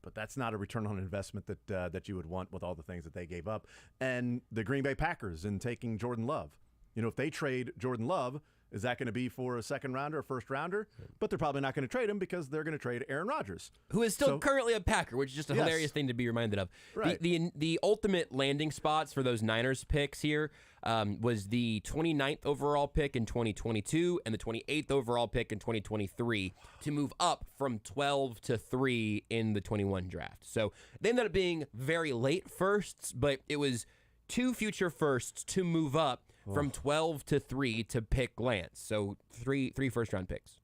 [SPEAKER 1] But that's not a return on investment that you would want with all the things that they gave up. And the Green Bay Packers in taking Jordan Love. You know, if they trade Jordan Love, is that going to be for a second rounder, a first rounder? But they're probably not going to trade him because they're going to trade Aaron Rodgers,
[SPEAKER 2] who is still currently a Packer, which is just a hilarious thing to be reminded of.
[SPEAKER 1] Right.
[SPEAKER 2] The ultimate landing spots for those Niners picks here was the 29th overall pick in 2022 and the 28th overall pick in 2023 to move up from 12 to 3 in the 21 draft. So they ended up being very late firsts, but it was 2 future firsts to move up from 12 to 3 to pick Lance. So three first-round picks.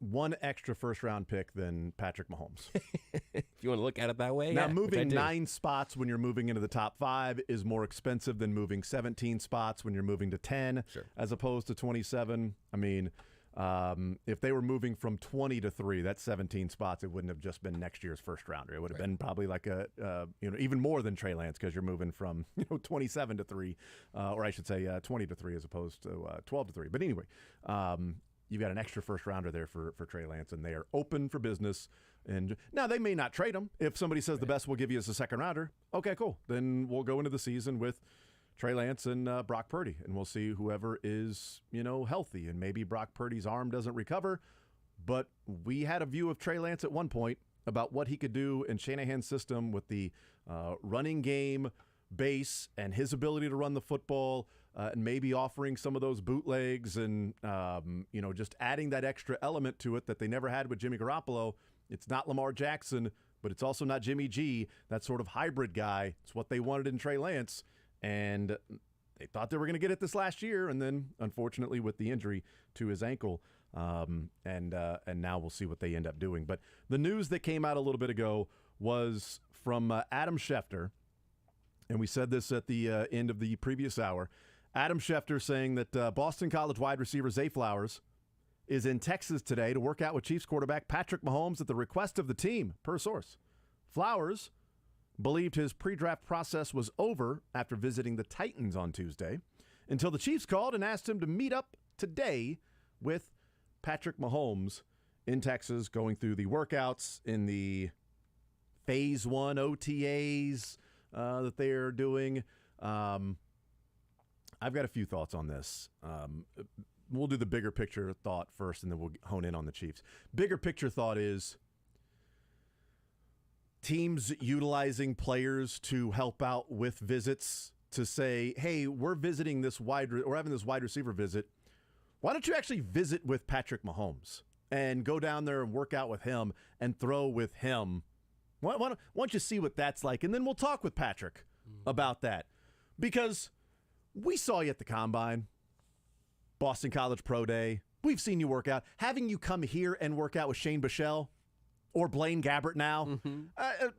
[SPEAKER 1] 1 extra first-round pick than Patrick Mahomes.
[SPEAKER 2] If you want to look at it that way.
[SPEAKER 1] Now, moving 9 spots when you're moving into the top 5 is more expensive than moving 17 spots when you're moving to 10 as opposed to 27. I mean, if they were moving from 20 to 3, that's 17 spots. It wouldn't have just been next year's first rounder. It would have been probably like even more than Trey Lance because you're moving from 27 to 3, or I should say 20 to 3 as opposed to 12 to 3. But anyway, you've got an extra first rounder there for Trey Lance, and they are open for business. And now they may not trade him. If somebody says the best we'll give you is a second rounder, okay, cool. Then we'll go into the season with Trey Lance and Brock Purdy, and we'll see whoever is, healthy. And maybe Brock Purdy's arm doesn't recover, but we had a view of Trey Lance at one point about what he could do in Shanahan's system with the running game base and his ability to run the football, and maybe offering some of those bootlegs and, just adding that extra element to it that they never had with Jimmy Garoppolo. It's not Lamar Jackson, but it's also not Jimmy G, that sort of hybrid guy. It's what they wanted in Trey Lance. And they thought they were going to get it this last year, and then, unfortunately, with the injury to his ankle, and now we'll see what they end up doing. But the news that came out a little bit ago was from Adam Schefter, and we said this at the end of the previous hour. Adam Schefter saying that Boston College wide receiver Zay Flowers is in Texas today to work out with Chiefs quarterback Patrick Mahomes at the request of the team, per source. Flowers believed his pre-draft process was over after visiting the Titans on Tuesday until the Chiefs called and asked him to meet up today with Patrick Mahomes in Texas, going through the workouts in the Phase 1 OTAs that they are doing. I've got a few thoughts on this. We'll do the bigger picture thought first, and then we'll hone in on the Chiefs. Bigger picture thought is teams utilizing players to help out with visits to say, hey, we're visiting this we're having this wide receiver visit. Why don't you actually visit with Patrick Mahomes and go down there and work out with him and throw with him? Why don't you see what that's like? And then we'll talk with Patrick about that. Because we saw you at the Combine, Boston College Pro Day. We've seen you work out. Having you come here and work out with Shane Buechele or Blaine Gabbert now,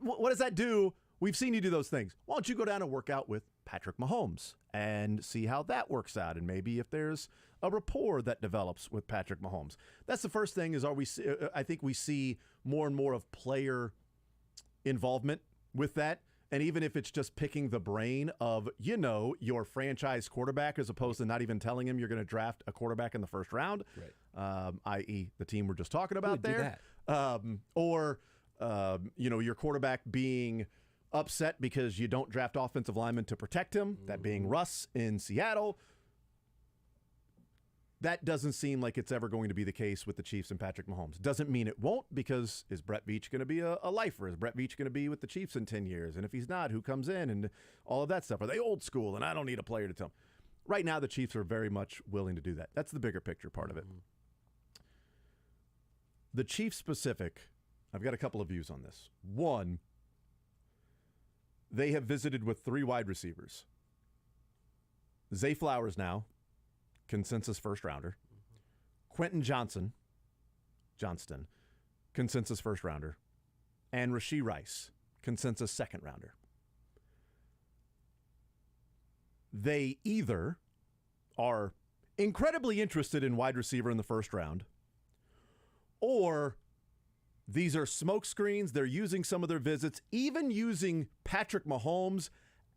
[SPEAKER 1] what does that do? We've seen you do those things. Why don't you go down and work out with Patrick Mahomes and see how that works out, and maybe if there's a rapport that develops with Patrick Mahomes. That's the first thing. I think we see more and more of player involvement with that. And even if it's just picking the brain of, your franchise quarterback, as opposed to not even telling him you're going to draft a quarterback in the first round, right. I.e. the team we're just talking about there. Or your quarterback being upset because you don't draft offensive linemen to protect him, that being Russ in Seattle. That doesn't seem like it's ever going to be the case with the Chiefs and Patrick Mahomes. Doesn't mean it won't, because is Brett Veach going to be a lifer? Is Brett Veach going to be with the Chiefs in 10 years? And if he's not, who comes in and all of that stuff? Are they old school and I don't need a player to tell them? Right now, the Chiefs are very much willing to do that. That's the bigger picture part of it. The Chiefs specific, I've got a couple of views on this. One, they have visited with 3 wide receivers. Zay Flowers now, consensus first rounder. Quentin Johnston, consensus first rounder. And Rashee Rice, consensus second rounder. They either are incredibly interested in wide receiver in the first round, or these are smoke screens. They're using some of their visits, even using Patrick Mahomes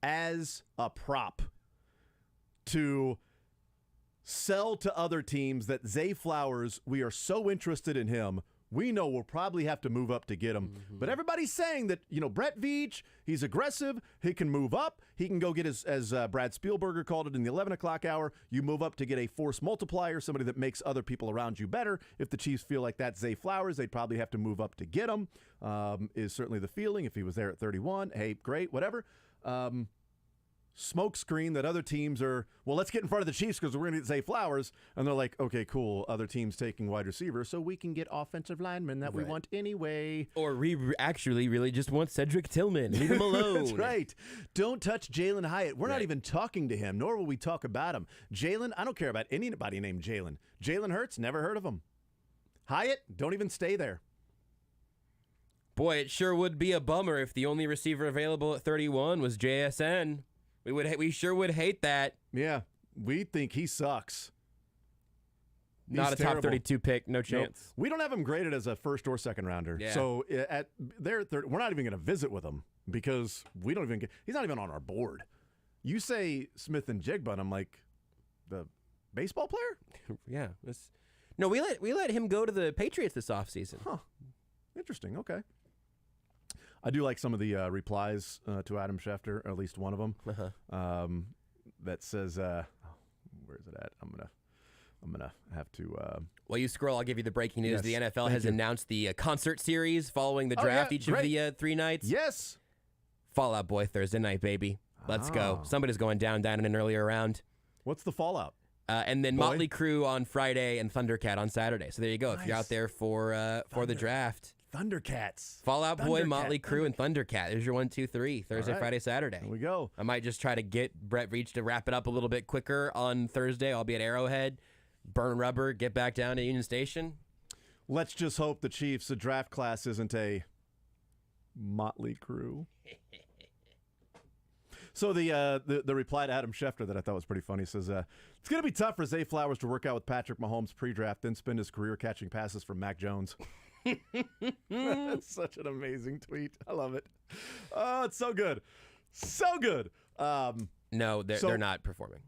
[SPEAKER 1] as a prop to sell to other teams that Zay Flowers, we are so interested in him, we know we'll probably have to move up to get him. But everybody's saying that, Brett Veach, he's aggressive, he can move up, he can go get as Brad Spielberger called it in the 11 o'clock hour, you move up to get a force multiplier, somebody that makes other people around you better. If the Chiefs feel like that's Zay Flowers, they'd probably have to move up to get him, is certainly the feeling. If he was there at 31, hey, great, whatever. Smoke screen that other teams are, well, let's get in front of the Chiefs because we're going to get Zay Flowers. And they're like, okay, cool. Other teams taking wide receiver so we can get offensive linemen that we want anyway.
[SPEAKER 2] Or we actually really just want Cedric Tillman. Leave him alone.
[SPEAKER 1] That's right. Don't touch Jalen Hyatt. We're not even talking to him, nor will we talk about him. Jalen, I don't care about anybody named Jalen. Jalen Hurts, never heard of him. Hyatt, don't even stay there.
[SPEAKER 2] Boy, it sure would be a bummer if the only receiver available at 31 was JSN. We sure would hate that.
[SPEAKER 1] Yeah, we think he sucks.
[SPEAKER 2] Not a
[SPEAKER 1] terrible.
[SPEAKER 2] top 32 pick, no chance.
[SPEAKER 1] Nope. We don't have him graded as a first or second rounder.
[SPEAKER 2] Yeah.
[SPEAKER 1] So we're not even going to visit with him because we don't even he's not even on our board. You say Smith and Jigba, and I'm like, the baseball player?
[SPEAKER 2] Yeah. No, we let him go to the Patriots this offseason.
[SPEAKER 1] Huh. Interesting. Okay. I do like some of the replies to Adam Schefter, or at least one of them, that says, where is it at? I'm gonna have to.
[SPEAKER 2] While you scroll, I'll give you the breaking news.
[SPEAKER 1] Yes,
[SPEAKER 2] The NFL has announced the concert series following the draft of the 3 nights.
[SPEAKER 1] Yes.
[SPEAKER 2] Fall Out Boy Thursday night, baby. Let's go. Somebody's going down in an earlier round.
[SPEAKER 1] What's the fallout?
[SPEAKER 2] And then Motley Crue on Friday and Thundercat on Saturday. So there you go. Nice. If you're out there for the draft.
[SPEAKER 1] Thundercats.
[SPEAKER 2] Fall Out Boy, Motley Crue, and Thundercat. There's your 1, 2, 3. Thursday, Friday, Saturday.
[SPEAKER 1] There we go.
[SPEAKER 2] I might just try to get Brett Veach to wrap it up a little bit quicker on Thursday. I'll be at Arrowhead, burn rubber, get back down to Union Station.
[SPEAKER 1] Let's just hope the Chiefs' draft class isn't a Motley Crue. So the reply to Adam Schefter that I thought was pretty funny says, it's going to be tough for Zay Flowers to work out with Patrick Mahomes pre-draft, then spend his career catching passes from Mac Jones. That's such an amazing tweet. I love it. Oh, it's so good. So good.
[SPEAKER 2] No, they're not performing.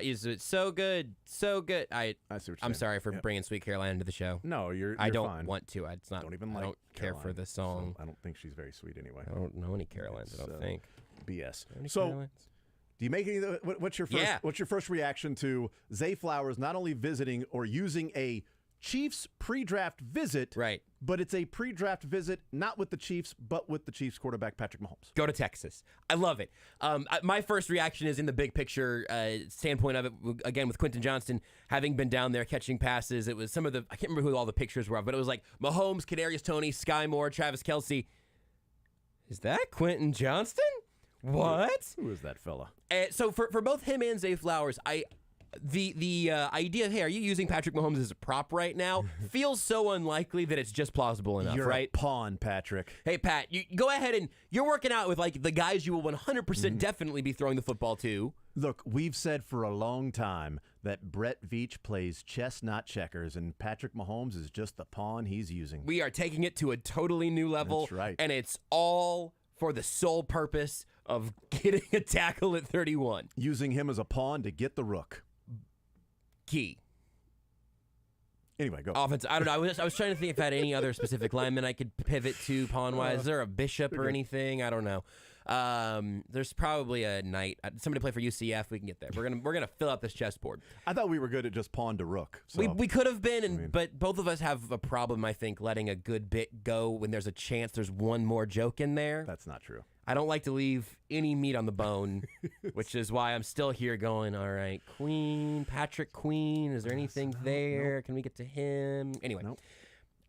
[SPEAKER 2] It's so good, so good.
[SPEAKER 1] I see what you're
[SPEAKER 2] I'm
[SPEAKER 1] saying.
[SPEAKER 2] sorry for bringing Sweet Caroline into the show.
[SPEAKER 1] No, you're
[SPEAKER 2] I don't
[SPEAKER 1] fine.
[SPEAKER 2] want to. It's not.
[SPEAKER 1] Don't even
[SPEAKER 2] I
[SPEAKER 1] like
[SPEAKER 2] don't care
[SPEAKER 1] Caroline,
[SPEAKER 2] for the song.
[SPEAKER 1] so I don't think she's very sweet anyway.
[SPEAKER 2] I don't know any Carolines. I don't think.
[SPEAKER 1] BS.
[SPEAKER 2] Any
[SPEAKER 1] So,
[SPEAKER 2] Carolines?
[SPEAKER 1] do you make any? What's your first? What's your first reaction to Zay Flowers not only visiting or using a Chiefs pre-draft visit,
[SPEAKER 2] right?
[SPEAKER 1] But it's a pre-draft visit not with the Chiefs, but with the Chiefs quarterback Patrick Mahomes.
[SPEAKER 2] Go to Texas. I love it. My first reaction is in the big picture standpoint of it. Again, with Quentin Johnston having been down there catching passes, it was some of the I can't remember who all the pictures were of, but it was like Mahomes, Kadarius Toney, Sky Moore, Travis Kelce. Is that Quentin Johnston? What?
[SPEAKER 1] Who is that fella?
[SPEAKER 2] So for both him and Zay Flowers, the idea of, hey, are you using Patrick Mahomes as a prop right now feels so unlikely that it's just plausible enough,
[SPEAKER 1] You're
[SPEAKER 2] right?
[SPEAKER 1] a pawn, Patrick.
[SPEAKER 2] Hey, Pat, you go ahead and you're working out with like the guys you will 100% definitely be throwing the football to.
[SPEAKER 1] Look, we've said for a long time that Brett Veach plays chess, not checkers, and Patrick Mahomes is just the pawn he's using.
[SPEAKER 2] We are taking it to a totally new level.
[SPEAKER 1] That's right.
[SPEAKER 2] And it's all for the sole purpose of getting a tackle at 31.
[SPEAKER 1] Using him as a pawn to get the rook.
[SPEAKER 2] Key.
[SPEAKER 1] Anyway, go.
[SPEAKER 2] Offense. I don't know. I was trying to think if I had any other specific linemen I could pivot to pawn-wise. Is there a bishop or anything? I don't know. There's probably a knight. Somebody play for UCF. We can get there. We're gonna fill out this chessboard.
[SPEAKER 1] I thought we were good at just pawn to rook. So.
[SPEAKER 2] We could have been, but both of us have a problem. I think letting a good bit go when there's a chance there's one more joke in there.
[SPEAKER 1] That's not true.
[SPEAKER 2] I don't like to leave any meat on the bone, which is why I'm still here going, all right, Queen, Patrick Queen, is there anything there? Can we get to him? Anyway,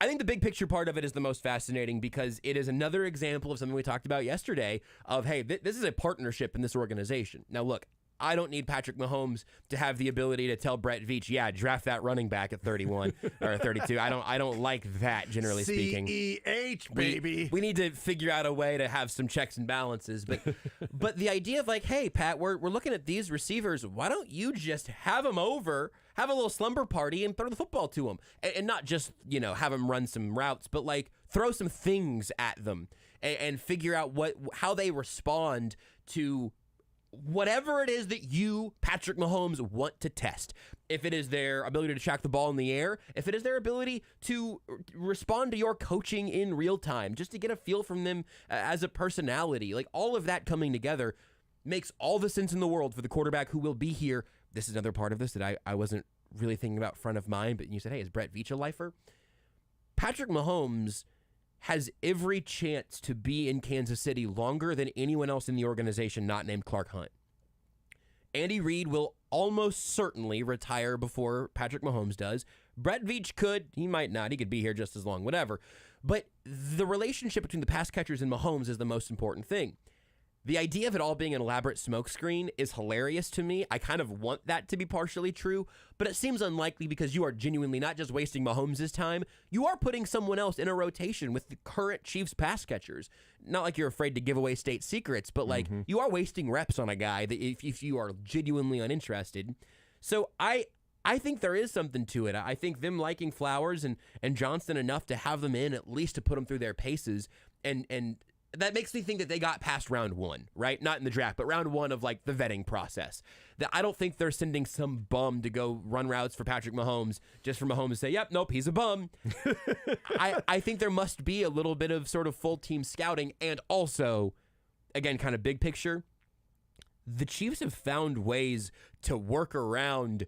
[SPEAKER 2] I think the big picture part of it is the most fascinating because it is another example of something we talked about yesterday of, hey, this is a partnership in this organization. Now, look, I don't need Patrick Mahomes to have the ability to tell Brett Veach, yeah, draft that running back at 31 or 32. I don't like that, generally speaking.
[SPEAKER 1] CEH, baby.
[SPEAKER 2] We need to figure out a way to have some checks and balances. But the idea of like, hey, Pat, we're looking at these receivers. Why don't you just have them over, have a little slumber party and throw the football to them? And not just, have them run some routes, but like throw some things at them and figure out how they respond to whatever it is that you, Patrick Mahomes, want to test. If it is their ability to track the ball in the air, if it is their ability to respond to your coaching in real time, just to get a feel from them as a personality, like all of that coming together makes all the sense in the world for the quarterback who will be here. This is another part of this that I wasn't really thinking about front of mind, but you said, hey, is Brett Veach a lifer? Patrick Mahomes has every chance to be in Kansas City longer than anyone else in the organization not named Clark Hunt. Andy Reid will almost certainly retire before Patrick Mahomes does. Brett Veach could. He might not. He could be here just as long, whatever. But the relationship between the pass catchers and Mahomes is the most important thing. The idea of it all being an elaborate smokescreen is hilarious to me. I kind of want that to be partially true, but it seems unlikely because you are genuinely not just wasting Mahomes' time, you are putting someone else in a rotation with the current Chiefs pass catchers. Not like you're afraid to give away state secrets, but like you are wasting reps on a guy that if you are genuinely uninterested. So I think there is something to it. I think them liking Flowers and Johnston enough to have them in at least to put them through their paces and that makes me think that they got past round one, right? Not in the draft, but round one of like the vetting process. That I don't think they're sending some bum to go run routes for Patrick Mahomes just for Mahomes to say, yep, nope, he's a bum. I think there must be a little bit of sort of full team scouting. And also, again, kind of big picture, the Chiefs have found ways to work around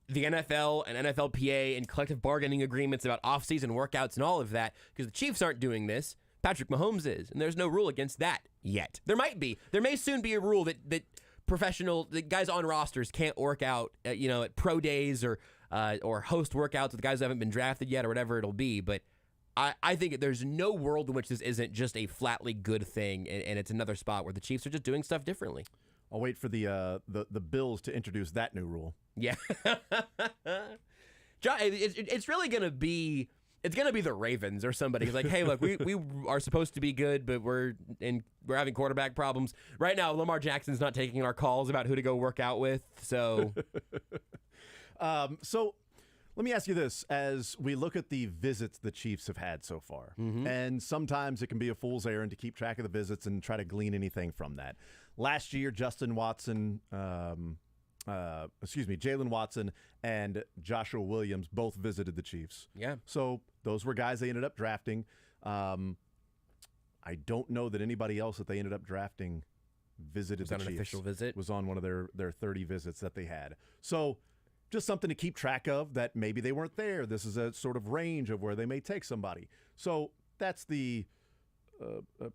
[SPEAKER 2] the NFL and NFLPA and collective bargaining agreements about offseason workouts and all of that because the Chiefs aren't doing this. Patrick Mahomes is, and there's no rule against that yet. There might be. There may soon be a rule that the guys on rosters can't work out, at pro days or host workouts with guys who haven't been drafted yet or whatever it'll be. But I think there's no world in which this isn't just a flatly good thing, and it's another spot where the Chiefs are just doing stuff differently.
[SPEAKER 1] I'll wait for the Bills to introduce that new rule.
[SPEAKER 2] Yeah, John, it's really gonna be. It's going to be the Ravens or somebody. It's like, hey, look, we are supposed to be good, but we're having quarterback problems. Right now, Lamar Jackson's not taking our calls about who to go work out with. So
[SPEAKER 1] so let me ask you this. As we look at the visits the Chiefs have had so far, and sometimes it can be a fool's errand to keep track of the visits and try to glean anything from that. Last year, Justin Watson Jalen Watson and Joshua Williams both visited the Chiefs.
[SPEAKER 2] Yeah.
[SPEAKER 1] So those were guys they ended up drafting. I don't know that anybody else that they ended up drafting visited the Chiefs.
[SPEAKER 2] Was on an official visit?
[SPEAKER 1] Was on one of their 30 visits that they had. So just something to keep track of, that maybe they weren't there. This is a sort of range of where they may take somebody. So that's the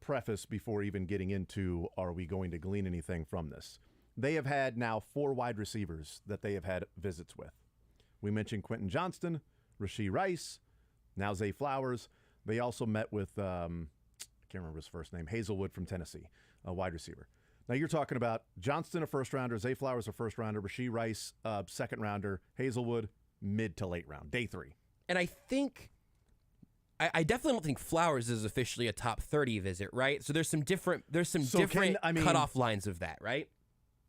[SPEAKER 1] preface before even getting into, are we going to glean anything from this? They have had now 4 wide receivers that they have had visits with. We mentioned Quentin Johnston, Rashee Rice, now Zay Flowers. They also met with, I can't remember his first name, Hazelwood from Tennessee, a wide receiver. Now you're talking about Johnston, a first-rounder, Zay Flowers, a first-rounder, Rashee Rice, second-rounder, Hazelwood, mid to late round, day 3.
[SPEAKER 2] And I think, I definitely don't think Flowers is officially a top 30 visit, right? So there's some different cutoff lines of that, right?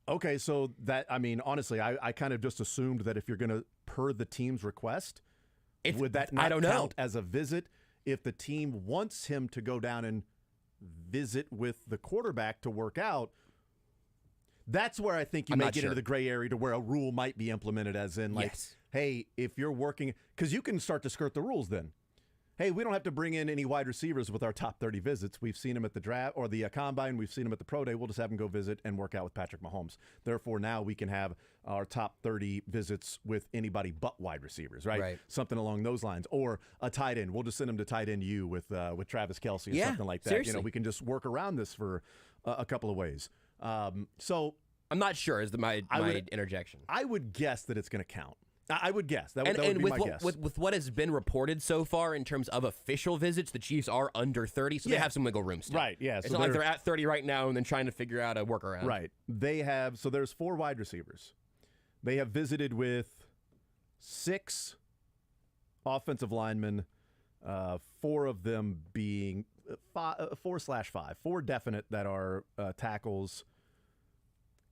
[SPEAKER 1] Okay, so that, honestly, I kind of just assumed that if you're going to, per the team's request, would that not count as a visit if the team wants him to go down and visit with the quarterback to work out? That's where I think you may get into the gray area to where a rule might be implemented, as in, like, hey, if you're working, because you can start to skirt the rules then. Hey, we don't have to bring in any wide receivers with our top 30 visits. We've seen them at the draft or the combine. We've seen them at the pro day. We'll just have them go visit and work out with Patrick Mahomes. Therefore, now we can have our top 30 visits with anybody but wide receivers, right? Something along those lines. Or a tight end. We'll just send them to tight end U with Travis Kelce or something like that.
[SPEAKER 2] Seriously.
[SPEAKER 1] We can just work around this for a couple of ways. So
[SPEAKER 2] I'm not sure is my interjection.
[SPEAKER 1] I would guess that it's going to count. I would guess. That would be my guess.
[SPEAKER 2] With what has been reported so far in terms of official visits, the Chiefs are under 30, so they have some wiggle room still.
[SPEAKER 1] Right, yeah.
[SPEAKER 2] It's not like they're at 30 right now and then trying to figure out a workaround.
[SPEAKER 1] Right. They have, so there's 4 wide receivers. They have visited with 6 offensive linemen, 4 of them being 4/5. 4 definite that are tackles.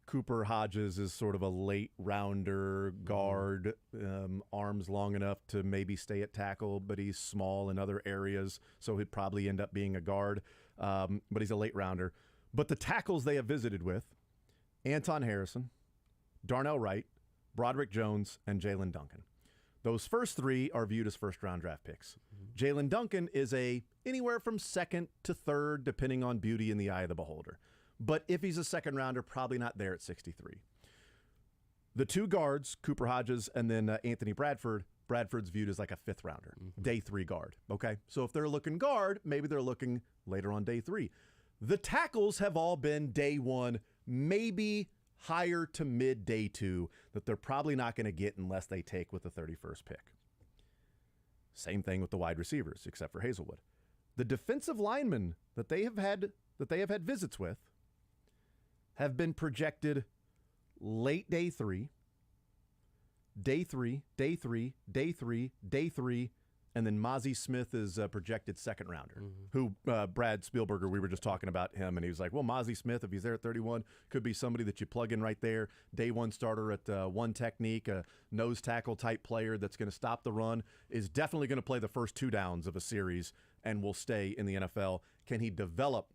[SPEAKER 1] Cooper Hodges is sort of a late rounder guard, arms long enough to maybe stay at tackle, but he's small in other areas, so he'd probably end up being a guard, but he's a late rounder. But the tackles they have visited with, Anton Harrison, Darnell Wright, Broderick Jones, and Jalen Duncan. Those first 3 are viewed as first-round draft picks. Jalen Duncan is anywhere from second to third, depending on beauty in the eye of the beholder. But if he's a second rounder, probably not there at 63. The 2 guards, Cooper Hodges and then Anthony Bradford, Bradford's viewed as like a 5th rounder, day 3 guard. Okay, so if they're looking guard, maybe they're looking later on day 3. The tackles have all been day 1, maybe higher to mid day 2, that they're probably not going to get unless they take with the 31st pick. Same thing with the wide receivers, except for Hazelwood. The defensive linemen that they have had visits with have been projected late day 3, day 3, day 3, day 3, day 3, and then Mozzie Smith is a projected second rounder, who Brad Spielberger, we were just talking about him, and he was like, well, Mozzie Smith, if he's there at 31, could be somebody that you plug in right there. Day 1 starter at one technique, a nose tackle type player that's going to stop the run, is definitely going to play the first 2 downs of a series and will stay in the NFL. Can he develop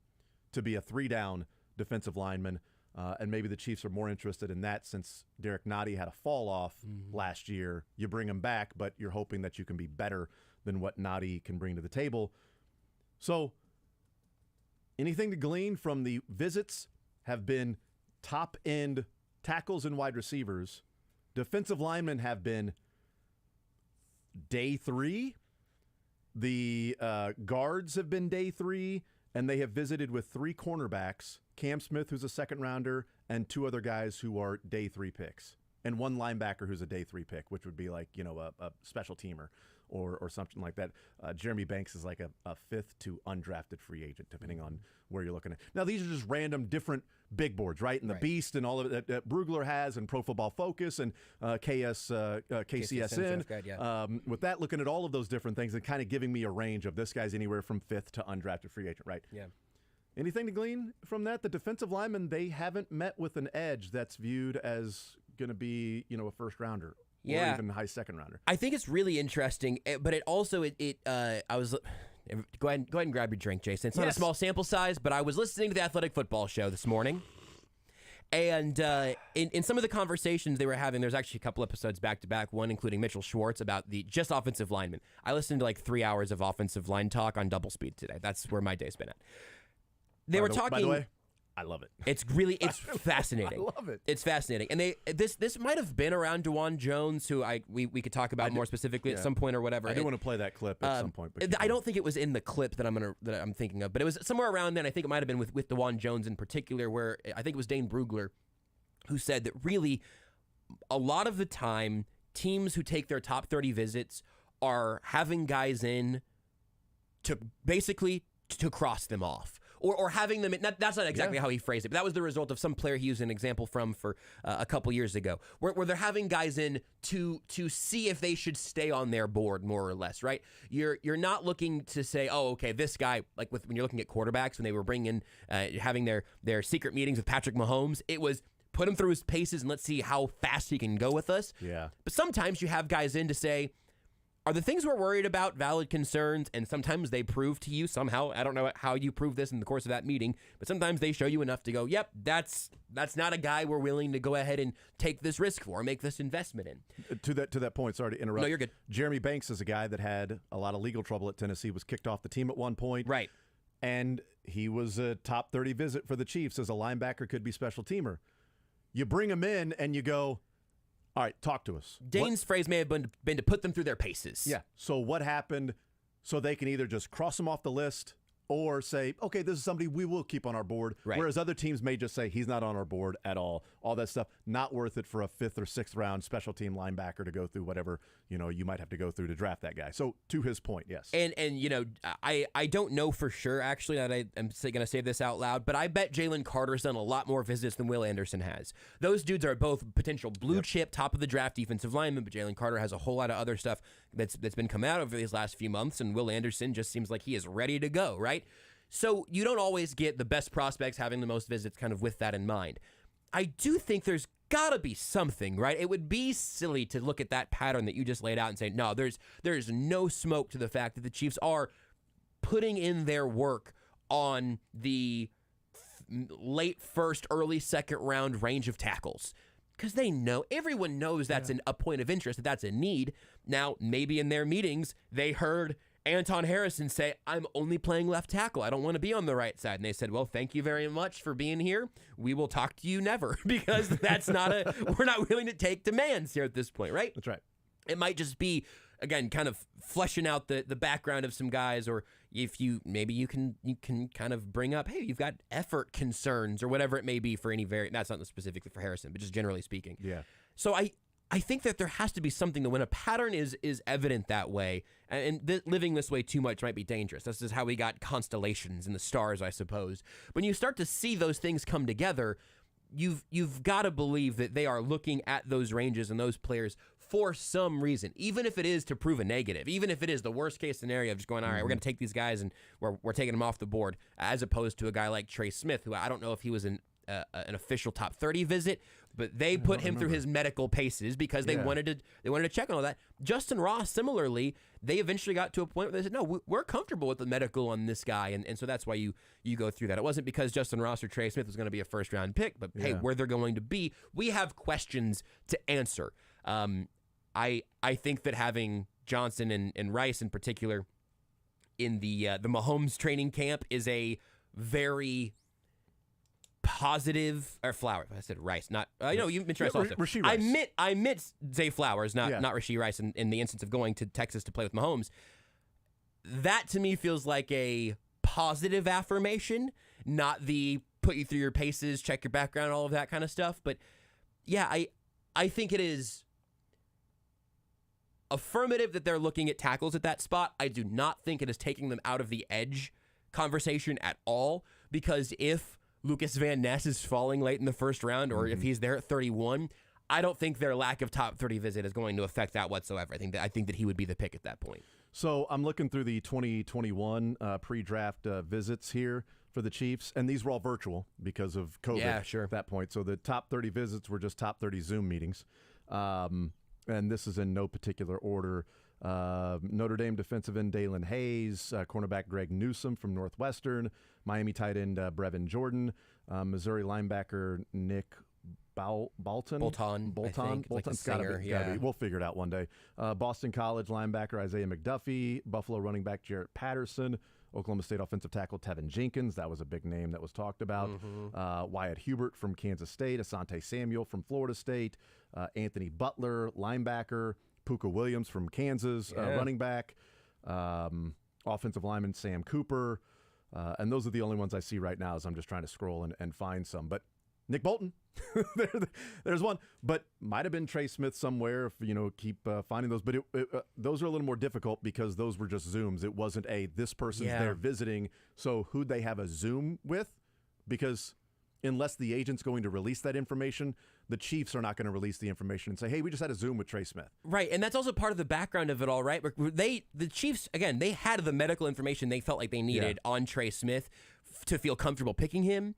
[SPEAKER 1] to be a 3-down defensive lineman? And maybe the Chiefs are more interested in that since Derek Nottie had a fall off last year. You bring him back, but you're hoping that you can be better than what Nottie can bring to the table. So anything to glean from the visits have been top-end tackles and wide receivers. Defensive linemen have been day 3. The guards have been day 3. And they have visited with 3 cornerbacks, Cam Smith, who's a second rounder, and 2 other guys who are day 3 picks, and 1 linebacker who's a day 3 pick, which would be like, a special teamer or something like that. Jeremy Banks is like a 5th to undrafted free agent, depending on where you're looking at. Now, these are just random different big boards, right? And the Beast and all of it that Brugler has, and Pro Football Focus and KCSN. With that, looking at all of those different things and kind of giving me a range of this guy's anywhere from 5th to undrafted free agent, right?
[SPEAKER 2] Yeah.
[SPEAKER 1] Anything to glean from that? The defensive linemen, they haven't met with an edge that's viewed as going to be, a first rounder.
[SPEAKER 2] Yeah.
[SPEAKER 1] Or even high second rounder.
[SPEAKER 2] I think it's really interesting, but it also I was go ahead and grab your drink, Jason. It's not a small sample size, but I was listening to the Athletic Football Show this morning, And in some of the conversations they were having, there's actually a couple episodes back to back, one including Mitchell Schwartz about the just offensive linemen. I listened to like 3 hours of offensive line talk on double speed today. That's where my day's been at. They were talking.
[SPEAKER 1] By the way, I love it.
[SPEAKER 2] It's fascinating.
[SPEAKER 1] I love it.
[SPEAKER 2] It's fascinating. And this might have been around DeJuan Jones, who we could talk about more specifically at some point or whatever.
[SPEAKER 1] I do want to play that clip at some point. But
[SPEAKER 2] I don't think it was in the clip that I'm thinking of, but it was somewhere around then. I think it might have been with DeJuan Jones in particular, where I think it was Dane Brugler who said that really a lot of the time teams who take their top 30 visits are having guys in to basically to cross them off. Or having them, that's not exactly how he phrased it, but that was the result of some player he used an example from for a couple years ago, where they're having guys in to see if they should stay on their board, more or less, right? You're not looking to say, oh, okay, this guy, like when you're looking at quarterbacks, when they were bringing having their secret meetings with Patrick Mahomes, it was put him through his paces and let's see how fast he can go with us.
[SPEAKER 1] Yeah.
[SPEAKER 2] But sometimes you have guys in to say, are the things we're worried about valid concerns? And sometimes they prove to you somehow, I don't know how you prove this in the course of that meeting, but sometimes they show you enough to go, yep, that's not a guy we're willing to go ahead and take this risk for, make this investment in.
[SPEAKER 1] To that point, sorry to interrupt.
[SPEAKER 2] No, you're good.
[SPEAKER 1] Jeremy Banks is a guy that had a lot of legal trouble at Tennessee, was kicked off the team at one point.
[SPEAKER 2] Right.
[SPEAKER 1] And he was a top 30 visit for the Chiefs as a linebacker, could be special teamer. You bring him in and you go, all right, talk to us.
[SPEAKER 2] Dane's phrase may have been to put them through their paces.
[SPEAKER 1] Yeah. So what happened so they can either just cross him off the list or say, okay, this is somebody we will keep on our board.
[SPEAKER 2] Right.
[SPEAKER 1] Whereas other teams may just say, he's not on our board at all. All that stuff, not worth it for a 5th or 6th round special team linebacker to go through whatever, you might have to go through to draft that guy. So to his point, yes.
[SPEAKER 2] And I don't know for sure, actually, that I'm going to say this out loud, but I bet Jalen Carter's done a lot more visits than Will Anderson has. Those dudes are both potential blue chip, top of the draft defensive linemen, but Jalen Carter has a whole lot of other stuff that's been coming out over these last few months, and Will Anderson just seems like he is ready to go, right? So you don't always get the best prospects having the most visits kind of with that in mind. I do think there's got to be something, right? It would be silly to look at that pattern that you just laid out and say, no, there's no smoke to the fact that the Chiefs are putting in their work on the late first, early second round range of tackles. Because they know, everyone knows that's a point of interest, that's a need. Now, maybe in their meetings, they heard Anton Harrison say, I'm only playing left tackle. I don't want to be on the right side. And they said, well, thank you very much for being here. We will talk to you never, because that's we're not willing to take demands here at this point, right?
[SPEAKER 1] That's right.
[SPEAKER 2] It might just be, again, kind of fleshing out the background of some guys, or if you can kind of bring up, hey, you've got effort concerns or whatever it may be for any that's not specifically for Harrison, but just generally speaking.
[SPEAKER 1] Yeah.
[SPEAKER 2] So I think that there has to be something that when a pattern is evident that way, and living this way too much might be dangerous. This is how we got constellations and the stars, I suppose. When you start to see those things come together, you've got to believe that they are looking at those ranges and those players for some reason, even if it is to prove a negative, even if it is the worst case scenario of just going, all right, we're going to take these guys and we're taking them off the board, as opposed to a guy like Trey Smith, who I don't know if he was an official top 30 visit, but they put him through his medical paces because they wanted to check on all that. Justin Ross, similarly, they eventually got to a point where they said, no, we're comfortable with the medical on this guy, and so that's why you go through that. It wasn't because Justin Ross or Trey Smith was going to be a first round pick, but hey, where they're going to be, we have questions to answer. I think that having Johnson and Rice in particular in the Mahomes training camp is a very positive, or Flowers. I said Rice, not. You mentioned Rice also.
[SPEAKER 1] Rashee Rice.
[SPEAKER 2] I meant Zay Flowers, not Rashee Rice. In the instance of going to Texas to play with Mahomes, that to me feels like a positive affirmation, not the put you through your paces, check your background, all of that kind of stuff. But yeah, I think it is affirmative that they're looking at tackles at that spot. I do not think it is taking them out of the edge conversation at all, because if Lucas Van Ness is falling late in the first round, or if he's there at 31, I don't think their lack of top 30 visit is going to affect that whatsoever. I think that he would be the pick at that point.
[SPEAKER 1] So I'm looking through the 2021 pre-draft visits here for the Chiefs, and these were all virtual because of COVID at that point. So the top 30 visits were just top 30 Zoom meetings. And this is in no particular order. Notre Dame defensive end Dalen Hayes, cornerback Greg Newsome from Northwestern, Miami tight end Brevin Jordan, Missouri linebacker Nick Bolton.
[SPEAKER 2] Bolton's got to
[SPEAKER 1] be. We'll figure it out one day. Boston College linebacker Isaiah McDuffie, Buffalo running back Jarrett Patterson, Oklahoma State offensive tackle Tevin Jenkins. That was a big name that was talked about. Wyatt Hubert from Kansas State, Asante Samuel from Florida State, Anthony Butler, linebacker, Puka Williams from Kansas, running back, offensive lineman Sam Cooper. And those are the only ones I see right now as I'm just trying to scroll and find some. But Nick Bolton, there's one, but might have been Trey Smith somewhere. If keep finding those, but those are a little more difficult because those were just Zooms. It wasn't this person's there visiting. So who'd they have a Zoom with? Because unless the agent's going to release that information, the Chiefs are not going to release the information and say, "Hey, we just had a Zoom with Trey Smith."
[SPEAKER 2] Right, and that's also part of the background of it all, right? The Chiefs, again, they had the medical information they felt like they needed on Trey Smith to feel comfortable picking him.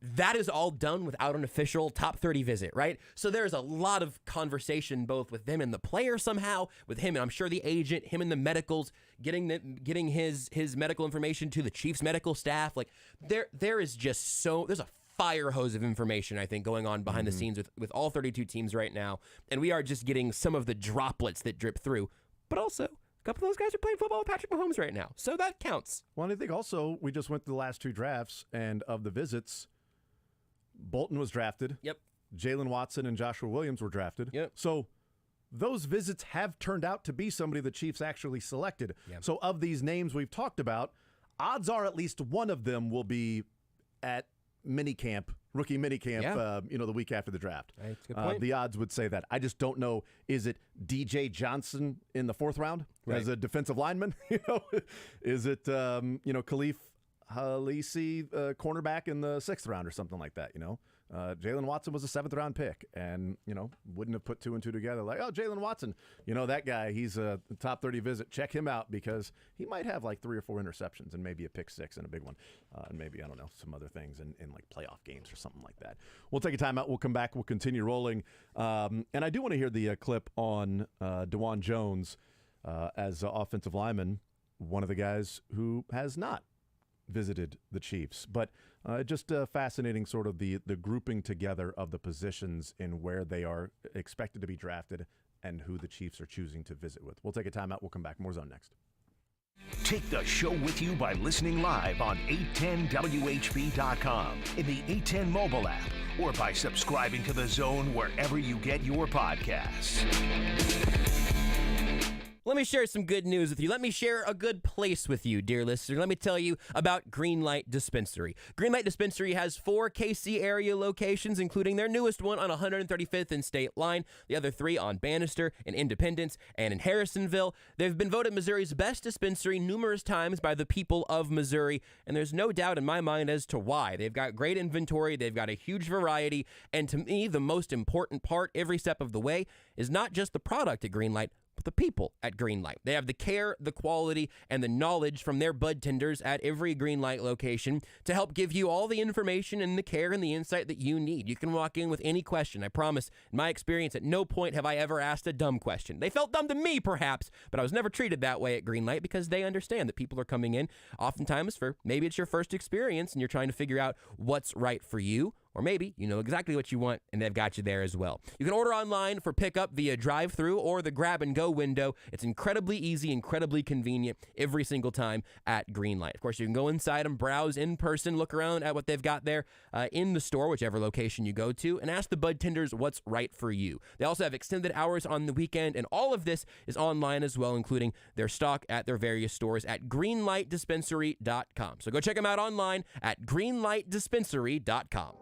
[SPEAKER 2] That is all done without an official top 30 visit, right? So there's a lot of conversation both with them and the player somehow, with him and I'm sure the agent, him and the medicals, getting his medical information to the Chiefs medical staff. Like there is just there's a fire hose of information, I think, going on behind the scenes with all 32 teams right now. And we are just getting some of the droplets that drip through. But also, a couple of those guys are playing football with Patrick Mahomes right now. So that counts.
[SPEAKER 1] Well, and I think also we just went through the last two drafts, and of the visits, Bolton was drafted.
[SPEAKER 2] Yep.
[SPEAKER 1] Jalen Watson and Joshua Williams were drafted.
[SPEAKER 2] Yep.
[SPEAKER 1] So those visits have turned out to be somebody the Chiefs actually selected.
[SPEAKER 2] Yep.
[SPEAKER 1] So of these names we've talked about, odds are at least one of them will be at rookie minicamp, the week after the draft.
[SPEAKER 2] That's a good point.
[SPEAKER 1] The odds would say that. I just don't know. Is it DJ Johnson in the 4th round as a defensive lineman? Is it Khalif Halisi, cornerback in the 6th round or something like that? Jalen Watson was a 7th round pick, and wouldn't have put 2 and 2 together. Like, oh, Jalen Watson, that guy, he's a top 30 visit. Check him out because he might have like 3 or 4 interceptions and maybe a pick 6 and a big one, and maybe some other things in like playoff games or something like that. We'll take a timeout. We'll come back. We'll continue rolling, and I do want to hear the clip on DeJuan Jones as offensive lineman, one of the guys who has not visited the Chiefs, but just fascinating sort of the grouping together of the positions in where they are expected to be drafted and who the Chiefs are choosing to visit with. We'll take a timeout. We'll come back. More Zone next.
[SPEAKER 5] Take the show with you by listening live on 810WHB.com, in the 810 mobile app, or by subscribing to The Zone wherever you get your podcasts.
[SPEAKER 2] Let me share some good news with you. Let me share a good place with you, dear listener. Let me tell you about Greenlight Dispensary. Greenlight Dispensary has 4 KC area locations, including their newest one on 135th and State Line, the other 3 on Bannister, in Independence, and in Harrisonville. They've been voted Missouri's best dispensary numerous times by the people of Missouri, and there's no doubt in my mind as to why. They've got great inventory, they've got a huge variety, and to me, the most important part every step of the way is not just the product at Greenlight, but the people at Greenlight. They have the care, the quality, and the knowledge from their bud tenders at every Greenlight location to help give you all the information and the care and the insight that you need. You can walk in with any question. I promise, in my experience, at no point have I ever asked a dumb question. They felt dumb to me, perhaps, but I was never treated that way at Greenlight because they understand that people are coming in oftentimes for maybe it's your first experience and you're trying to figure out what's right for you. Or maybe you know exactly what you want, and they've got you there as well. You can order online for pickup via drive-thru or the grab-and-go window. It's incredibly easy, incredibly convenient every single time at Greenlight. Of course, you can go inside and browse in person, look around at what they've got there in the store, whichever location you go to, and ask the bud tenders what's right for you. They also have extended hours on the weekend, and all of this is online as well, including their stock at their various stores at greenlightdispensary.com. So go check them out online at greenlightdispensary.com.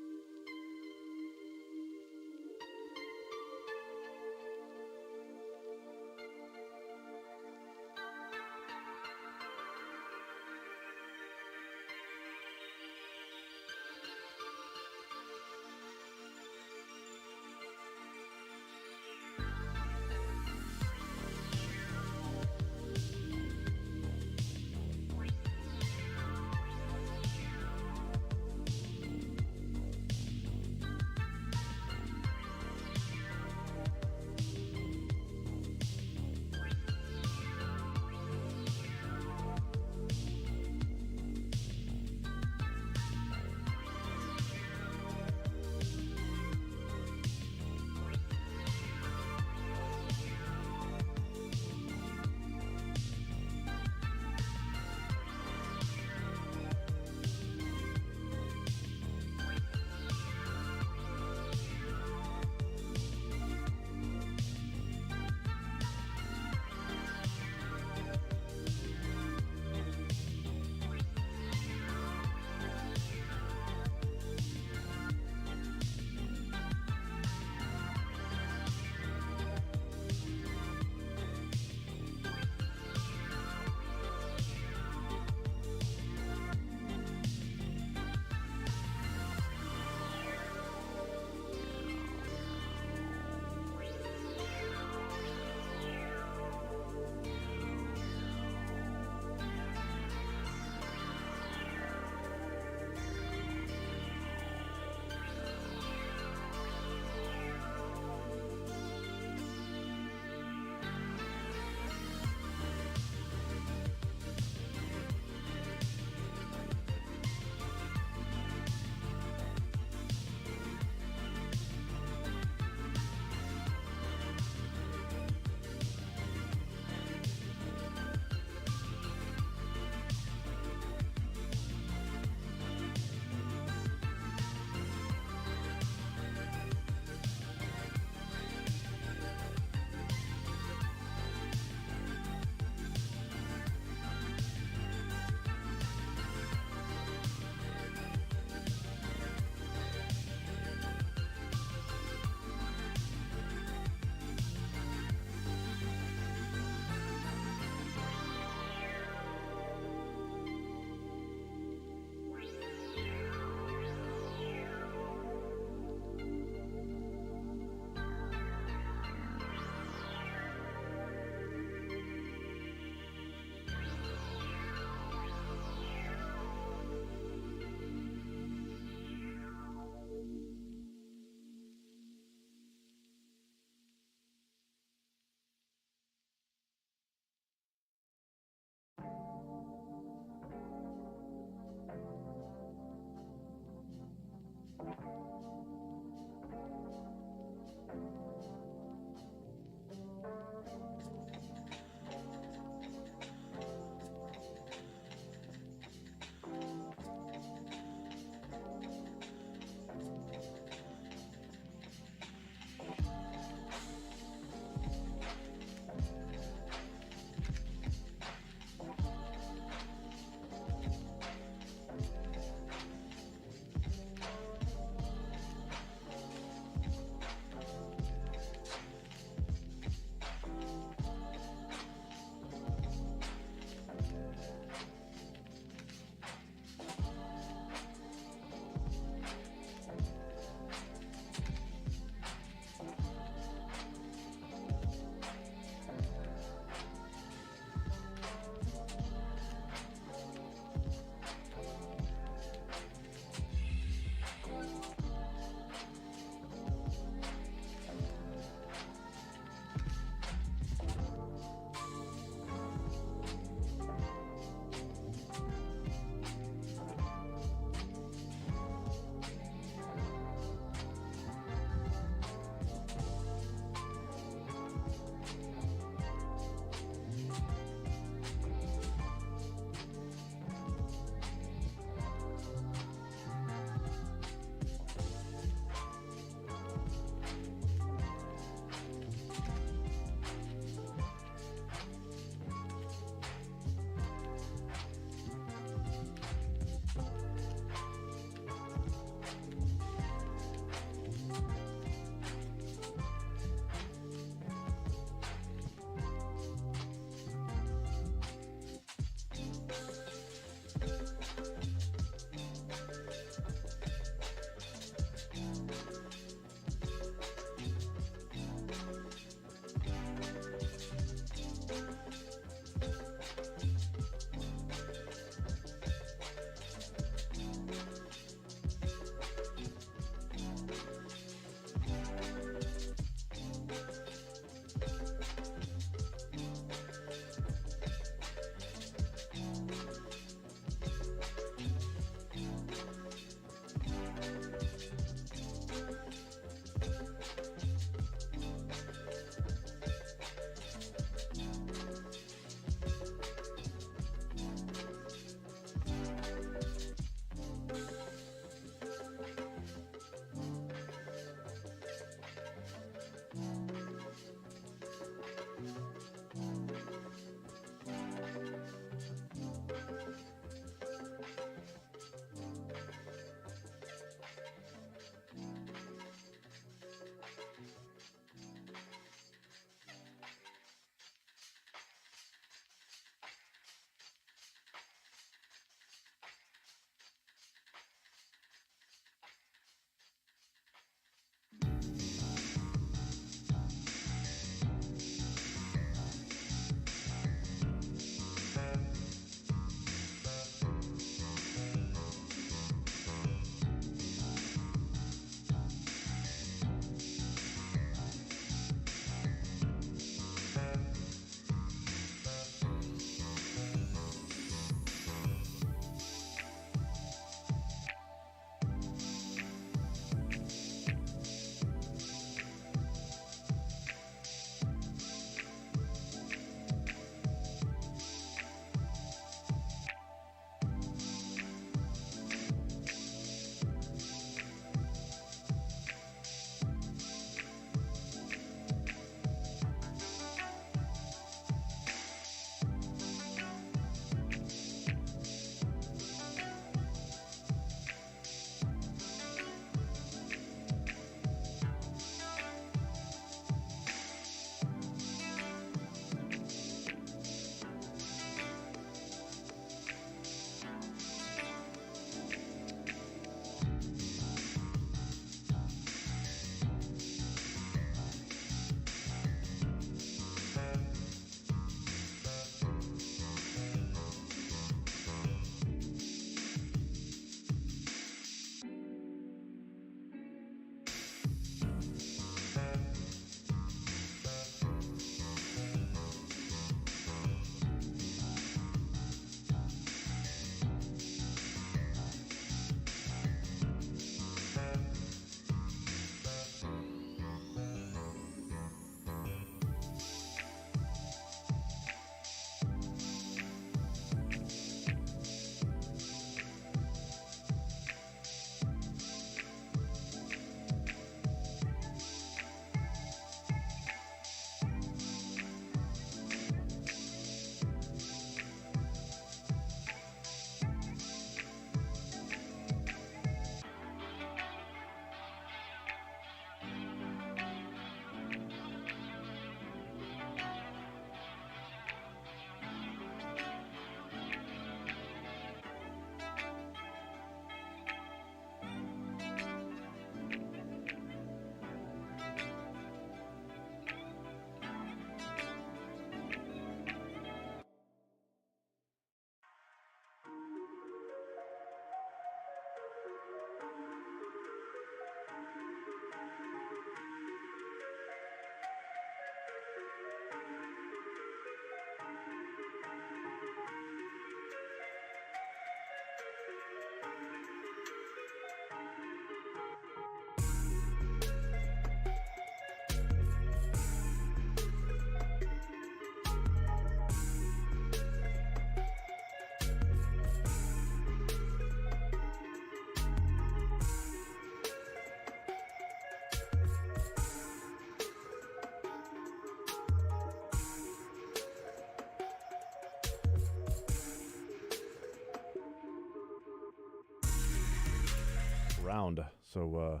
[SPEAKER 1] round. So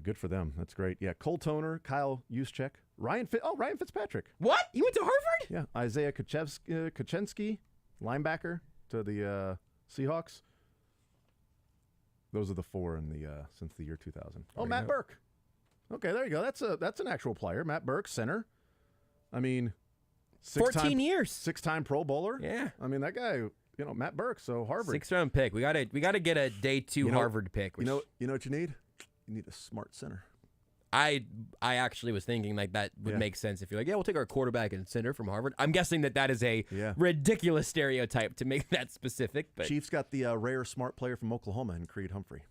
[SPEAKER 1] good for them. That's great. Yeah, Cole Toner, Kyle Juszczyk, Ryan Fitzpatrick.
[SPEAKER 2] What? He went to Harvard?
[SPEAKER 1] Yeah, Isaiah Kuchensky, linebacker to the Seahawks. Those are the 4 in the since the year 2000. Oh, Matt Burke. Okay, there you go. That's an actual player. Matt Burke, center. I mean,
[SPEAKER 2] 14 years.
[SPEAKER 1] 6-time Pro Bowler.
[SPEAKER 2] Yeah.
[SPEAKER 1] I mean, that guy, Matt Burke, so Harvard.
[SPEAKER 2] 6th-round pick. We got to get a day 2 Harvard pick.
[SPEAKER 1] You know what you need? You need a smart center.
[SPEAKER 2] I actually was thinking like that would make sense if you're like, yeah, we'll take our quarterback and center from Harvard. I'm guessing that is a ridiculous stereotype to make that specific. But
[SPEAKER 1] Chiefs got the rare smart player from Oklahoma in Creed Humphrey.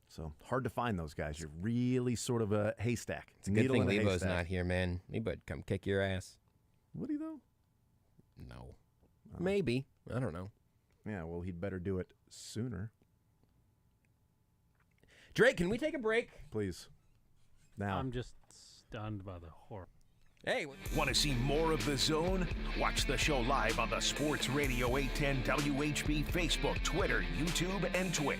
[SPEAKER 1] So hard to find those guys. You're really sort of a haystack.
[SPEAKER 2] It's a good thing Lebo's not here, man. Lebo'd come kick your ass.
[SPEAKER 1] Would he though?
[SPEAKER 2] No. Maybe. I don't know.
[SPEAKER 1] Yeah, well, he'd better do it sooner.
[SPEAKER 2] Drake, can we take a break?
[SPEAKER 1] Please. Now.
[SPEAKER 20] I'm just stunned by the horror.
[SPEAKER 2] Hey.
[SPEAKER 5] Want to see more of The Zone? Watch the show live on the Sports Radio 810 WHB Facebook, Twitter, YouTube, and Twitch.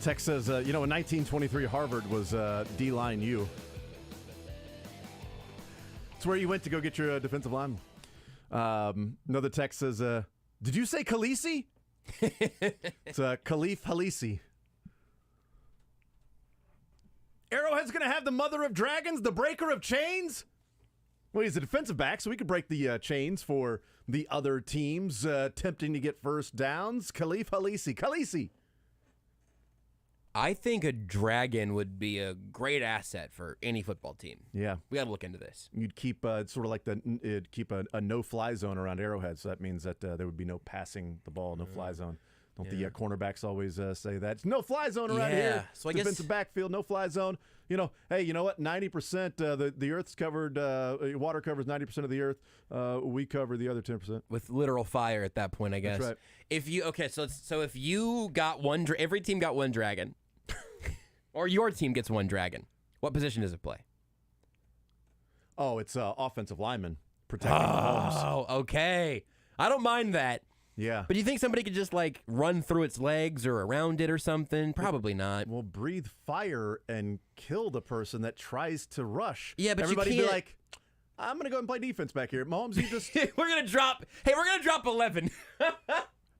[SPEAKER 1] Text says, in 1923, Harvard was D-line U. It's where you went to go get your defensive lineman. Another text says, did you say Khaleesi? It's Khalif Halisi. Arrowhead's going to have the mother of dragons, the breaker of chains? Well, he's a defensive back, so we could break the chains for the other teams attempting to get first downs. Khalif Halisi. Khaleesi.
[SPEAKER 2] I think a dragon would be a great asset for any football team.
[SPEAKER 1] Yeah.
[SPEAKER 2] We got to look into this.
[SPEAKER 1] You'd keep sort of like it'd keep a no-fly zone around Arrowhead, so that means that there would be no passing the ball, no-fly zone. Don't the cornerbacks always say that? It's no-fly zone around here.
[SPEAKER 2] So I
[SPEAKER 1] Defensive backfield, no-fly zone. Hey, you know what? 90%, the Earth's covered, water covers 90% of the Earth. We cover the other 10%.
[SPEAKER 2] With literal fire at that point, I guess.
[SPEAKER 1] That's right.
[SPEAKER 2] If you got one, every team got one dragon. Or your team gets one dragon. What position does it play?
[SPEAKER 1] Oh, it's offensive lineman protecting Mahomes.
[SPEAKER 2] Oh, okay. I don't mind that.
[SPEAKER 1] Yeah.
[SPEAKER 2] But do you think somebody could just run through its legs or around it or something? Probably not.
[SPEAKER 1] Well, breathe fire and kill the person that tries to rush.
[SPEAKER 2] Yeah, but
[SPEAKER 1] everybody
[SPEAKER 2] you can't...
[SPEAKER 1] be like, I'm going to go and play defense back here. Mahomes, you just...
[SPEAKER 2] we're going to drop 11.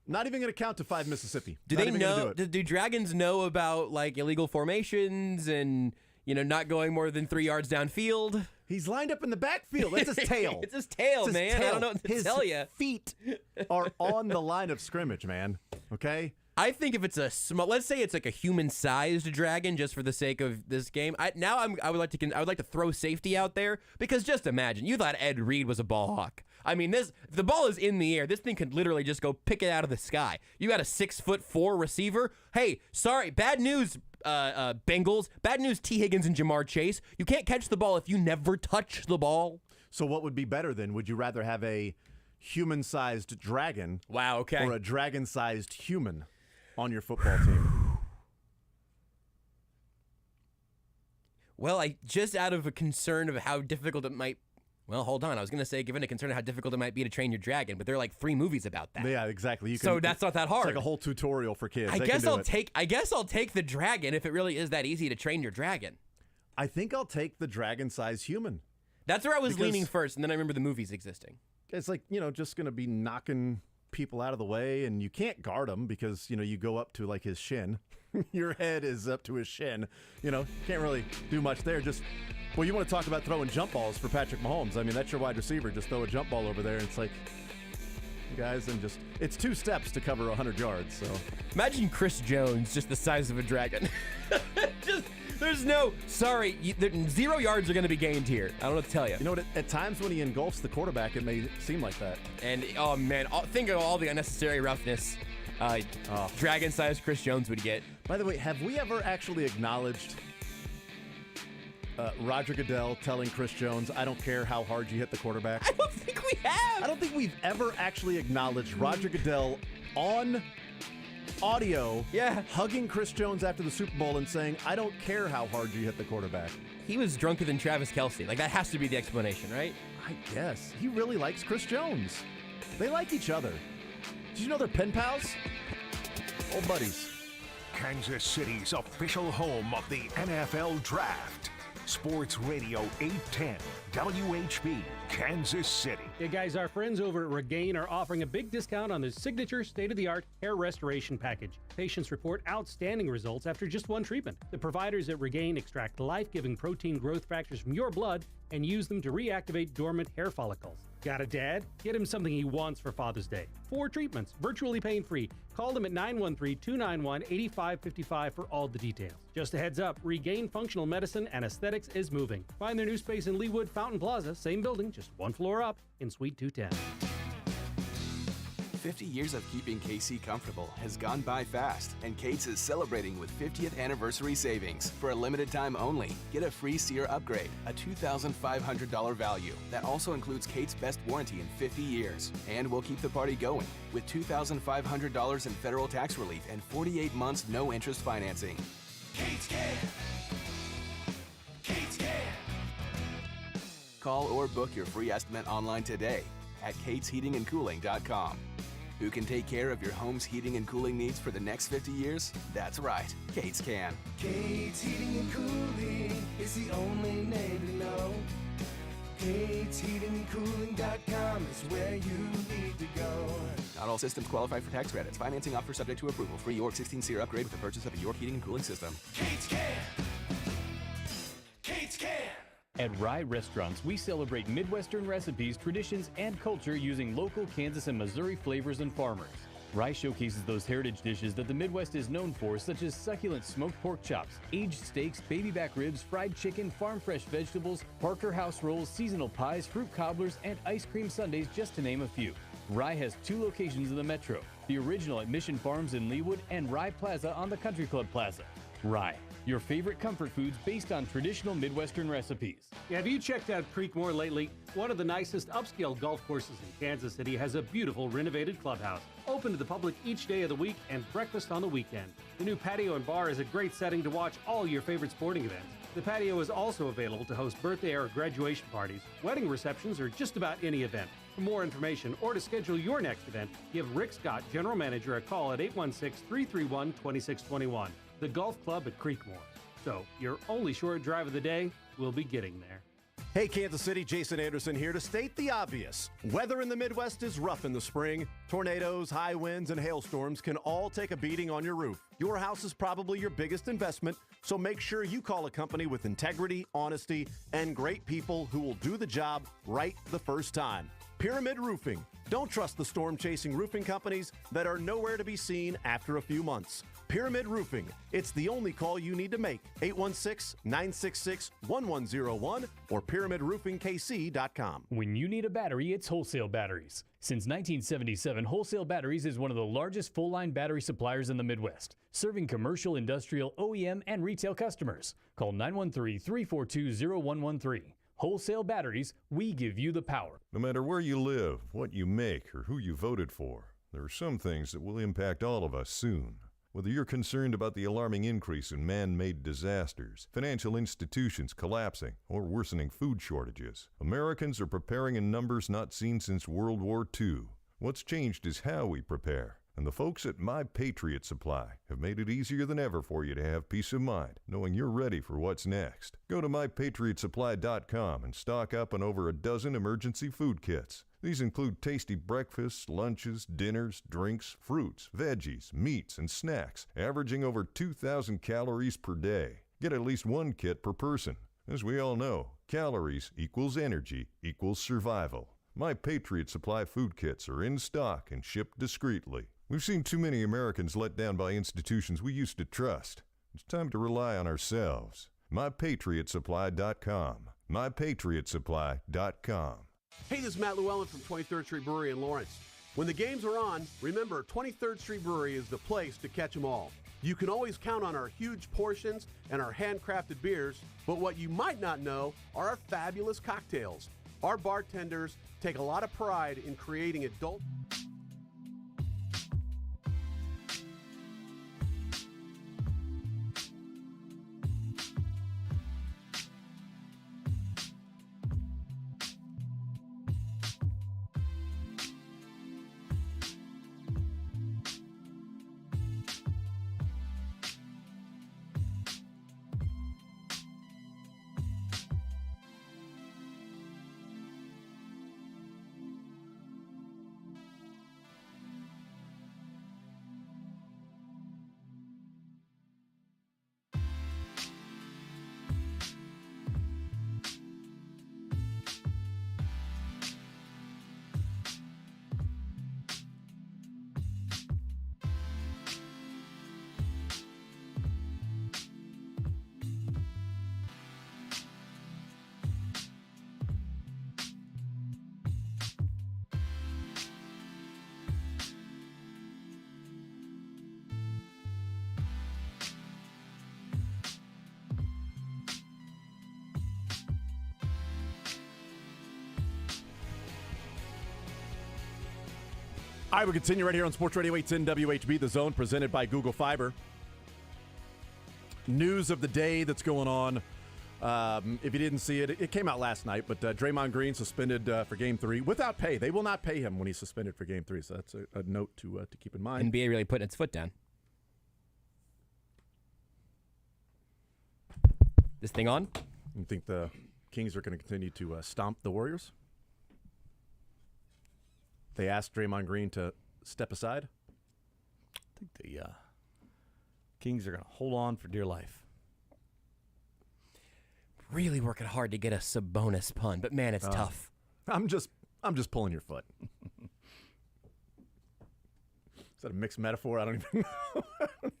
[SPEAKER 1] Not even going to count to 5 Mississippi.
[SPEAKER 2] Do they know? Do dragons know about illegal formations and not going more than 3 yards downfield?
[SPEAKER 1] He's lined up in the backfield. That's his tail.
[SPEAKER 2] It's his tail, man. I don't know what to tell you.
[SPEAKER 1] His feet are on the line of scrimmage, man. Okay.
[SPEAKER 2] I think if it's a small, let's say it's like a human-sized dragon, just for the sake of this game. I would like to throw safety out there, because just imagine, you thought Ed Reed was a ball hawk. I mean, the ball is in the air. This thing could literally just go pick it out of the sky. You got a 6'4" receiver. Hey, sorry, bad news, Bengals. Bad news, T. Higgins and Jamar Chase. You can't catch the ball if you never touch the ball.
[SPEAKER 1] So what would be better then? Would you rather have a human-sized dragon?
[SPEAKER 2] Wow. Okay.
[SPEAKER 1] Or a dragon-sized human on your football team?
[SPEAKER 2] Well, just out of a concern of how difficult it might. Well, hold on. I was going to say, given a concern of how difficult it might be to train your dragon, but there are like 3 movies about that.
[SPEAKER 1] Yeah, exactly.
[SPEAKER 2] So that's not that hard.
[SPEAKER 1] It's like a whole tutorial for kids.
[SPEAKER 2] I guess I'll take the dragon if it really is that easy to train your dragon.
[SPEAKER 1] I think I'll take the dragon-sized human.
[SPEAKER 2] That's where I was leaning first, and then I remember the movies existing.
[SPEAKER 1] It's like, just going to be knocking people out of the way, and you can't guard him because, you go up to like his shin. Your head is up to his shin. Can't really do much there. Well, you want to talk about throwing jump balls for Patrick Mahomes. I mean, that's your wide receiver. Just throw a jump ball over there, and it's like, you guys, and it's 2 steps to cover 100 yards. So
[SPEAKER 2] imagine Chris Jones just the size of a dragon. There's no, 0 yards are going to be gained here. I don't know what to tell you.
[SPEAKER 1] You know what? At times when he engulfs the quarterback, it may seem like that.
[SPEAKER 2] And, oh, man, think of all the unnecessary roughness dragon-sized Chris Jones would get.
[SPEAKER 1] By the way, have we ever actually acknowledged Roger Goodell telling Chris Jones, I don't care how hard you hit the quarterback?
[SPEAKER 2] I don't think we have.
[SPEAKER 1] I don't think we've ever actually acknowledged Roger Goodell on audio hugging Chris Jones after the Super Bowl and saying, I don't care how hard you hit the quarterback.
[SPEAKER 2] He was drunker than Travis Kelce. Like, that has to be the explanation, right?
[SPEAKER 1] I guess. He really likes Chris Jones. They like each other. Did you know they're pen pals? Old buddies.
[SPEAKER 5] Kansas City's official home of the NFL Draft. Sports Radio 810, WHB, Kansas City.
[SPEAKER 9] Hey guys, our friends over at Regain are offering a big discount on the signature state-of-the-art hair restoration package. Patients report outstanding results after just one treatment. The providers at Regain extract life-giving protein growth factors from your blood and use them to reactivate dormant hair follicles. Got a dad? Get him something he wants for Father's Day. 4 treatments, virtually pain-free. Call them at 913-291-8555 for all the details. Just a heads up, Regain Functional Medicine and Aesthetics is moving. Find their new space in Leawood Fountain Plaza, same building, just 1 floor up in Suite 210.
[SPEAKER 21] 50 years of keeping KC comfortable has gone by fast, and Kate's is celebrating with 50th anniversary savings. For a limited time only, get a free Sear upgrade, a $2,500 value. That also includes Kate's best warranty in 50 years. And we'll keep the party going with $2,500 in federal tax relief and 48 months no interest financing.
[SPEAKER 18] Kate's can. Kate's can.
[SPEAKER 21] Call or book your free estimate online today at katesheatingandcooling.com. Who can take care of your home's heating and cooling needs for the next 50 years? That's right, Kate's can.
[SPEAKER 18] Kate's Heating and Cooling is the only name to know. katesheatingandcooling.com is where you need to go.
[SPEAKER 21] Not all systems qualify for tax credits. Financing offer subject to approval. Free York 16 SEER upgrade with the purchase of a York heating and cooling system.
[SPEAKER 18] Kate's can. Kate's can.
[SPEAKER 6] At Rye Restaurants, we celebrate Midwestern recipes, traditions, and culture using local Kansas and Missouri flavors and farmers. Rye showcases those heritage dishes that the Midwest is known for, such as succulent smoked pork chops, aged steaks, baby back ribs, fried chicken, farm-fresh vegetables, Parker house rolls, seasonal pies, fruit cobblers, and ice cream sundaes, just to name a few. Rye has 2 locations in the metro, the original at Mission Farms in Leawood and Rye Plaza on the Country Club Plaza. Rye, your favorite comfort foods based on traditional Midwestern recipes.
[SPEAKER 9] Have you checked out Creekmore lately? One of the nicest upscale golf courses in Kansas City has a beautiful renovated clubhouse, open to the public each day of the week and breakfast on the weekend. The new patio and bar is a great setting to watch all your favorite sporting events. The patio is also available to host birthday or graduation parties, wedding receptions, or just about any event. For more information or to schedule your next event, give Rick Scott, General Manager, a call at 816-331-2621. The Golf Club at Creekmore. So, your only short drive of the day will be getting there.
[SPEAKER 1] Hey, Kansas City, Jason Anderson here to state the obvious. Weather in the Midwest is rough in the spring. Tornadoes, high winds, and hailstorms can all take a beating on your roof. Your house is probably your biggest investment, so make sure you call a company with integrity, honesty, and great people who will do the job right the first time. Pyramid Roofing. Don't trust the storm-chasing roofing companies that are nowhere to be seen after a few months. Pyramid Roofing. It's the only call you need to make. 816-966-1101 or pyramidroofingkc.com.
[SPEAKER 6] When you need a battery, it's Wholesale Batteries. Since 1977, Wholesale Batteries is one of the largest full-line battery suppliers in the Midwest, serving commercial, industrial, OEM, and retail customers. Call 913-342-0113. Wholesale Batteries, we give you the power.
[SPEAKER 22] No matter where you live, what you make, or who you voted for, there are some things that will impact all of us soon. Whether you're concerned about the alarming increase in man-made disasters, financial institutions collapsing, or worsening food shortages, Americans are preparing in numbers not seen since World War II. What's changed is how we prepare. And the folks at My Patriot Supply have made it easier than ever for you to have peace of mind, knowing you're ready for what's next. Go to MyPatriotSupply.com and stock up on over a dozen emergency food kits. These include tasty breakfasts, lunches, dinners, drinks, fruits, veggies, meats, and snacks, averaging over 2,000 calories per day. Get at least 1 kit per person. As we all know, calories equals energy equals survival. My Patriot Supply food kits are in stock and shipped discreetly. We've seen too many Americans let down by institutions we used to trust. It's time to rely on ourselves. MyPatriotSupply.com. MyPatriotSupply.com.
[SPEAKER 23] Hey, this is Matt Llewellyn from 23rd Street Brewery in Lawrence. When the games are on, remember 23rd Street Brewery is the place to catch them all. You can always count on our huge portions and our handcrafted beers, but what you might not know are our fabulous cocktails. Our bartenders take a lot of pride in creating adult...
[SPEAKER 1] All right, we continue right here on Sports Radio 810 WHB, The Zone, presented by Google Fiber. News of the day that's going on. If you didn't see it, it came out last night, but Draymond Green suspended for Game 3 without pay. They will not pay him when he's suspended for Game 3, so that's a note to keep in mind.
[SPEAKER 2] NBA really putting its foot down. This thing on?
[SPEAKER 1] You think the Kings are going to continue to stomp the Warriors? They asked Draymond Green to step aside.
[SPEAKER 3] I think the Kings are going to hold on for dear life.
[SPEAKER 2] Really working hard to get a Sabonis pun, but man, it's tough.
[SPEAKER 1] I'm just pulling your foot. Is that a mixed metaphor? I don't even know.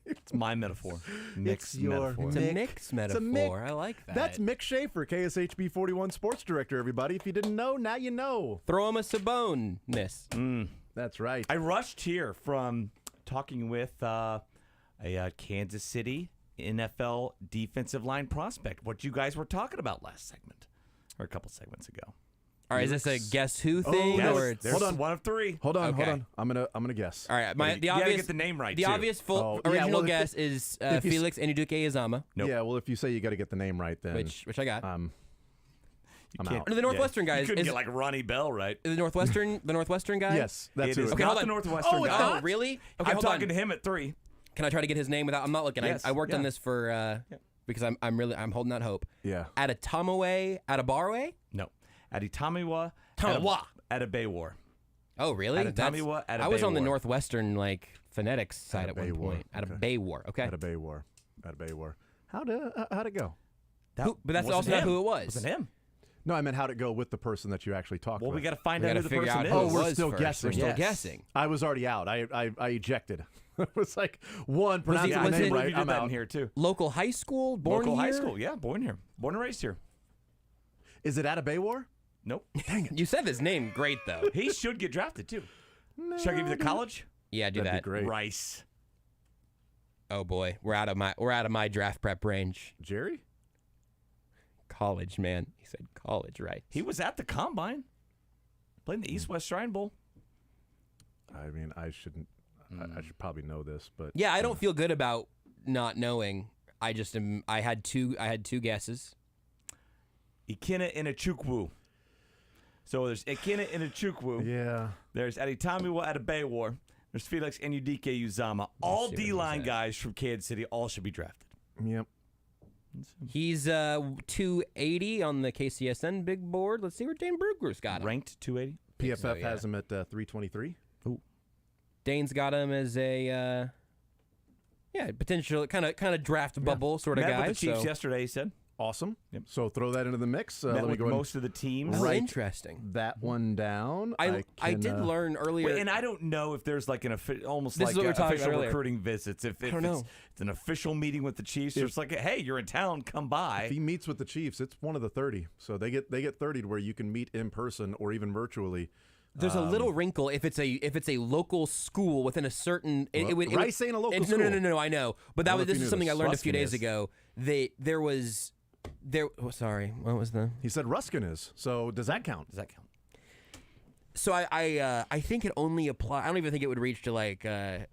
[SPEAKER 3] It's my metaphor. Mixed metaphor.
[SPEAKER 2] It's a mixed metaphor. I like that.
[SPEAKER 1] That's Mick Schaefer, KSHB 41 sports director, everybody. If you didn't know, now you know.
[SPEAKER 2] Throw him a Sabonis.
[SPEAKER 1] That's right.
[SPEAKER 3] I rushed here from talking with a Kansas City NFL defensive line prospect, what you guys were talking about last segment, or a couple segments ago.
[SPEAKER 2] All right, is this a guess who thing?
[SPEAKER 3] Yes.
[SPEAKER 2] Or it's...
[SPEAKER 3] Hold on, one of three.
[SPEAKER 1] Hold on. I'm gonna guess.
[SPEAKER 2] All right,
[SPEAKER 3] you gotta get the name right.
[SPEAKER 2] The
[SPEAKER 3] too.
[SPEAKER 2] obvious original guess is Felix Anudike-Uzomah.
[SPEAKER 1] Nope. Yeah, well, if you say you got to get the name right, then
[SPEAKER 2] which I got.
[SPEAKER 1] I'm out.
[SPEAKER 2] The Northwestern guys.
[SPEAKER 3] You couldn't get like Ronnie Bell, right?
[SPEAKER 2] The Northwestern guy.
[SPEAKER 1] Yes, that's
[SPEAKER 3] it.
[SPEAKER 1] Who.
[SPEAKER 3] Okay,
[SPEAKER 2] not
[SPEAKER 3] the Northwestern guy.
[SPEAKER 2] Oh, really? Okay,
[SPEAKER 3] I'm talking to him at 3.
[SPEAKER 2] Can I try to get his name without? I'm not looking.
[SPEAKER 3] Yes.
[SPEAKER 2] I worked on this for because I'm holding out hope.
[SPEAKER 1] Yeah.
[SPEAKER 2] Adetomiwa.
[SPEAKER 3] No. Adetomiwa. Adebayor.
[SPEAKER 2] Oh, really?
[SPEAKER 3] Adetomiwa.
[SPEAKER 2] I was on the Northwestern phonetics side at one point. Adebayor. Okay.
[SPEAKER 1] Adebayor. How'd it go?
[SPEAKER 2] But that's also not who it was.
[SPEAKER 3] Wasn't him.
[SPEAKER 1] No, I meant how'd it go with the person that you actually talked with.
[SPEAKER 3] Well, we got to find out who the person is.
[SPEAKER 1] Oh, we're still guessing.
[SPEAKER 2] We're still guessing.
[SPEAKER 1] I was already out. I ejected. It was like one pronouncing the
[SPEAKER 3] I
[SPEAKER 1] name right.
[SPEAKER 3] You did
[SPEAKER 1] I'm
[SPEAKER 3] that
[SPEAKER 1] out.
[SPEAKER 3] in here too.
[SPEAKER 2] Local high school, born
[SPEAKER 3] Local
[SPEAKER 2] here?
[SPEAKER 3] high school, yeah, born here, born and raised here.
[SPEAKER 1] Is it Adebayor?
[SPEAKER 3] Nope.
[SPEAKER 2] Dang it! You said his name great though.
[SPEAKER 3] He should get drafted too. Should I give you the college?
[SPEAKER 2] Yeah, do
[SPEAKER 1] That'd
[SPEAKER 2] that.
[SPEAKER 1] Be great.
[SPEAKER 3] Rice.
[SPEAKER 2] Oh boy, we're out of my draft prep range.
[SPEAKER 1] Jerry?
[SPEAKER 2] College, man. He said college, right?
[SPEAKER 3] He was at the combine, playing the East-West Shrine Bowl.
[SPEAKER 1] I mean, I shouldn't. I should probably know this, but
[SPEAKER 2] yeah, I don't feel good about not knowing. I had two guesses.
[SPEAKER 3] Ikenna Inachukwu. So there's Ikenna Inachukwu.
[SPEAKER 1] Yeah.
[SPEAKER 3] There's Adetomiwa Adebayor. There's Felix Anudike-Uzomah. All D-line guys from Kansas City all should be drafted.
[SPEAKER 1] Yep.
[SPEAKER 2] He's 280 on the KCSN big board. Let's see where Dane Brugler's got him.
[SPEAKER 3] Ranked 280.
[SPEAKER 1] PFF has him at 323.
[SPEAKER 3] Ooh.
[SPEAKER 2] Dane's got him as a potential kind of draft bubble sort of
[SPEAKER 3] Met
[SPEAKER 2] guy.
[SPEAKER 3] with the Chiefs yesterday, he said.
[SPEAKER 1] Awesome.
[SPEAKER 3] Yep.
[SPEAKER 1] So throw that into the mix.
[SPEAKER 3] Met
[SPEAKER 1] Let me
[SPEAKER 3] with
[SPEAKER 1] go
[SPEAKER 3] most of the teams.
[SPEAKER 2] Oh, interesting.
[SPEAKER 1] That one down.
[SPEAKER 2] I did learn earlier,
[SPEAKER 3] and I don't know if there's like almost
[SPEAKER 2] this
[SPEAKER 3] like
[SPEAKER 2] is what we were talking
[SPEAKER 3] official
[SPEAKER 2] about earlier.
[SPEAKER 3] recruiting visits. If
[SPEAKER 2] I don't know.
[SPEAKER 3] It's an official meeting with the Chiefs, it's like, hey, you're in town, come by.
[SPEAKER 1] If he meets with the Chiefs, it's one of the 30. So they get 30 to where you can meet in person or even virtually.
[SPEAKER 2] There's a little wrinkle if it's a local school within a certain.
[SPEAKER 1] Rice ain't a local school.
[SPEAKER 2] No, I know, but this is something I learned a few days ago. Sorry, what was the?
[SPEAKER 1] He said Ruskin is. So does that count?
[SPEAKER 2] So I think it only apply. I don't even think it would reach to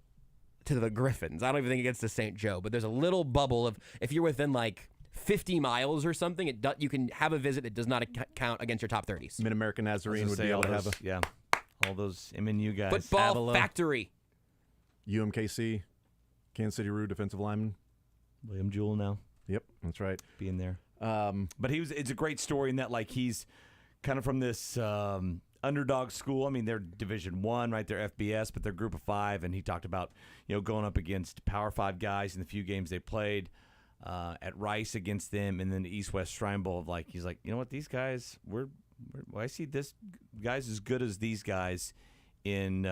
[SPEAKER 2] to the Griffins. I don't even think it gets to St. Joe. But there's a little bubble of if you're within 50 miles or something, you can have a visit that does not count against your top 30s.
[SPEAKER 1] Mid-American Nazarene would be able to have
[SPEAKER 3] all those MNU guys.
[SPEAKER 2] Football
[SPEAKER 3] Avila.
[SPEAKER 2] factory.
[SPEAKER 1] UMKC, Kansas City Rue defensive lineman.
[SPEAKER 3] William Jewell now.
[SPEAKER 1] Yep, that's right.
[SPEAKER 3] Being there. But it's a great story in that he's kind of from this underdog school. I mean, they're Division I, right? They're FBS, but they're Group of 5. And he talked about going up against Power 5 guys in the few games they played at Rice against them, and then the East-West Shrine Bowl of he's like, you know what, these guys, I see this guys as good as these guys in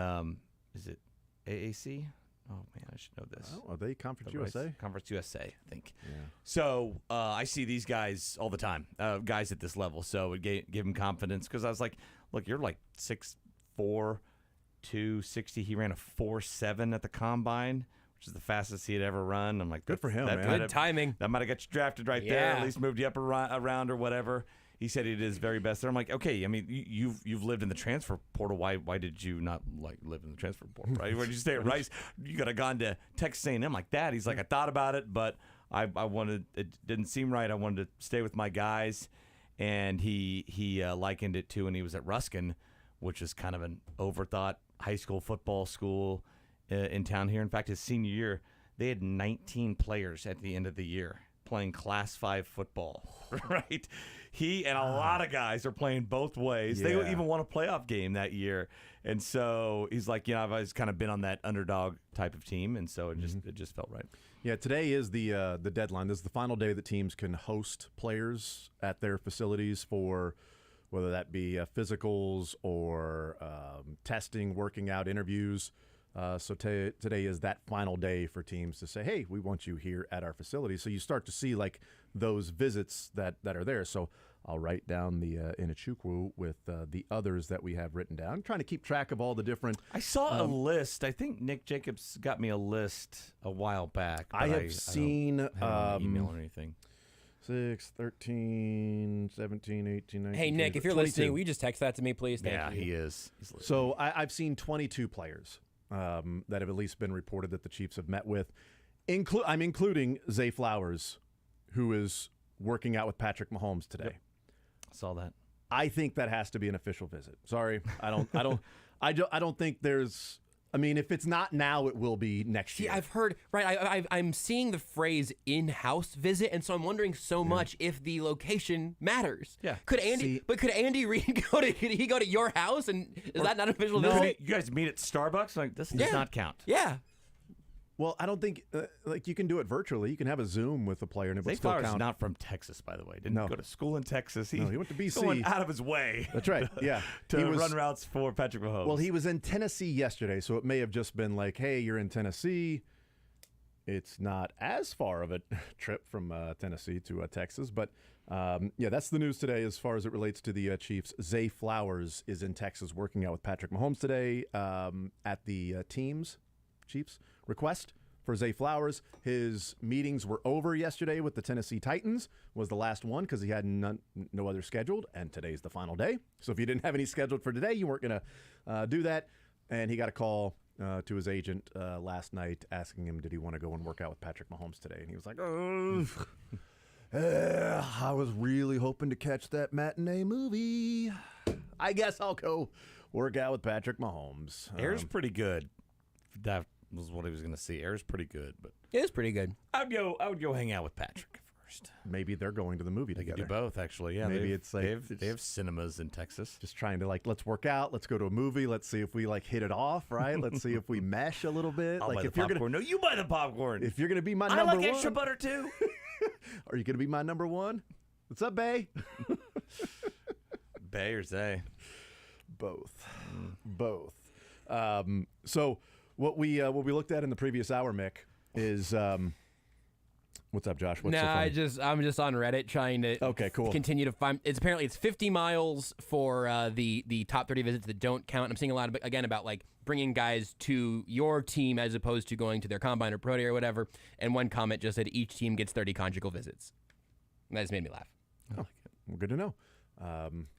[SPEAKER 3] is it AAC? Oh, man, I should know this.
[SPEAKER 1] Oh, are they Conference USA?
[SPEAKER 3] Conference USA, I think.
[SPEAKER 1] Yeah.
[SPEAKER 3] So I see these guys all the time, guys at this level. So it gave him confidence because I was like, look, you're 6'4", 260. He ran a 4.7 at the Combine, which is the fastest he had ever run. I'm like,
[SPEAKER 1] good for him, man.
[SPEAKER 2] Good timing.
[SPEAKER 3] That might have got you drafted right there, at least moved you up around or whatever. he said he did his very best there. I'm like, okay, I mean, you've lived in the transfer portal. Why did you not live in the transfer portal? Right? Why did you stay at Rice? You could have gone to Texas A&M like that. He's like, I thought about it, but I wanted, it didn't seem right. I wanted to stay with my guys, and he likened it to when he was at Ruskin, which is kind of an overthought high school football school in town here. In fact, his senior year, they had 19 players at the end of the year playing Class 5 football, right? He and a lot of guys are playing both ways. They even won a playoff game that year. And so he's like, I've always kind of been on that underdog type of team, and so it just felt right.
[SPEAKER 1] Yeah, today is the deadline. This is the final day that teams can host players at their facilities for whether that be physicals or testing, working out, interviews. So today is that final day for teams to say, hey, we want you here at our facility. So you start to see like those visits that are there. So I'll write down the Inachukwu with the others that we have written down. I'm trying to keep track of all the different.
[SPEAKER 3] I saw a list. I think Nick Jacobs got me a list a while back.
[SPEAKER 1] I have seen
[SPEAKER 3] I don't have any email or anything.
[SPEAKER 1] 6, 13, 17, 18, 19.
[SPEAKER 2] Hey, Nick, if you're
[SPEAKER 1] 22.
[SPEAKER 2] listening, will you just text that to me, please? Thank you.
[SPEAKER 3] He is.
[SPEAKER 1] So I've seen 22 players that have at least been reported that the Chiefs have met with. I'm including Zay Flowers, who is working out with Patrick Mahomes today.
[SPEAKER 3] Yep. I saw that.
[SPEAKER 1] I think that has to be an official visit. Sorry, I don't think there's. I mean, if it's not now, it will be next year.
[SPEAKER 2] I've heard, right, I'm seeing the phrase in-house visit, and so I'm wondering so much if the location matters.
[SPEAKER 3] Yeah.
[SPEAKER 2] Could Andy Reid go to your house, and is that not an official
[SPEAKER 3] No,
[SPEAKER 2] visit?
[SPEAKER 3] you guys meet at Starbucks? Like, this does not count.
[SPEAKER 2] Yeah.
[SPEAKER 1] Well, I don't think like you can do it virtually. You can have a Zoom with a player, and it would
[SPEAKER 3] Zay
[SPEAKER 1] still
[SPEAKER 3] Flowers
[SPEAKER 1] count.
[SPEAKER 3] is not from Texas, by the way. Didn't go to school in Texas. He
[SPEAKER 1] went to BC.
[SPEAKER 3] Going out of his way.
[SPEAKER 1] That's right. Yeah,
[SPEAKER 3] to run routes for Patrick Mahomes.
[SPEAKER 1] Well, he was in Tennessee yesterday, so it may have just been like, hey, you're in Tennessee. It's not as far of a trip from Tennessee to Texas, but yeah, that's the news today as far as it relates to the Chiefs. Zay Flowers is in Texas working out with Patrick Mahomes today at the Chiefs request for Zay Flowers. His meetings were over yesterday with the Tennessee Titans, was the last one because he had no other scheduled, and today's the final day. So if you didn't have any scheduled for today, you weren't going to do that. And he got a call to his agent last night asking him, did he want to go and work out with Patrick Mahomes today? And he was like, I was really hoping to catch that matinee movie. I guess I'll go work out with Patrick Mahomes.
[SPEAKER 3] Air's pretty good. That was what he was going to see. Air's pretty good, but
[SPEAKER 2] it is pretty good.
[SPEAKER 3] I would go hang out with Patrick first.
[SPEAKER 1] Maybe they're going to the movie
[SPEAKER 3] They
[SPEAKER 1] together.
[SPEAKER 3] could do both, actually. Yeah,
[SPEAKER 1] Maybe it's like
[SPEAKER 3] they have cinemas in Texas.
[SPEAKER 1] Just trying to like, let's work out. Let's go to a movie. Let's see if we like hit it off, right? Let's see if we mesh a little bit.
[SPEAKER 3] I'll
[SPEAKER 1] like
[SPEAKER 3] buy
[SPEAKER 1] if
[SPEAKER 3] the
[SPEAKER 1] you're
[SPEAKER 3] popcorn.
[SPEAKER 1] gonna,
[SPEAKER 3] No, you buy the popcorn.
[SPEAKER 1] if you're gonna be my
[SPEAKER 3] I
[SPEAKER 1] number
[SPEAKER 3] like
[SPEAKER 1] one,
[SPEAKER 3] extra butter too.
[SPEAKER 1] are you gonna be my number one? What's up, Bay?
[SPEAKER 3] Bay or Zay?
[SPEAKER 1] Both. Both. So what we looked at in the previous hour, Mick, is what's up, Josh? What's so funny?
[SPEAKER 2] I'm just on Reddit trying to continue to find. It's 50 miles for the top 30 visits that don't count. I'm seeing a lot about like bringing guys to your team as opposed to going to their combine or pro day or whatever. And one comment just said each team gets 30 conjugal visits. And that just made me laugh.
[SPEAKER 1] Oh, well, good to know.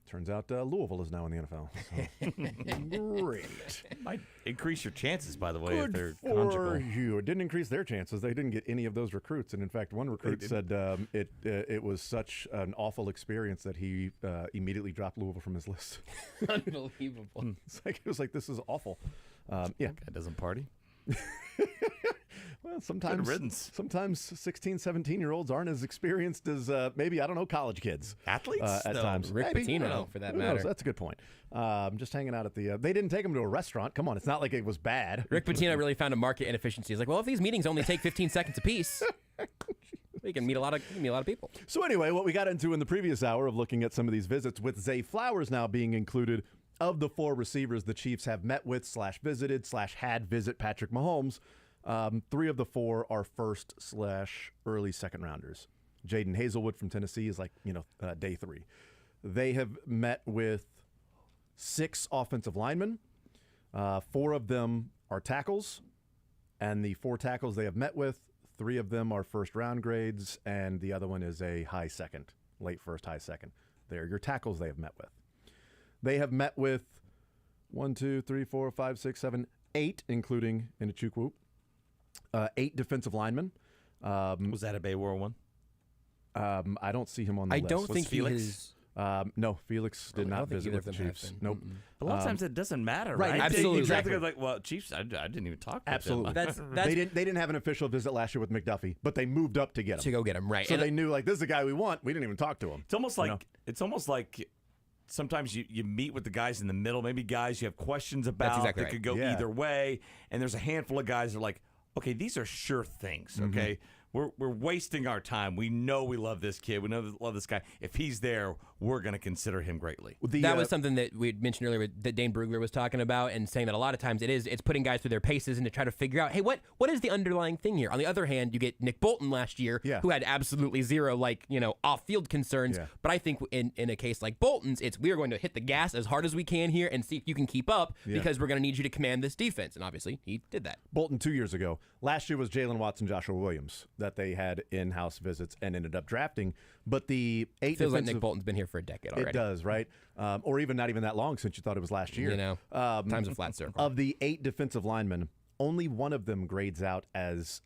[SPEAKER 1] Turns out Louisville is now in the NFL. So. Great.
[SPEAKER 3] Might increase your chances, by the way,
[SPEAKER 1] Good
[SPEAKER 3] if they're
[SPEAKER 1] for
[SPEAKER 3] conjugal.
[SPEAKER 1] you. It didn't increase their chances. They didn't get any of those recruits. And in fact, one recruit said it was such an awful experience that he immediately dropped Louisville from his list.
[SPEAKER 2] Unbelievable.
[SPEAKER 1] It was like, this is awful. Yeah.
[SPEAKER 3] Guy doesn't party.
[SPEAKER 1] Well, sometimes
[SPEAKER 3] Good riddance.
[SPEAKER 1] 16, 17-year-olds aren't as experienced as maybe, I don't know, college kids.
[SPEAKER 3] Athletes?
[SPEAKER 1] At
[SPEAKER 3] No.
[SPEAKER 1] times.
[SPEAKER 2] Rick
[SPEAKER 1] Maybe,
[SPEAKER 2] Pitino, for that
[SPEAKER 1] Who knows?
[SPEAKER 2] matter.
[SPEAKER 1] That's a good point. Just hanging out at the they didn't take him to a restaurant. Come on, it's not like it was bad.
[SPEAKER 2] Rick Pitino really found a market inefficiency. He's like, well, if these meetings only take 15 seconds apiece, we can meet a lot of people.
[SPEAKER 1] So anyway, what we got into in the previous hour of looking at some of these visits, with Zay Flowers now being included, of the 4 receivers the Chiefs have met with / visited / had visit Patrick Mahomes, 3 of the 4 are first / early second rounders. Jaden Hazelwood from Tennessee is like, day 3. They have met with 6 offensive linemen. 4 of them are tackles, and the 4 tackles they have met with, 3 of them are first round grades, and the other one is a high second, late first, high second. They're your tackles they have met with. They have met with 1, 2, 3, 4, 5, 6, 7, 8, including Inachukwu. 8 defensive linemen.
[SPEAKER 3] Was that a Bay War one?
[SPEAKER 1] I don't see him on the list.
[SPEAKER 2] I don't think
[SPEAKER 3] Felix?
[SPEAKER 2] he is.
[SPEAKER 1] No, Felix did not visit with the Chiefs. Nope.
[SPEAKER 3] But a lot of times it doesn't matter,
[SPEAKER 1] right,
[SPEAKER 3] right?
[SPEAKER 2] absolutely.
[SPEAKER 3] Exactly. Like, well, Chiefs, I didn't even talk to
[SPEAKER 1] Absolutely.
[SPEAKER 3] them.
[SPEAKER 1] They didn't have an official visit last year with McDuffie, but they moved up to get him.
[SPEAKER 2] To go get him, right.
[SPEAKER 1] So
[SPEAKER 2] And
[SPEAKER 1] they knew, like, this is the guy we want. We didn't even talk to him.
[SPEAKER 3] It's almost like sometimes you meet with the guys in the middle, maybe guys you have questions about
[SPEAKER 2] exactly
[SPEAKER 3] that
[SPEAKER 2] right.
[SPEAKER 3] could go either way, and there's a handful of guys that are like, okay, these are sure things, okay? We're wasting our time. We know we love this kid. We know we love this guy. If he's there, we're going to consider him greatly.
[SPEAKER 2] That was something that we had mentioned earlier that Dane Brugler was talking about and saying that a lot of times it's putting guys through their paces and to try to figure out, hey, what is the underlying thing here? On the other hand, you get Nick Bolton last year who had absolutely zero off-field concerns.
[SPEAKER 1] Yeah.
[SPEAKER 2] But I think in a case like Bolton's, we are going to hit the gas as hard as we can here and see if you can keep up because we're going to need you to command this defense. And obviously, he did that.
[SPEAKER 1] Bolton 2 years ago. Last year was Jalen Watson, Joshua Williams that they had in-house visits and ended up drafting. But the 8
[SPEAKER 2] feels like Nick Bolton's been here for a decade already.
[SPEAKER 1] It does, right? Or even not even that long since you thought it was last year.
[SPEAKER 2] Time's a flat circle.
[SPEAKER 1] Of the 8 defensive linemen, only one of them grades out as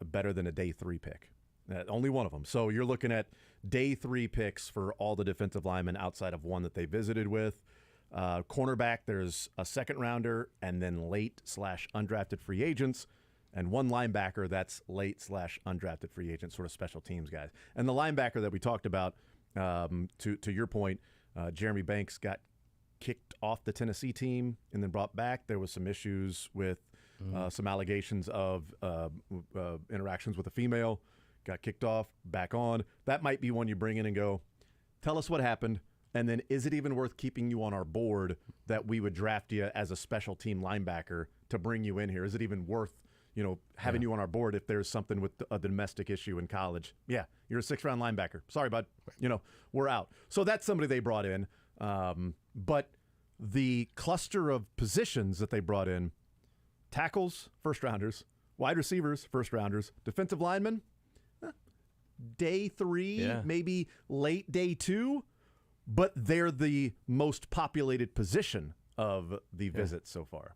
[SPEAKER 1] better than a day 3 pick. Only one of them. So you're looking at day 3 picks for all the defensive linemen outside of one that they visited with. Cornerback, there's a second rounder and then late/undrafted free agents. And one linebacker that's late/undrafted free agent, sort of special teams guys. And the linebacker that we talked about, to your point, Jeremy Banks got kicked off the Tennessee team and then brought back. There was some issues with some allegations of interactions with a female. Got kicked off, back on. That might be one you bring in and go, tell us what happened. And then is it even worth keeping you on our board that we would draft you as a special team linebacker to bring you in here? Is it even worth having you on our board if there's something with a domestic issue in college? Yeah, you're a 6th-round linebacker. Sorry, bud. We're out. So that's somebody they brought in. But the cluster of positions that they brought in, tackles, first-rounders, wide receivers, first-rounders, defensive linemen, day 3, maybe late day 2, but they're the most populated position of the visits so far.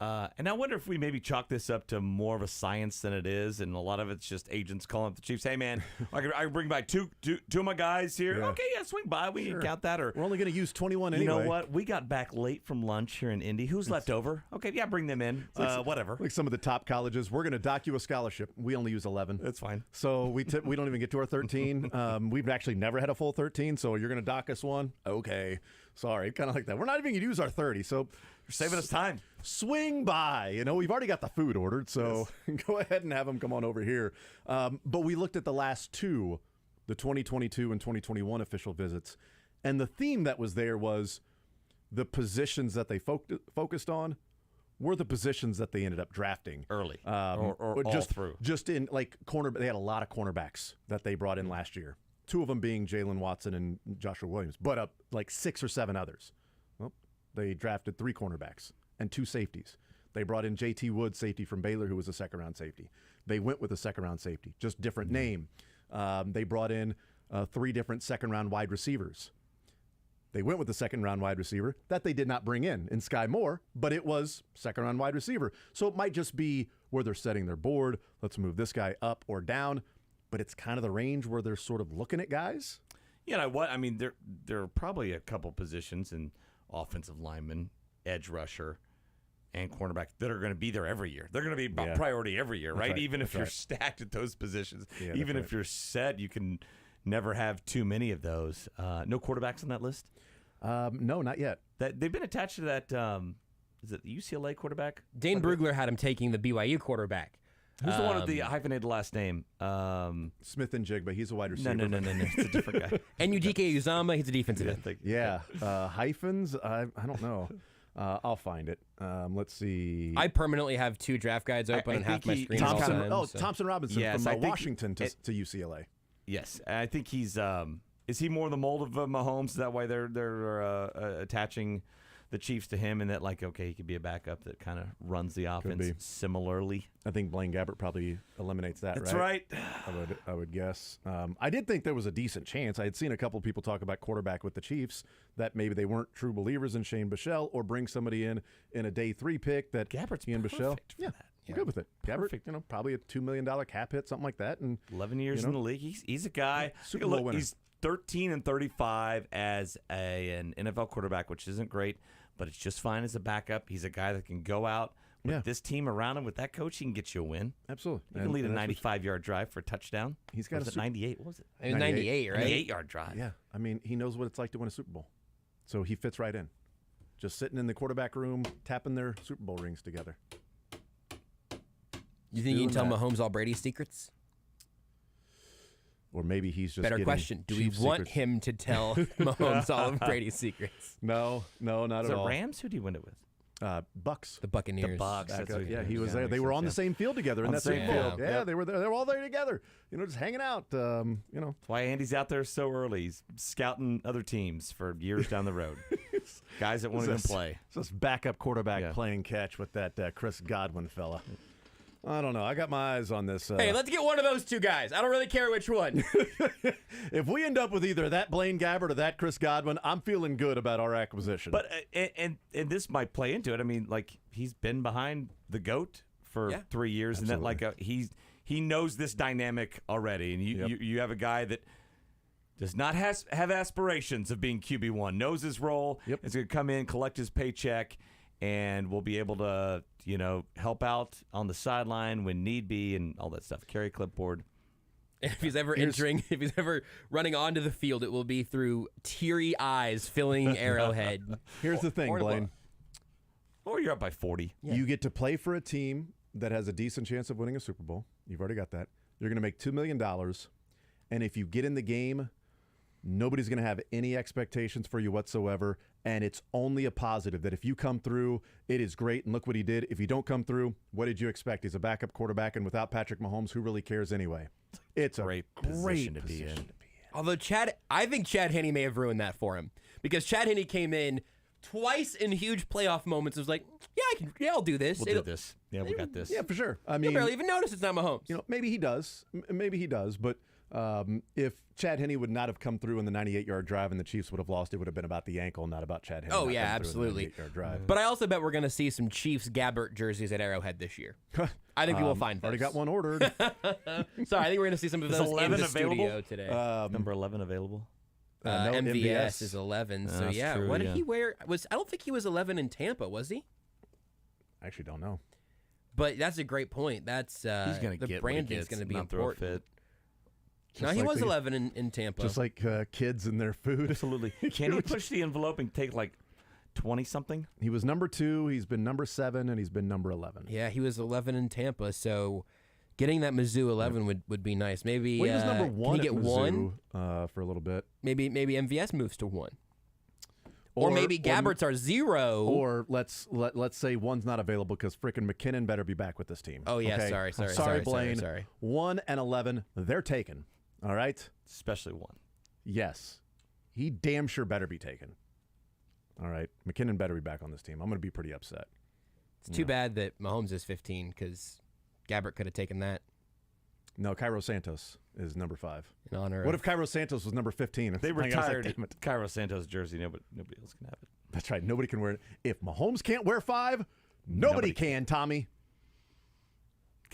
[SPEAKER 3] And I wonder if we maybe chalk this up to more of a science than it is, and a lot of it's just agents calling up the Chiefs. Hey, man, I can bring by two of my guys here.
[SPEAKER 1] Yeah.
[SPEAKER 3] Okay, swing by. We can count that. Or
[SPEAKER 1] we're only going to use 21 anyway.
[SPEAKER 3] You know what? We got back late from lunch here in Indy. Who's left over? Okay, bring them in. Whatever.
[SPEAKER 1] Like some of the top colleges, we're going to dock you a scholarship. We only use 11.
[SPEAKER 3] That's fine.
[SPEAKER 1] So we don't even get to our 13. We've actually never had a full 13, so you're going to dock us one? Okay. Sorry, kind of like that. We're not even going to use our 30, so
[SPEAKER 3] you're saving us time.
[SPEAKER 1] Swing by. We've already got the food ordered, so go ahead and have them come on over here. But we looked at the last 2, the 2022 and 2021 official visits, and the theme that was there was the positions that they focused on were the positions that they ended up drafting
[SPEAKER 3] early, or
[SPEAKER 1] just
[SPEAKER 3] all through.
[SPEAKER 1] Just in corner, they had a lot of cornerbacks that they brought in last year. 2 of them being Jalen Watson and Joshua Williams, but 6 or 7 others. Well, they drafted 3 cornerbacks and 2 safeties. They brought in J.T. Wood, safety from Baylor, who was a second-round safety. They went with a second-round safety, just different name. They brought in 3 different second-round wide receivers. They went with the second-round wide receiver that they did not bring in Sky Moore, but it was second-round wide receiver. So it might just be where they're setting their board. Let's move this guy up or down. But it's kind of the range where they're sort of looking at guys.
[SPEAKER 3] You know what? I mean, there are probably a couple positions in offensive lineman, edge rusher, and cornerback that are going to be there every year. They're going to be priority every year, right? Even if you're stacked at those positions, even if you're set, you can never have too many of those. No quarterbacks on that list?
[SPEAKER 1] No, not yet.
[SPEAKER 3] They've been attached to that. Is it the UCLA quarterback?
[SPEAKER 2] Dane Brugler had him taking the BYU quarterback.
[SPEAKER 3] Who's the one with the hyphenated last name?
[SPEAKER 1] Smith and Jigba. He's a wide receiver.
[SPEAKER 3] No. It's a different guy.
[SPEAKER 2] And Udike Uzama, he's a defensive end.
[SPEAKER 1] Yeah. Hyphens? I don't know. I'll find it. Let's see.
[SPEAKER 2] I permanently have 2 draft guides open on half my screen.
[SPEAKER 1] Thompson Robinson from Washington to UCLA.
[SPEAKER 3] Yes. I think he's is he more the mold of Mahomes? That way they're attaching the Chiefs to him, and that like he could be a backup that kind of runs the offense similarly.
[SPEAKER 1] I think Blaine Gabbert probably eliminates that.
[SPEAKER 3] That's right.
[SPEAKER 1] I would guess. I did think there was a decent chance. I had seen a couple of people talk about quarterback with the Chiefs that maybe they weren't true believers in Shane Bichelle, or bring somebody in a day 3 pick that
[SPEAKER 3] Gabbert's
[SPEAKER 1] Ian Bichelle.
[SPEAKER 3] perfect for that.
[SPEAKER 1] I'm good with it.
[SPEAKER 3] Perfect.
[SPEAKER 1] Gabbert, probably a $2 million cap hit, something like that, and
[SPEAKER 3] 11 years in the league. He's a guy.
[SPEAKER 1] Super Bowl winner.
[SPEAKER 3] He's 13-35 as an NFL quarterback, which isn't great, but it's just fine as a backup. He's a guy that can go out with this team around him. With that coach, he can get you a win.
[SPEAKER 1] Absolutely.
[SPEAKER 3] He can lead a 95-yard drive for a touchdown.
[SPEAKER 1] He's got
[SPEAKER 3] a 98. What was it?
[SPEAKER 2] It was 98, right?
[SPEAKER 3] 98-yard drive.
[SPEAKER 1] Yeah. I mean, he knows what it's like to win a Super Bowl. So he fits right in. Just sitting in the quarterback room, tapping their Super Bowl rings together.
[SPEAKER 2] You think you can tell Mahomes all Brady's secrets?
[SPEAKER 1] Or maybe he's just
[SPEAKER 2] better question. Do we want him to tell Mahomes all of Brady's secrets?
[SPEAKER 1] No, not at all.
[SPEAKER 3] The Rams? Who do you win it with?
[SPEAKER 1] Bucks.
[SPEAKER 2] The Buccaneers.
[SPEAKER 3] The Bucks.
[SPEAKER 1] Yeah, he was there. They were on the same field together in that same field. Yeah, they were there. They were all there together. Just hanging out.
[SPEAKER 3] That's why Andy's out there so early. He's scouting other teams for years down the road. Guys that won't even play.
[SPEAKER 1] So this backup quarterback playing catch with that Chris Godwin fella. I don't know. I got my eyes on this.
[SPEAKER 2] Hey, let's get one of those two guys. I don't really care which one.
[SPEAKER 1] If we end up with either that Blaine Gabbert or that Chris Godwin, I'm feeling good about our acquisition.
[SPEAKER 3] But and this might play into it. I mean, he's been behind the GOAT for 3 years,
[SPEAKER 1] Absolutely.
[SPEAKER 3] and that he knows this dynamic already. And you have a guy that does not have aspirations of being QB1, knows his role, is going to come in, collect his paycheck, and will be able to help out on the sideline when need be and all that stuff. Carry clipboard.
[SPEAKER 2] And if he's ever running onto the field, it will be through teary eyes filling Arrowhead.
[SPEAKER 1] Here's the thing, Blaine.
[SPEAKER 3] Or you're up by 40.
[SPEAKER 1] Yeah. You get to play for a team that has a decent chance of winning a Super Bowl. You've already got that. You're going to make $2 million. And if you get in the game, nobody's going to have any expectations for you whatsoever. And it's only a positive that if you come through, it is great. And look what he did. If you don't come through, what did you expect? He's a backup quarterback. And without Patrick Mahomes, who really cares anyway? It's a great position to be in.
[SPEAKER 2] Although I think Chad Henne may have ruined that for him, because Chad Henne came in twice in huge playoff moments. It was like, I'll do this.
[SPEAKER 3] We'll do this. Yeah, we got this.
[SPEAKER 1] Yeah, for sure. I mean,
[SPEAKER 2] you'll barely even notice it's not Mahomes.
[SPEAKER 1] Maybe he does. But if Chad Henne would not have come through in the 98-yard drive and the Chiefs would have lost, it would have been about the ankle, not about Chad Henne.
[SPEAKER 2] Oh, yeah, absolutely.
[SPEAKER 1] 98-yard drive.
[SPEAKER 2] But I also bet we're going to see some Chiefs Gabbert jerseys at Arrowhead this year. I think we will find those.
[SPEAKER 1] Already got one ordered.
[SPEAKER 2] Sorry, I think we're going to see some of those
[SPEAKER 3] 11
[SPEAKER 2] in the
[SPEAKER 3] available?
[SPEAKER 2] Studio today.
[SPEAKER 3] Number 11 available?
[SPEAKER 1] No,
[SPEAKER 2] MVS is 11. So,
[SPEAKER 3] that's
[SPEAKER 2] yeah.
[SPEAKER 3] true,
[SPEAKER 2] What did he wear? I don't think he was 11 in Tampa, was he?
[SPEAKER 1] I actually don't know.
[SPEAKER 2] But that's a great point. That's
[SPEAKER 3] He's going to
[SPEAKER 2] the
[SPEAKER 3] get
[SPEAKER 2] branding's going to be important. No, he
[SPEAKER 1] like
[SPEAKER 2] was 11 in Tampa.
[SPEAKER 1] Just like kids and their food.
[SPEAKER 3] Absolutely. Can he push the envelope and take 20-something?
[SPEAKER 1] He was number 2. He's been number 7, and he's been number 11.
[SPEAKER 2] Yeah, he was 11 in Tampa. So getting that Mizzou 11 would be nice. Maybe
[SPEAKER 1] he was number 1
[SPEAKER 2] can he get
[SPEAKER 1] at
[SPEAKER 2] Mizzou,
[SPEAKER 1] 1 for a little bit.
[SPEAKER 2] Maybe MVS moves to 1. Or maybe Gabbert's are 0.
[SPEAKER 1] Or let's say 1's not available because frickin' McKinnon better be back with this team.
[SPEAKER 2] Oh, yeah,
[SPEAKER 1] okay?
[SPEAKER 2] sorry,
[SPEAKER 1] Blaine.
[SPEAKER 2] Sorry.
[SPEAKER 1] 1 and 11, they're taken. All right?
[SPEAKER 3] Especially 1.
[SPEAKER 1] Yes. He damn sure better be taken. All right? McKinnon better be back on this team. I'm going to be pretty upset.
[SPEAKER 2] It's too bad that Mahomes is 15 because Gabbert could have taken that.
[SPEAKER 1] No, Cairo Santos is number 5.
[SPEAKER 2] In honor
[SPEAKER 1] What if Cairo Santos was number 15?
[SPEAKER 3] They retired Cairo Santos jersey. Nobody else can have it.
[SPEAKER 1] That's right. Nobody can wear it. If Mahomes can't wear 5, nobody can, Tommy.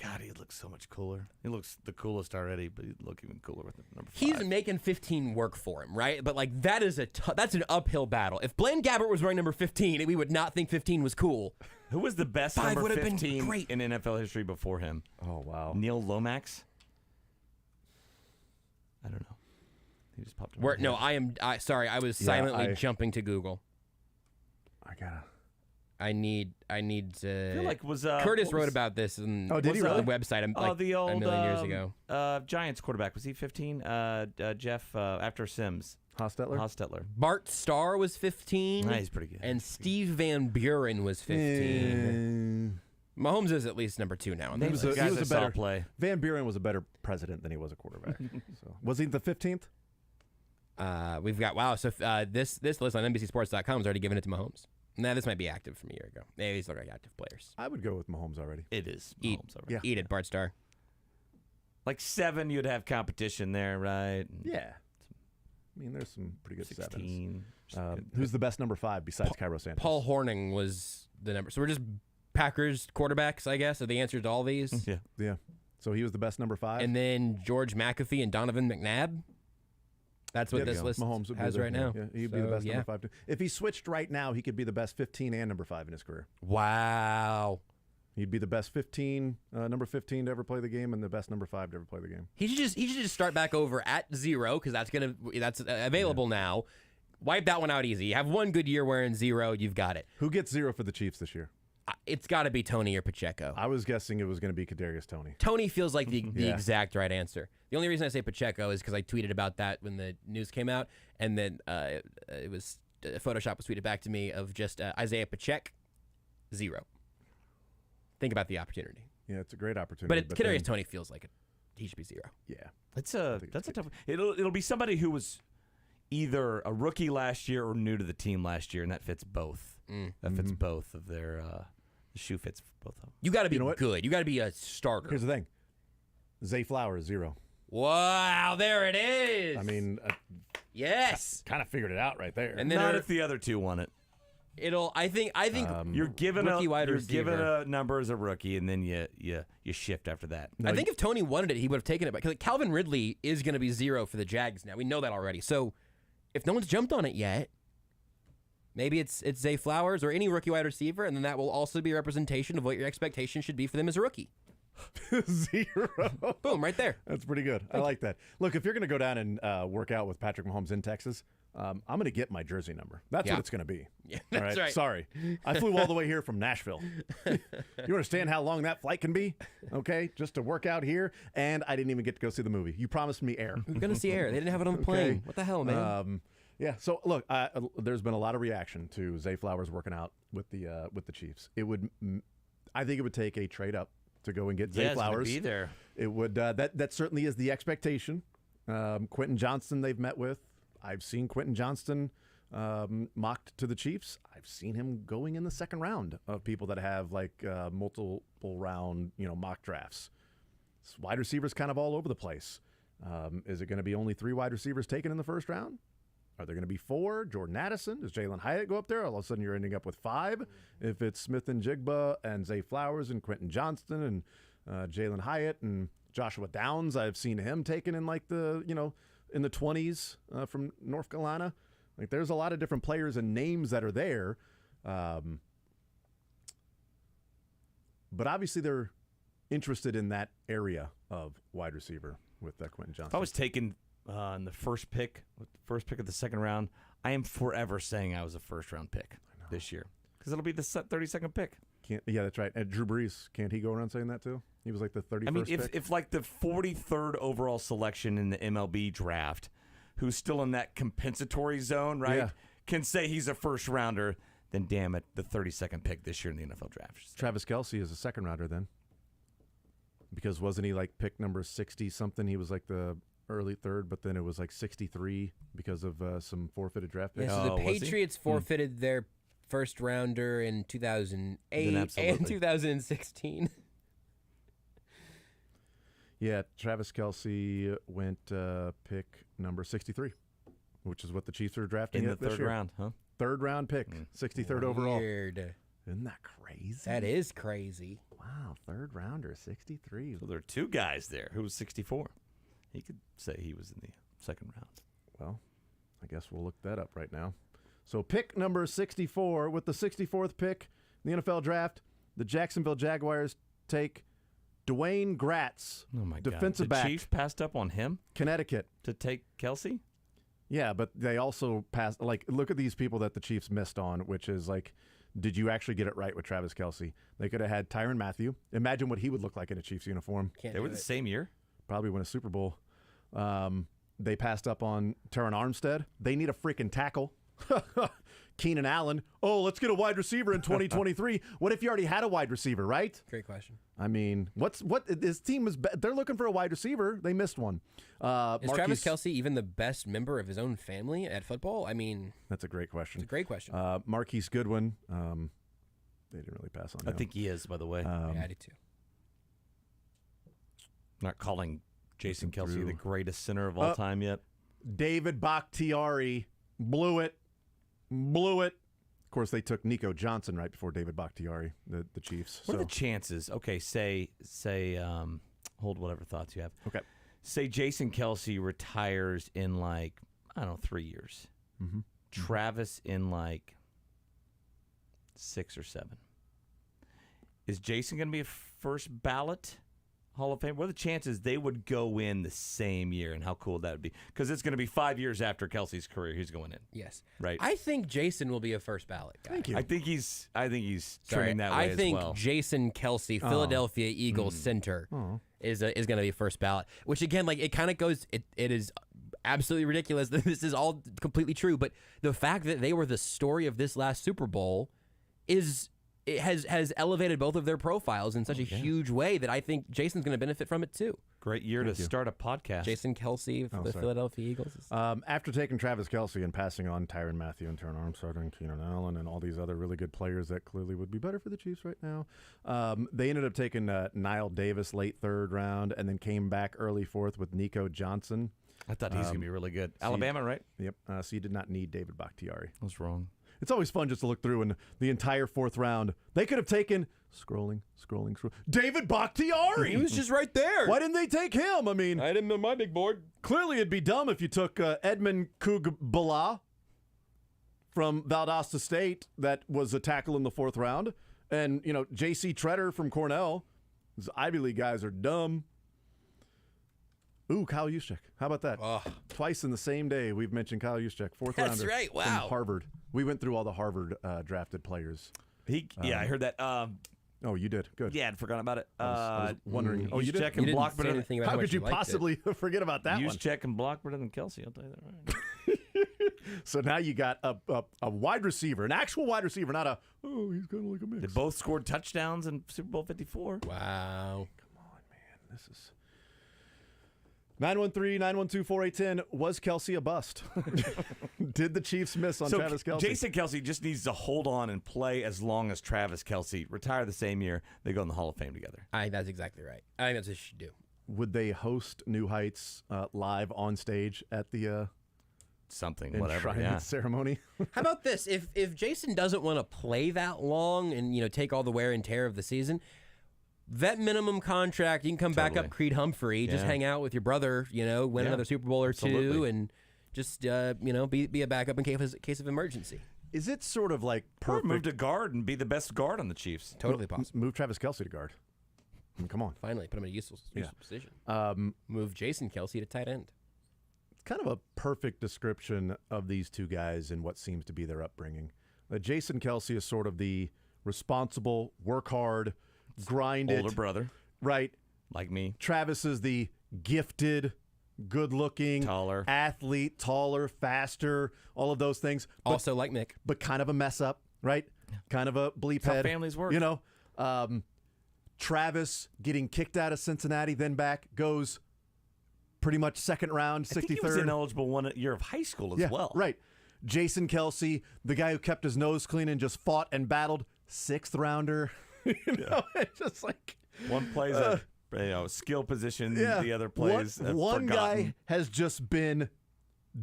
[SPEAKER 3] God, he looks so much cooler. He looks the coolest already, but he'd look even cooler with number 5.
[SPEAKER 2] He's making 15 work for him, right? But that is that's an uphill battle. If Blaine Gabbert was wearing number 15, we would not think 15 was cool.
[SPEAKER 3] Who was the best
[SPEAKER 2] 5
[SPEAKER 3] number
[SPEAKER 2] would have
[SPEAKER 3] 15
[SPEAKER 2] been great.
[SPEAKER 3] in NFL history before him?
[SPEAKER 1] Oh, wow.
[SPEAKER 3] Neil Lomax? I don't know. He just popped in.
[SPEAKER 2] Sorry, I was silently jumping to Google. I need to.
[SPEAKER 3] I feel like
[SPEAKER 2] Curtis wrote about this on
[SPEAKER 1] did he really?
[SPEAKER 2] the website
[SPEAKER 3] the old,
[SPEAKER 2] a million years ago.
[SPEAKER 3] Giants quarterback. Was he 15? Jeff, after Sims.
[SPEAKER 1] Hostetler.
[SPEAKER 2] Bart Starr was 15.
[SPEAKER 3] He's pretty good.
[SPEAKER 2] And Steve Van Buren was 15. Mahomes is at least number 2 now.
[SPEAKER 1] He was a better
[SPEAKER 3] play.
[SPEAKER 1] Van Buren was a better president than he was a quarterback. So was he the 15th?
[SPEAKER 2] We've got So this list on NBCSports.com has already given it to Mahomes. Nah, this might be active from a year ago. Maybe these look like active players.
[SPEAKER 1] I would go with Mahomes already.
[SPEAKER 3] It is
[SPEAKER 2] Eat,
[SPEAKER 3] Mahomes already.
[SPEAKER 1] Yeah.
[SPEAKER 2] Eat it, Bart Starr.
[SPEAKER 3] Like 7, you'd have competition there, right?
[SPEAKER 1] Yeah. I mean, there's some pretty good
[SPEAKER 3] 16.
[SPEAKER 1] sevens. Who's the best number 5 besides Cairo Santos?
[SPEAKER 2] Paul Hornung was the number. So we're just Packers quarterbacks, I guess, are the answers to all these.
[SPEAKER 3] Yeah.
[SPEAKER 1] Yeah. So he was the best number 5.
[SPEAKER 2] And then George McAfee and Donovan McNabb. That's what this list
[SPEAKER 1] Mahomes would
[SPEAKER 2] has
[SPEAKER 1] be
[SPEAKER 2] right now.
[SPEAKER 1] Yeah, he'd be the best number 5 too. If he switched right now, he could be the best 15 and number 5 in his career.
[SPEAKER 2] Wow.
[SPEAKER 1] He'd be the best 15, number 15 to ever play the game, and the best number 5 to ever play the game.
[SPEAKER 2] He should just start back over at 0 because that's available now. Wipe that one out easy. You have one good year wearing 0, you've got it.
[SPEAKER 1] Who gets 0 for the Chiefs this year?
[SPEAKER 2] It's got to be Tony or Pacheco.
[SPEAKER 1] I was guessing it was going to be Kadarius Toney.
[SPEAKER 2] Tony feels like the exact right answer. The only reason I say Pacheco is because I tweeted about that when the news came out, and then it was Photoshop was tweeted back to me of just Isaiah Pacheco 0. Think about the opportunity.
[SPEAKER 1] Yeah, it's a great opportunity.
[SPEAKER 2] But Kadarius Toney feels like he should be 0.
[SPEAKER 1] Yeah,
[SPEAKER 3] that's a tough. It'll be somebody who was either a rookie last year or new to the team last year, and that fits both. That fits both of their. The shoe fits for both of them.
[SPEAKER 2] You got to be good. You got to be a starter.
[SPEAKER 1] Here's the thing: Zay Flowers 0.
[SPEAKER 2] Wow, there it is.
[SPEAKER 1] I mean,
[SPEAKER 2] yes,
[SPEAKER 1] kind of figured it out right there.
[SPEAKER 3] And then not if the other two won it.
[SPEAKER 2] I think
[SPEAKER 3] you're given
[SPEAKER 2] receiver.
[SPEAKER 3] a number as a rookie, and then you shift after that.
[SPEAKER 2] I think if Tony wanted it, he would have taken it. Because Calvin Ridley is going to be 0 for the Jags now. We know that already. So if no one's jumped on it yet, maybe it's Zay Flowers or any rookie wide receiver, and then that will also be a representation of what your expectation should be for them as a rookie.
[SPEAKER 1] 0.
[SPEAKER 2] Boom, right there.
[SPEAKER 1] That's pretty good. I like that. Look, if you're going to go down and work out with Patrick Mahomes in Texas, I'm going to get my jersey number. That's what it's going to be.
[SPEAKER 2] Yeah, that's right.
[SPEAKER 1] Sorry. I flew all the way here from Nashville. You understand how long that flight can be? Okay, just to work out here, and I didn't even get to go see the movie. You promised me Air.
[SPEAKER 2] We're going to see Air. They didn't have it on the plane. What the hell, man?
[SPEAKER 1] Yeah. So look, there's been a lot of reaction to Zay Flowers working out with the Chiefs. I think it would take a trade up to go and get Zay Flowers.
[SPEAKER 3] Be there.
[SPEAKER 1] It would. That certainly is the expectation. Quentin Johnston they've met with. I've seen Quentin Johnston mocked to the Chiefs. I've seen him going in the second round of people that have like multiple round mock drafts. Wide receivers kind of all over the place. Is it going to be only 3 wide receivers taken in the first round? Are there going to be 4? Jordan Addison? Does Jalen Hyatt go up there? All of a sudden you're ending up with 5. If it's Smith and Jigba and Zay Flowers and Quentin Johnston and Jalen Hyatt and Joshua Downs, I've seen him taken in like in the 20s from North Carolina. Like there's a lot of different players and names that are there. But obviously they're interested in that area of wide receiver with Quentin Johnston.
[SPEAKER 3] If I was taken in the first pick of the second round, I am forever saying I was a first-round pick this year because it'll be the 32nd pick.
[SPEAKER 1] Yeah, that's right. And Drew Brees, can't he go around saying that too? He was like the 31st
[SPEAKER 3] I mean,
[SPEAKER 1] pick.
[SPEAKER 3] if like the 43rd overall selection in the MLB draft, who's still in that compensatory zone, right, can say he's a first-rounder, then damn it, the 32nd pick this year in the NFL draft.
[SPEAKER 1] Travis Kelce is a second-rounder then. Because wasn't he like pick number 60-something? He was like the early third, but then it was like 63 because of some forfeited draft picks.
[SPEAKER 2] Yeah, so the Patriots forfeited their first rounder in 2008 and 2016.
[SPEAKER 1] Yeah, Travis Kelce went pick number 63, which is what the Chiefs are drafting
[SPEAKER 3] in the
[SPEAKER 1] this
[SPEAKER 3] third
[SPEAKER 1] year.
[SPEAKER 3] round, huh?
[SPEAKER 1] Third round pick, 63rd overall.
[SPEAKER 2] Weird.
[SPEAKER 1] Isn't that crazy?
[SPEAKER 2] That is crazy.
[SPEAKER 1] Wow, third rounder, 63.
[SPEAKER 3] So there are 2 guys there who was 64. He could say he was in the second round.
[SPEAKER 1] Well, I guess we'll look that up right now. So pick number 64 with the 64th pick in the NFL draft, the Jacksonville Jaguars take Dwayne Gratz, defensive back.
[SPEAKER 3] The Chiefs passed up on him?
[SPEAKER 1] Connecticut.
[SPEAKER 3] To take Kelce?
[SPEAKER 1] Yeah, but they also passed, look at these people that the Chiefs missed on, which is did you actually get it right with Travis Kelce? They could have had Tyrann Mathieu. Imagine what he would look like in a Chiefs uniform.
[SPEAKER 3] They were the same year?
[SPEAKER 1] Probably win a Super Bowl. They passed up on Terron Armstead. They need a freaking tackle. Keenan Allen. Oh, let's get a wide receiver in 2023. What if you already had a wide receiver, right?
[SPEAKER 2] Great question.
[SPEAKER 1] I mean, what his team is? They're looking for a wide receiver. They missed one.
[SPEAKER 2] Is Travis Kelce even the best member of his own family at football? I mean,
[SPEAKER 1] that's a great question.
[SPEAKER 2] It's a great question.
[SPEAKER 1] Marquise Goodwin. They didn't really pass on.
[SPEAKER 3] I think he is, by the way.
[SPEAKER 2] Yeah, I do too.
[SPEAKER 3] Not calling Jason Kelce the greatest center of all time yet.
[SPEAKER 1] David Bakhtiari blew it. Of course, they took Nico Johnson right before David Bakhtiari, the Chiefs.
[SPEAKER 3] What are the chances? Okay, say, hold whatever thoughts you have.
[SPEAKER 1] Okay.
[SPEAKER 3] Say Jason Kelce retires in 3 years.
[SPEAKER 1] Mm-hmm.
[SPEAKER 3] Travis in 6 or 7. Is Jason going to be a first ballot Hall of Fame? What are the chances they would go in the same year, and how cool that would be? Because it's going to be 5 years after Kelce's career he's going in.
[SPEAKER 2] Yes.
[SPEAKER 3] Right.
[SPEAKER 2] I think Jason will be a first ballot guy.
[SPEAKER 1] Thank you.
[SPEAKER 3] I think he's trending that way
[SPEAKER 2] I think
[SPEAKER 3] as well.
[SPEAKER 2] Jason Kelce, Philadelphia Eagles center, is going to be first ballot. Which again, it kind of goes. It is absolutely ridiculous that this is all completely true. But the fact that they were the story of this last Super Bowl has elevated both of their profiles in such a huge way that I think Jason's going to benefit from it too.
[SPEAKER 3] Great year to start a podcast.
[SPEAKER 2] Jason Kelce for the Philadelphia Eagles.
[SPEAKER 1] After taking Travis Kelce and passing on Tyrann Mathieu and Terron Armstead and Keenan Allen and all these other really good players that clearly would be better for the Chiefs right now, they ended up taking Nile Davis late 3rd round and then came back early 4th with Nico Johnson.
[SPEAKER 3] I thought he's going to be really good. Alabama, right?
[SPEAKER 1] Yep. So you did not need David Bakhtiari.
[SPEAKER 3] I was wrong.
[SPEAKER 1] It's always fun just to look through and the entire 4th round. They could have taken scrolling. David Bakhtiari.
[SPEAKER 2] He was just right there.
[SPEAKER 1] Why didn't they take him? I mean,
[SPEAKER 2] I had him on my big board.
[SPEAKER 1] Clearly, it'd be dumb if you took Edmund Kugbala from Valdosta State, that was a tackle in the 4th round, and J.C. Tretter from Cornell. These Ivy League guys are dumb. Ooh, Kyle Juszczyk. How about that? Twice in the same day, we've mentioned Kyle Juszczyk, 4th rounder.
[SPEAKER 2] That's right. Wow.
[SPEAKER 1] From Harvard. We went through all the Harvard drafted players.
[SPEAKER 3] I heard that.
[SPEAKER 1] Oh, you did. Good.
[SPEAKER 3] Yeah, I'd forgotten about it.
[SPEAKER 1] I was wondering.
[SPEAKER 3] You did?
[SPEAKER 1] Check
[SPEAKER 3] and
[SPEAKER 1] and
[SPEAKER 3] block better.
[SPEAKER 1] How could you possibly forget about that one?
[SPEAKER 3] Check and block better than Kelce. I'll tell you that right.
[SPEAKER 1] So now you got a wide receiver, an actual wide receiver, not a he's kind of like a mix.
[SPEAKER 3] They both scored touchdowns in Super Bowl 54.
[SPEAKER 2] Wow.
[SPEAKER 1] Come on, man. This is 913-912-4810. Was Kelce a bust? Did the Chiefs miss on Travis Kelce?
[SPEAKER 3] Jason Kelce just needs to hold on and play as long as Travis Kelce. Retire the same year. They go in the Hall of Fame together.
[SPEAKER 2] I think that's exactly right. I think that's what you should do.
[SPEAKER 1] Would they host New Heights live on stage at the
[SPEAKER 3] whatever
[SPEAKER 1] ceremony?
[SPEAKER 2] How about this? If Jason doesn't want to play that long and take all the wear and tear of the season, vet minimum contract, you can come back up Creed Humphrey, just hang out with your brother, win another Super Bowl or two, and just be a backup in case of emergency.
[SPEAKER 1] Is it sort of like perfect?
[SPEAKER 3] Or move to guard and be the best guard on the Chiefs.
[SPEAKER 2] Totally possible.
[SPEAKER 1] Move Travis Kelce to guard. I mean, come on.
[SPEAKER 2] Finally, put him in a useful position. Move Jason Kelce to tight end.
[SPEAKER 1] It's kind of a perfect description of these two guys and what seems to be their upbringing. Jason Kelce is sort of the responsible, work hard, grind it.
[SPEAKER 3] Older brother.
[SPEAKER 1] Right.
[SPEAKER 3] Like me.
[SPEAKER 1] Travis is the gifted, good-looking, athlete, taller, faster, all of those things.
[SPEAKER 2] Also like Mick.
[SPEAKER 1] But kind of a mess up, right? Kind of a bleep
[SPEAKER 3] That's
[SPEAKER 1] head.
[SPEAKER 3] how families work.
[SPEAKER 1] Travis getting kicked out of Cincinnati, then back, goes pretty much 2nd round, 63rd.
[SPEAKER 3] I think he was ineligible 1 year of high school as well.
[SPEAKER 1] Right. Jason Kelce, the guy who kept his nose clean and just fought and battled, 6th rounder. It's just like
[SPEAKER 3] one plays a skill position, the other plays
[SPEAKER 1] one
[SPEAKER 3] forgotten.
[SPEAKER 1] guy has just been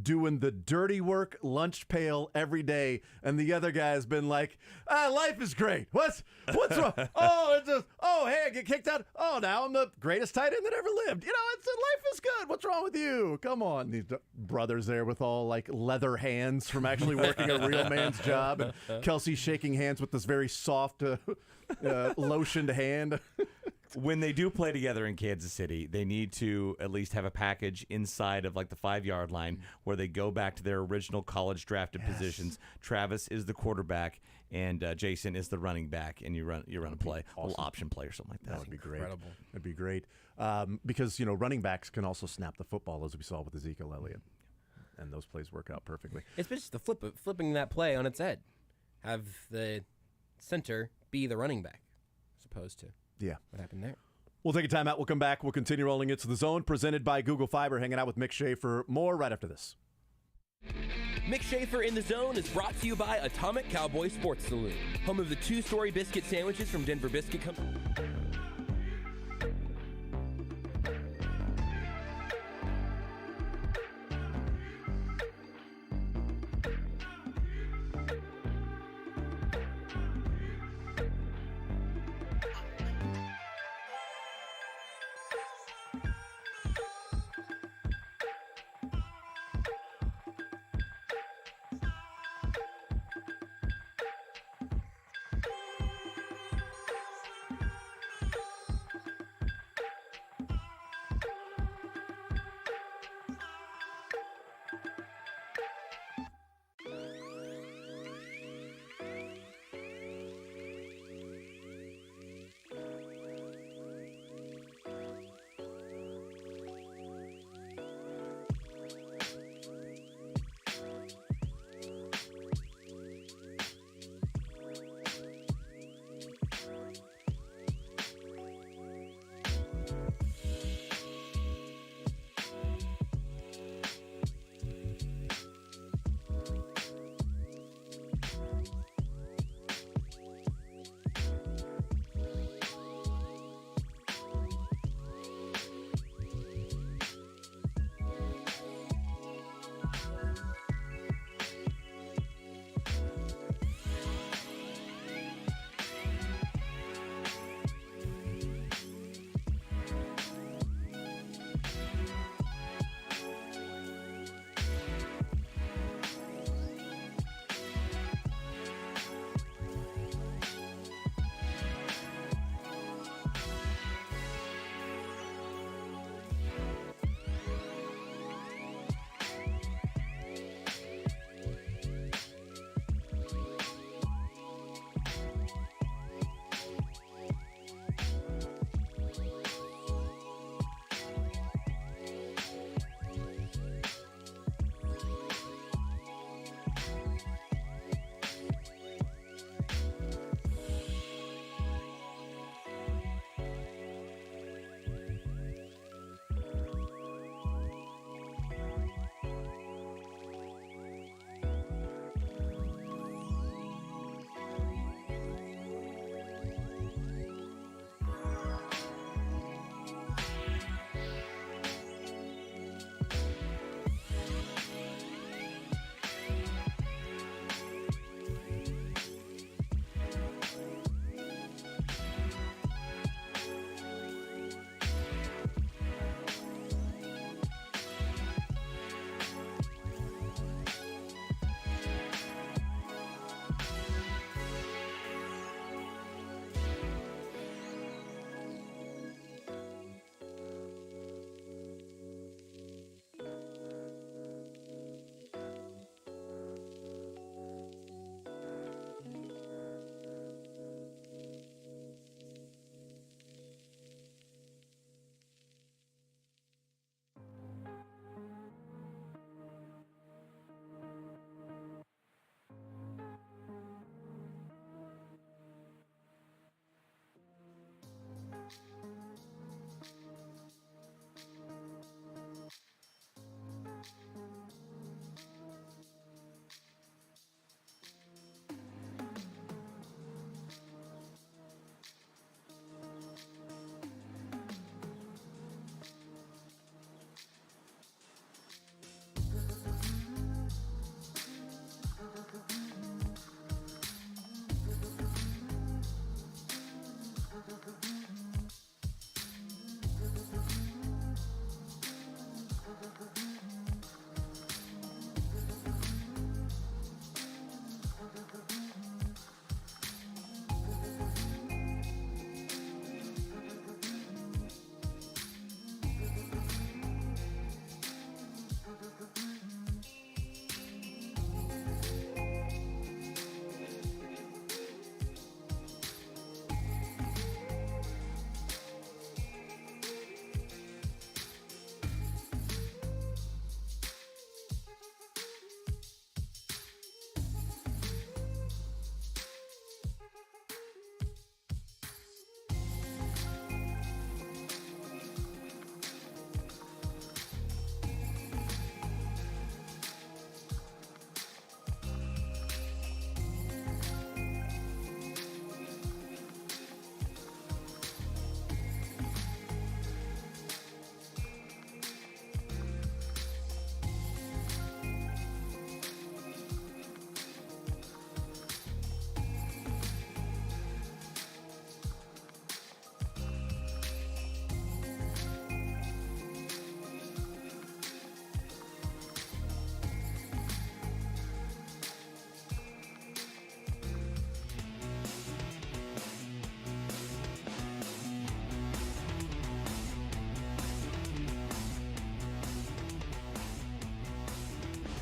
[SPEAKER 1] doing the dirty work lunch pail every day, and the other guy has been like, life is great. What's wrong? Hey, I get kicked out. Oh, now I'm the greatest tight end that ever lived. Life is good. What's wrong with you? Come on. These brothers there with all like leather hands from actually working a real man's job, and Kelce shaking hands with this very soft lotioned hand.
[SPEAKER 3] When they do play together in Kansas City, they need to at least have a package inside of like the 5-yard line where they go back to their original college drafted positions. Travis is the quarterback and Jason is the running back, and you run a play, a little option play or something like that.
[SPEAKER 1] That would be great. That'd be great because running backs can also snap the football, as we saw with Ezekiel Elliott. and those plays work out perfectly.
[SPEAKER 2] It's just the flipping that play on its head. Have the center be the running back as opposed to what happened there.
[SPEAKER 1] We'll take a timeout. We'll come back. We'll continue rolling into the zone, presented by Google Fiber. Hanging out with Mick Schaefer. More right after this.
[SPEAKER 2] Mick Schaefer in the Zone is brought to you by Atomic Cowboy Sports Saloon, home of the 2-story biscuit sandwiches from Denver Biscuit Company.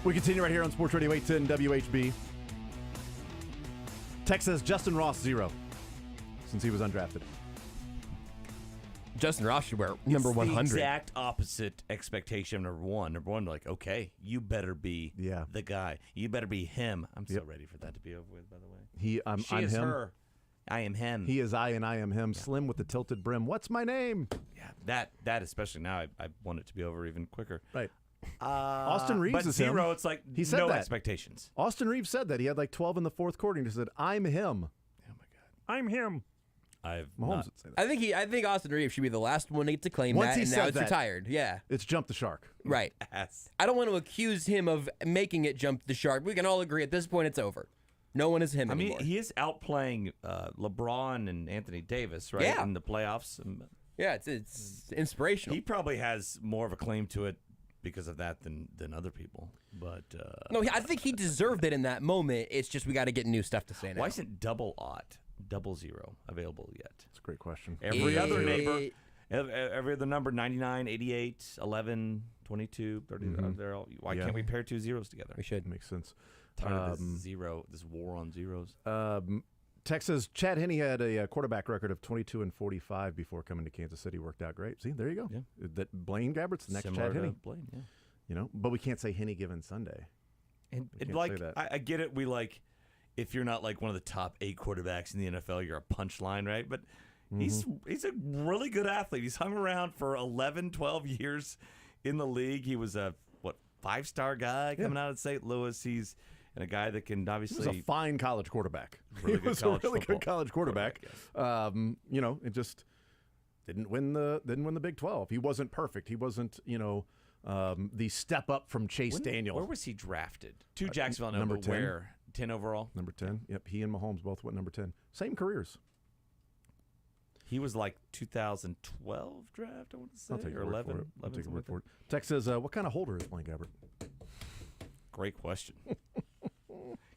[SPEAKER 1] We continue right here on Sports Radio 810 WHB. Text says Justin Ross 0 since he was undrafted.
[SPEAKER 2] Justin Ross should wear number 100.
[SPEAKER 3] The exact opposite expectation of number one. Number one, like, okay, you better be the guy. You better be him. I'm so ready for that to be over with, by the way.
[SPEAKER 1] I'm
[SPEAKER 3] is
[SPEAKER 1] him.
[SPEAKER 3] Her. I am him.
[SPEAKER 1] He is I and I am him. Slim with the tilted brim. What's my name?
[SPEAKER 3] Yeah, that especially now, I want it to be over even quicker.
[SPEAKER 1] Right. Austin Reeves
[SPEAKER 3] but
[SPEAKER 1] is
[SPEAKER 3] zero,
[SPEAKER 1] him.
[SPEAKER 3] it's like
[SPEAKER 1] he said
[SPEAKER 3] no
[SPEAKER 1] that.
[SPEAKER 3] expectations.
[SPEAKER 1] Austin Reeves said that. He had like 12 in the fourth quarter, and he said, I'm him.
[SPEAKER 3] Oh, my God.
[SPEAKER 1] I'm him. Mahomes would say that.
[SPEAKER 2] I think Austin Reeves should be the last one to get to claim
[SPEAKER 1] Once
[SPEAKER 2] that,
[SPEAKER 1] he
[SPEAKER 2] and
[SPEAKER 1] said
[SPEAKER 2] now it's
[SPEAKER 1] that,
[SPEAKER 2] retired. Yeah.
[SPEAKER 1] It's jumped the shark.
[SPEAKER 2] Right.
[SPEAKER 3] Yes.
[SPEAKER 2] I don't want to accuse him of making it jump the shark. We can all agree at this point it's over. No one is him anymore.
[SPEAKER 3] I mean, he is outplaying LeBron and Anthony Davis, right?
[SPEAKER 2] Yeah.
[SPEAKER 3] In the playoffs.
[SPEAKER 2] Yeah, it's inspirational.
[SPEAKER 3] He probably has more of a claim to it because of that than other people. But
[SPEAKER 2] no, I think he deserved it in that moment. It's just we got to get new stuff to say now.
[SPEAKER 3] why isn't double 0 available yet?
[SPEAKER 1] That's a great question.
[SPEAKER 3] Every other number, 99, 88, 11, 22, 30, they're all, why can't we pair 2 zeros together?
[SPEAKER 2] We should.
[SPEAKER 1] Makes sense.
[SPEAKER 3] Tired of this war on zeros.
[SPEAKER 1] Texas, Chad Henne had a quarterback record of 22-45 before coming to Kansas City. Worked out great. See, there you go.
[SPEAKER 3] Yeah.
[SPEAKER 1] That Blaine Gabbert's the next
[SPEAKER 3] Similar
[SPEAKER 1] Chad
[SPEAKER 3] to
[SPEAKER 1] Henne.
[SPEAKER 3] Blaine, yeah.
[SPEAKER 1] You know, but we can't say Henne given Sunday.
[SPEAKER 3] And
[SPEAKER 1] can't
[SPEAKER 3] like,
[SPEAKER 1] say that.
[SPEAKER 3] I get it. We like, if you're not like one of the top 8 quarterbacks in the NFL, you're a punchline, right? But he's a really good athlete. He's hung around for 11, 12 years in the league. He was a 5-star guy coming out of St. Louis. He's a guy that can obviously.
[SPEAKER 1] He was a fine college quarterback.
[SPEAKER 3] Really
[SPEAKER 1] he was a really good college quarterback. You know, it just didn't win the Big 12. He wasn't perfect. He wasn't, the step up from Chase Daniel.
[SPEAKER 3] Where was he drafted? To Jacksonville,
[SPEAKER 1] number
[SPEAKER 3] but
[SPEAKER 1] 10.
[SPEAKER 3] where? 10 overall?
[SPEAKER 1] Number 10. Yep, he and Mahomes both went number 10. Same careers.
[SPEAKER 3] He was like 2012 draft, I want to say.
[SPEAKER 1] I'll take your
[SPEAKER 3] or
[SPEAKER 1] word
[SPEAKER 3] 11.
[SPEAKER 1] for it. I'll
[SPEAKER 3] 11,
[SPEAKER 1] take your word
[SPEAKER 3] something
[SPEAKER 1] for it. Tex says, what kind of holder is Blaine Gabbert?
[SPEAKER 3] Great question.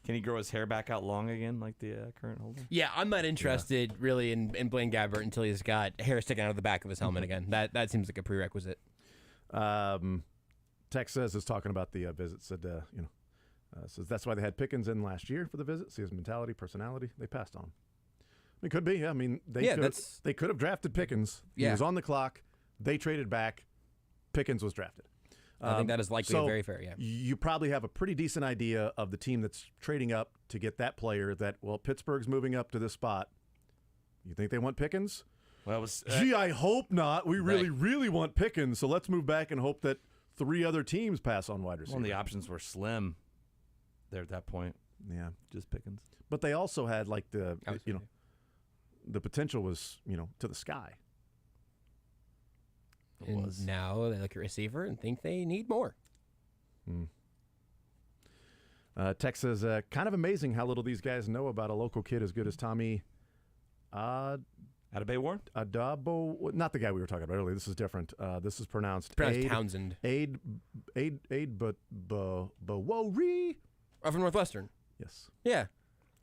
[SPEAKER 3] Can he grow his hair back out long again like the current holder?
[SPEAKER 2] Yeah, I'm not interested really in Blaine Gabbert until he's got hair sticking out of the back of his helmet again. That seems like a prerequisite.
[SPEAKER 1] Tex says is talking about the visit. Said says that's why they had Pickens in last year for the visit. See his mentality, personality. They passed on him. It could be. Yeah, I mean they could have drafted Pickens. He was on the clock. They traded back. Pickens was drafted.
[SPEAKER 2] I think that is likely very fair, yeah.
[SPEAKER 1] You probably have a pretty decent idea of the team that's trading up to get that player that, Pittsburgh's moving up to this spot. You think they want Pickens?
[SPEAKER 3] Well, it was,
[SPEAKER 1] gee, I hope not. We really, really want Pickens, so let's move back and hope that 3 other teams pass on wide receiver.
[SPEAKER 3] Well, the options were slim there at that point.
[SPEAKER 1] Yeah.
[SPEAKER 3] Just Pickens.
[SPEAKER 1] But they also had, like, the potential was, to the sky.
[SPEAKER 2] And now they look at receiver and think they need more.
[SPEAKER 1] Tex says, kind of amazing how little these guys know about a local kid as good as Tommy
[SPEAKER 3] Adebawore?
[SPEAKER 1] Adabo, not the guy we were talking about earlier. This is different. This is pronounced
[SPEAKER 2] Townsend.
[SPEAKER 1] Aid Bawori.
[SPEAKER 2] From Northwestern.
[SPEAKER 1] Yes.
[SPEAKER 2] Yeah.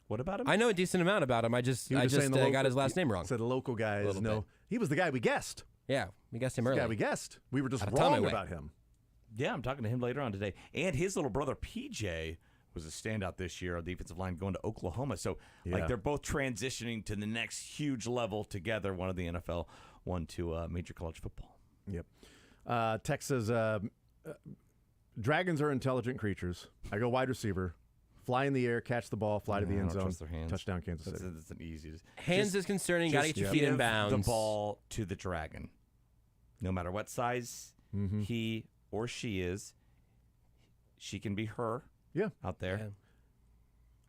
[SPEAKER 3] What about him?
[SPEAKER 2] I know a decent amount about him. I just got his last name wrong.
[SPEAKER 1] Said the local guys know. He was the guy we guessed.
[SPEAKER 2] Yeah, we guessed him
[SPEAKER 1] The
[SPEAKER 2] early.
[SPEAKER 1] guy we guessed. We were just
[SPEAKER 2] Out of
[SPEAKER 1] wrong
[SPEAKER 2] Tommy
[SPEAKER 1] about him.
[SPEAKER 3] Yeah, I'm talking to him later on today. And his little brother, PJ, was a standout this year on the defensive line going to Oklahoma. So, they're both transitioning to the next huge level together. One of the NFL, one to major college football.
[SPEAKER 1] Yep. Tex says, dragons are intelligent creatures. I go wide receiver. Fly in the air, catch the ball, fly to the end zone.
[SPEAKER 3] Trust their hands.
[SPEAKER 1] Touchdown, Kansas City.
[SPEAKER 3] That's an easy.
[SPEAKER 2] Hands is concerning. Got to get your feet in bounds.
[SPEAKER 3] The ball to the dragon. No matter what size he or she is, she can be her.
[SPEAKER 1] Yeah.
[SPEAKER 3] Out there.
[SPEAKER 2] Yeah.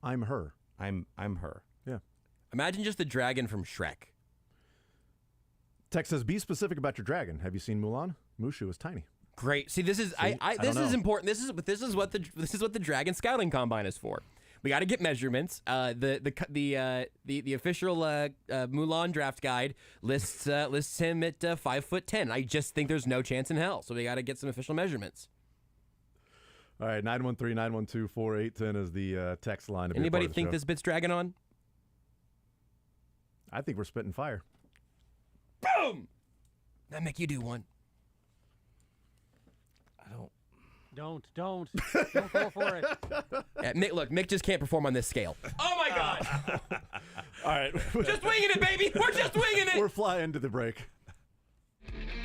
[SPEAKER 1] I'm her.
[SPEAKER 3] I'm her.
[SPEAKER 1] Yeah.
[SPEAKER 2] Imagine just the dragon from Shrek.
[SPEAKER 1] Tex says, be specific about your dragon. Have you seen Mulan? Mushu is tiny.
[SPEAKER 2] Great. See, this is this is important. This is what the Dragon Scouting Combine is for. We got to get measurements. The official Mulan draft guide lists him at 5'10". I just think there's no chance in hell. So we got to get some official measurements.
[SPEAKER 1] All right, 913-912-4810 is the text line. To be a
[SPEAKER 2] Anybody
[SPEAKER 1] part of the
[SPEAKER 2] think
[SPEAKER 1] show.
[SPEAKER 2] this bit's dragging on?
[SPEAKER 1] I think we're spitting fire.
[SPEAKER 2] Boom! That make you do one.
[SPEAKER 20] Don't fall for it.
[SPEAKER 2] Yeah, Mick just can't perform on this scale. Oh my God!
[SPEAKER 1] All right.
[SPEAKER 2] Just winging it, baby. We're just winging it.
[SPEAKER 1] We're flying to the break.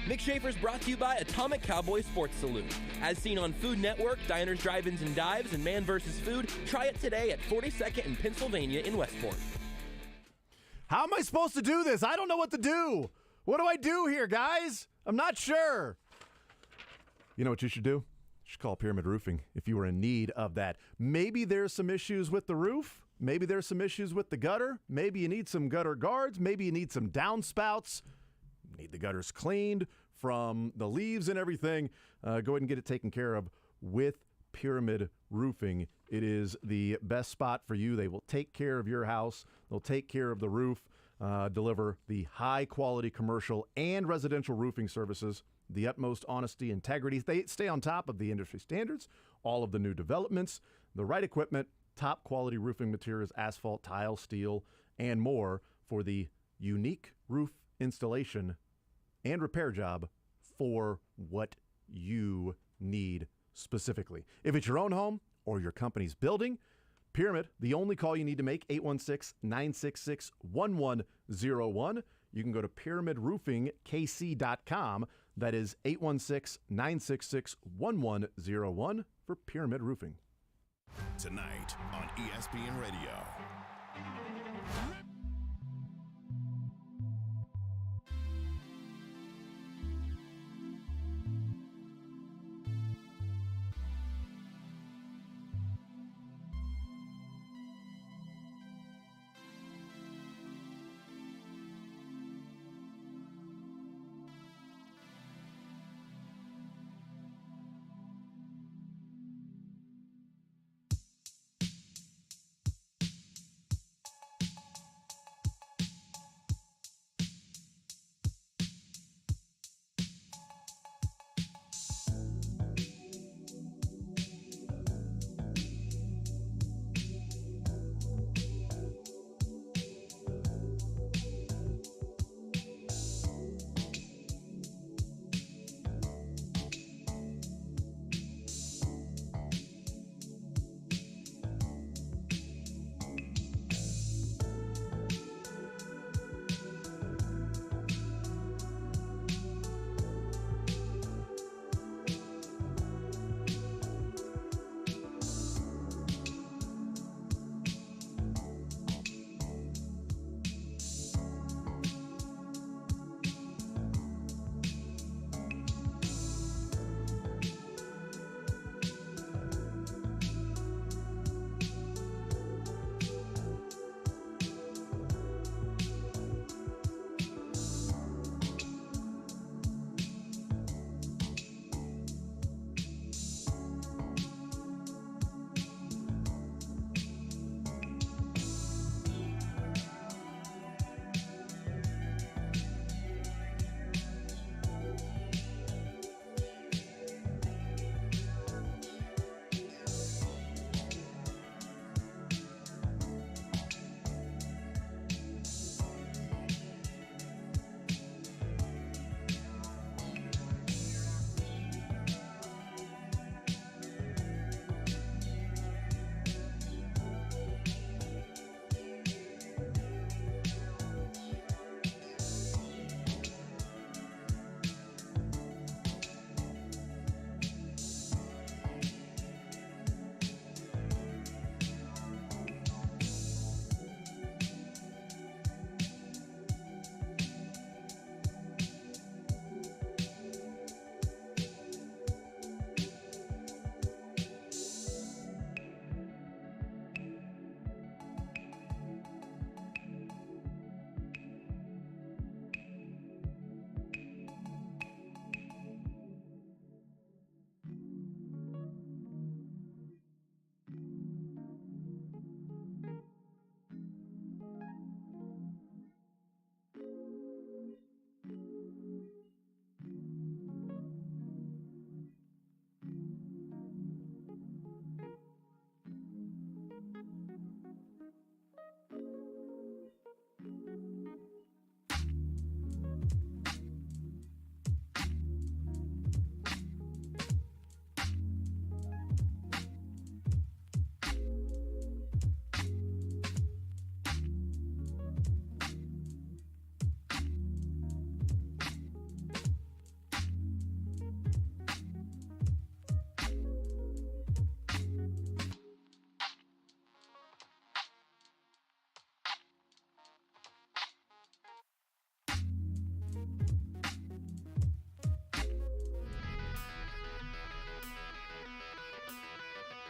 [SPEAKER 2] Mick Schaefer's brought to you by Atomic Cowboy Sports Saloon. As seen on Food Network, Diners, Drive-Ins, and Dives, and Man vs. Food, try it today at 42nd and Pennsylvania in Westport.
[SPEAKER 1] How am I supposed to do this? I don't know what to do. What do I do here, guys? I'm not sure. You know what you should do? You should call Pyramid Roofing if you are in need of that. Maybe there's some issues with the roof. Maybe there's some issues with the gutter. Maybe you need some gutter guards. Maybe you need some downspouts. Need the gutters cleaned from the leaves and everything. Go ahead and get it taken care of with Pyramid Roofing. It is the best spot for you. They will take care of your house. They'll take care of the roof, deliver the high-quality commercial and residential roofing services, the utmost honesty, integrity. They stay on top of the industry standards, all of the new developments, the right equipment, top-quality roofing materials, asphalt, tile, steel, and more for the unique roof installation and repair job for what you need specifically. If it's your own home or your company's building, Pyramid, the only call you need to make, 816-966-1101. You can go to pyramidroofingkc.com. That is 816-966-1101 for Pyramid Roofing.
[SPEAKER 5] Tonight on ESPN Radio.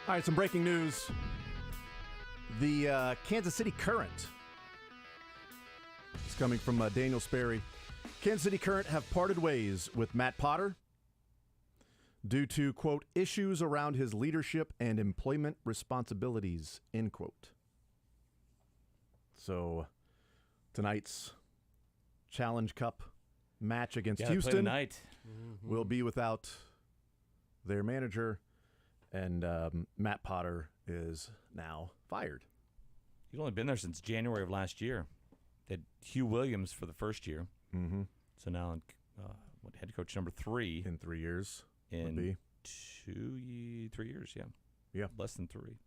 [SPEAKER 1] All right, some breaking news. The Kansas City Current is coming from Daniel Sperry. Kansas City Current have parted ways with Matt Potter due to, quote, issues around his leadership and employment responsibilities, end quote.
[SPEAKER 3] So tonight's Challenge Cup match against
[SPEAKER 2] Yeah,
[SPEAKER 3] Houston
[SPEAKER 2] play tonight.
[SPEAKER 3] will be without their manager, and Matt Potter is now fired.
[SPEAKER 2] He's only been there since January of last year. They had Hugh Williams for the first year.
[SPEAKER 3] Mm-hmm.
[SPEAKER 2] So now head coach number 3.
[SPEAKER 3] In 3 years.
[SPEAKER 2] In
[SPEAKER 3] be.
[SPEAKER 2] 3 years, yeah.
[SPEAKER 3] Yeah.
[SPEAKER 2] Less than 3.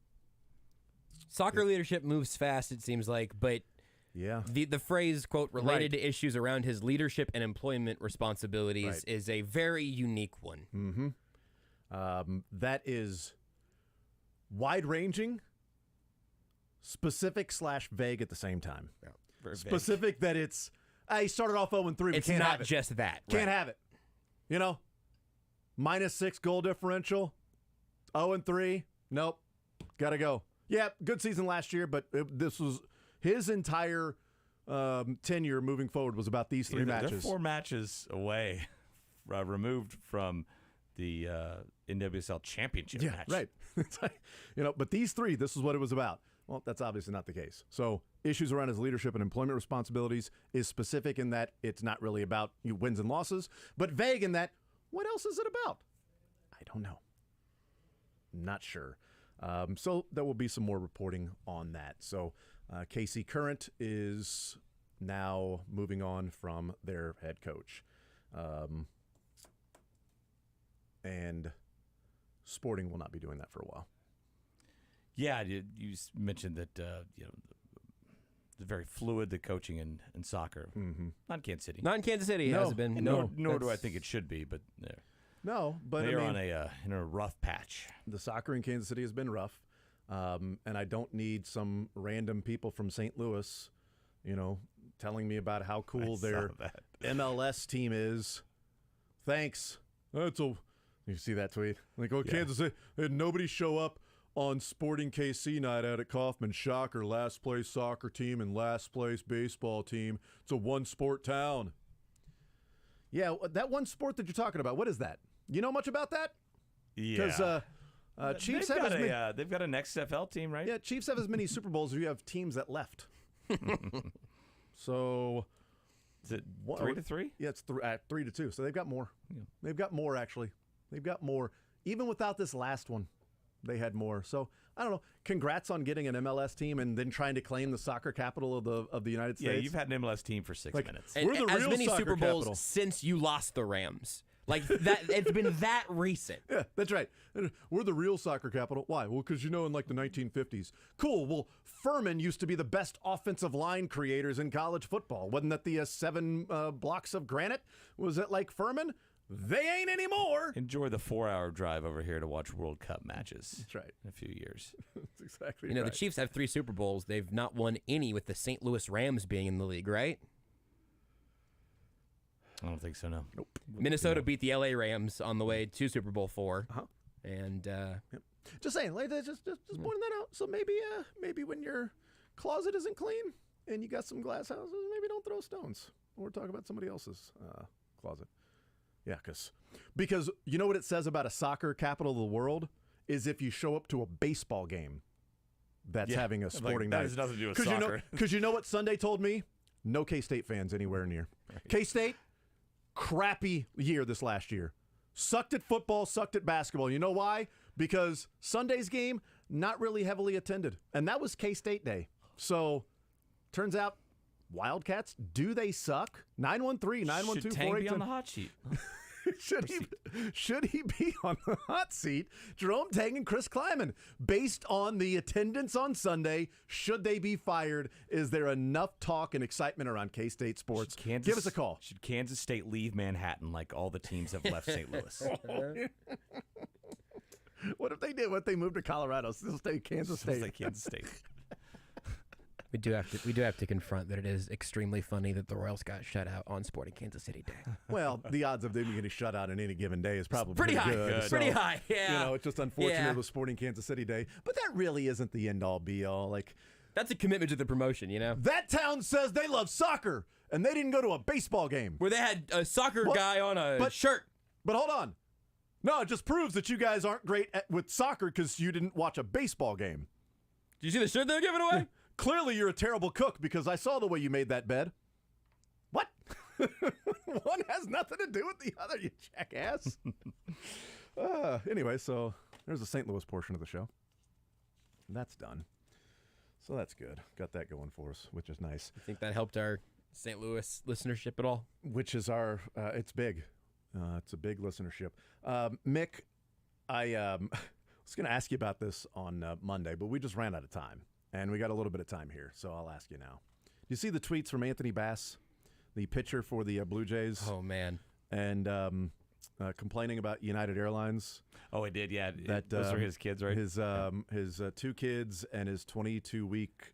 [SPEAKER 4] Soccer leadership moves fast, it seems like, but
[SPEAKER 3] yeah,
[SPEAKER 4] the phrase, quote, related to issues around his leadership and employment responsibilities is a very unique one.
[SPEAKER 3] Mm-hmm. That is wide-ranging, specific / vague at the same time.
[SPEAKER 2] Yeah, very
[SPEAKER 3] specific that it's, he started off 0-3.
[SPEAKER 4] It's
[SPEAKER 3] can't
[SPEAKER 4] not
[SPEAKER 3] have it.
[SPEAKER 4] just that.
[SPEAKER 3] Can't have it. You know? -6 goal differential. 0-3. Nope. Got to go. Yeah, good season last year, but this was his entire tenure moving forward was about these 3 matches.
[SPEAKER 2] They're 4 matches away, removed from the NWSL championship match.
[SPEAKER 3] Right. It's like, but these 3, this is what it was about. Well, that's obviously not the case. So issues around his leadership and employment responsibilities is specific in that it's not really about wins and losses, but vague in that what else is it about? I don't know. Not sure. So there will be some more reporting on that. So KC Current is now moving on from their head coach. And Sporting will not be doing that for a while.
[SPEAKER 2] Yeah, you mentioned that it's very fluid, the coaching in soccer.
[SPEAKER 3] Mm-hmm.
[SPEAKER 2] Not in Kansas City.
[SPEAKER 4] Not in Kansas City, has it been?
[SPEAKER 2] Nor do I think it should be, but
[SPEAKER 3] no, but
[SPEAKER 2] they're on in a rough patch.
[SPEAKER 3] The soccer in Kansas City has been rough, and I don't need some random people from St. Louis, telling me about how cool their MLS team is. Thanks. You see that tweet? Kansas City, had nobody show up on Sporting KC night out at Kauffman. Shocker, last place soccer team and last place baseball team. It's a one-sport town. Yeah, that one sport that you're talking about, what is that? You know much about that?
[SPEAKER 2] Yeah.
[SPEAKER 3] Because Chiefs
[SPEAKER 2] they've
[SPEAKER 3] have
[SPEAKER 2] got an XFL team, right?
[SPEAKER 3] Yeah, Chiefs have as many Super Bowls as you have teams that left. So
[SPEAKER 2] is it 3-3?
[SPEAKER 3] Yeah, it's 3-2. So they've got more.
[SPEAKER 2] Yeah.
[SPEAKER 3] They've got more, actually. They've got more. Even without this last one, they had more. So I don't know. Congrats on getting an MLS team and then trying to claim the soccer capital of the United States.
[SPEAKER 2] Yeah, you've had an MLS team for 6 minutes.
[SPEAKER 4] And
[SPEAKER 3] we're the
[SPEAKER 4] as
[SPEAKER 3] real
[SPEAKER 4] many
[SPEAKER 3] soccer
[SPEAKER 4] Super Bowls
[SPEAKER 3] capital.
[SPEAKER 4] since you lost the Rams. Like that, it's been that recent.
[SPEAKER 3] Yeah, that's right. We're the real soccer capital. Why? Well, because in like the 1950s. Cool. Well, Furman used to be the best offensive line creators in college football. Wasn't that the 7 blocks of granite? Was it like Furman? They ain't anymore.
[SPEAKER 2] Enjoy the 4-hour drive over here to watch World Cup matches.
[SPEAKER 3] That's right.
[SPEAKER 2] In a few years.
[SPEAKER 3] That's exactly
[SPEAKER 4] right.
[SPEAKER 3] right.
[SPEAKER 4] The Chiefs have 3 Super Bowls. They've not won any with the St. Louis Rams being in the league, right?
[SPEAKER 2] I don't think so, no.
[SPEAKER 3] Nope.
[SPEAKER 4] Minnesota beat the LA Rams on the way to Super Bowl 4.
[SPEAKER 3] Uh-huh.
[SPEAKER 4] And
[SPEAKER 3] just saying, just pointing that out. So maybe when your closet isn't clean and you got some glass houses, maybe don't throw stones or talk about somebody else's closet. Yeah, because you know what it says about a soccer capital of the world is if you show up to a baseball game that's having a sporting night.
[SPEAKER 2] That has nothing to do with soccer.
[SPEAKER 3] Because you know what Sunday told me? No K-State fans anywhere near. Right. K-State, crappy year this last year. Sucked at football, sucked at basketball. You know why? Because Sunday's game, not really heavily attended. And that was K-State Day. So, turns out, Wildcats, do they suck? 913-912-4810.
[SPEAKER 2] Should Tang be on the hot sheet?
[SPEAKER 3] Should he be on the hot seat? Jerome Tang and Chris Kleiman. Based on the attendance on Sunday, should they be fired? Is there enough talk and excitement around K-State sports? Give us a call.
[SPEAKER 2] Should Kansas State leave Manhattan like all the teams have left St. Louis?
[SPEAKER 3] What if they did? What if they moved to Colorado? Still stay Kansas State.
[SPEAKER 2] Still stay Kansas State.
[SPEAKER 4] We do have to confront that it is extremely funny that the Royals got shut out on Sporting Kansas City Day.
[SPEAKER 1] Well, the odds of them getting shut out in any given day is probably
[SPEAKER 4] pretty high.
[SPEAKER 1] good.
[SPEAKER 4] Pretty high, yeah.
[SPEAKER 1] It's just unfortunate with Sporting Kansas City Day, but that really isn't the end all be all. Like,
[SPEAKER 4] that's a commitment to the promotion,
[SPEAKER 1] That town says they love soccer, and they didn't go to a baseball game
[SPEAKER 4] where they had a soccer guy on a shirt.
[SPEAKER 1] But hold on. No, it just proves that you guys aren't great with soccer because you didn't watch a baseball game.
[SPEAKER 4] Did you see the shirt they were giving away?
[SPEAKER 1] Clearly you're a terrible cook because I saw the way you made that bed. What? One has nothing to do with the other, you jackass. Anyway, so there's the St. Louis portion of the show. That's done. So that's good. Got that going for us, which is nice.
[SPEAKER 4] You think that helped our St. Louis listenership at all?
[SPEAKER 1] Which is it's big. It's a big listenership. Mick, I was going to ask you about this on Monday, but we just ran out of time, and we got a little bit of time here, so I'll ask you now. Do you see the tweets from Anthony Bass, the pitcher for the Blue Jays?
[SPEAKER 4] Oh, man.
[SPEAKER 1] And complaining about United Airlines.
[SPEAKER 3] Oh, it did, yeah. Those are his kids, right?
[SPEAKER 1] His 2 kids and his 22-week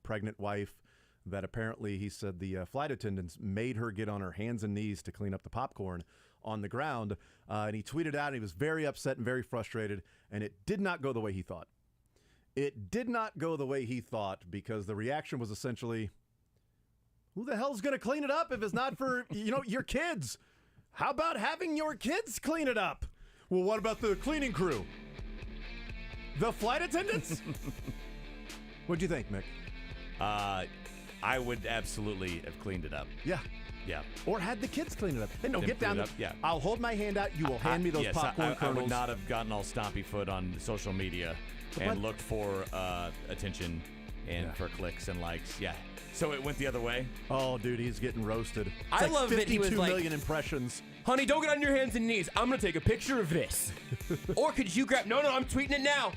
[SPEAKER 1] pregnant wife that apparently, he said, the flight attendants made her get on her hands and knees to clean up the popcorn on the ground. And he tweeted out, and he was very upset and very frustrated, and it did not go the way he thought. It did not go the way he thought because the reaction was essentially, who the hell's going to clean it up if it's not for, your kids? How about having your kids clean it up? Well, what about the cleaning crew? The flight attendants? What'd you think, Mick?
[SPEAKER 3] I would absolutely have cleaned it up.
[SPEAKER 1] Yeah.
[SPEAKER 3] Yeah.
[SPEAKER 1] Or had the kids clean it up. And no,
[SPEAKER 3] Them
[SPEAKER 1] get down.
[SPEAKER 3] clean it up, yeah.
[SPEAKER 1] I'll hold my hand out. You will hand me those popcorn
[SPEAKER 3] I
[SPEAKER 1] kernels.
[SPEAKER 3] would not have gotten all stompy foot on social media and looked for attention and for clicks and likes. Yeah. So it went the other way?
[SPEAKER 1] Oh, dude, he's getting roasted. It's
[SPEAKER 4] I love that he was
[SPEAKER 1] 52
[SPEAKER 4] like,
[SPEAKER 1] million impressions.
[SPEAKER 4] Honey, don't get on your hands and knees. I'm going to take a picture of this. Or could you grab... No, I'm tweeting it now.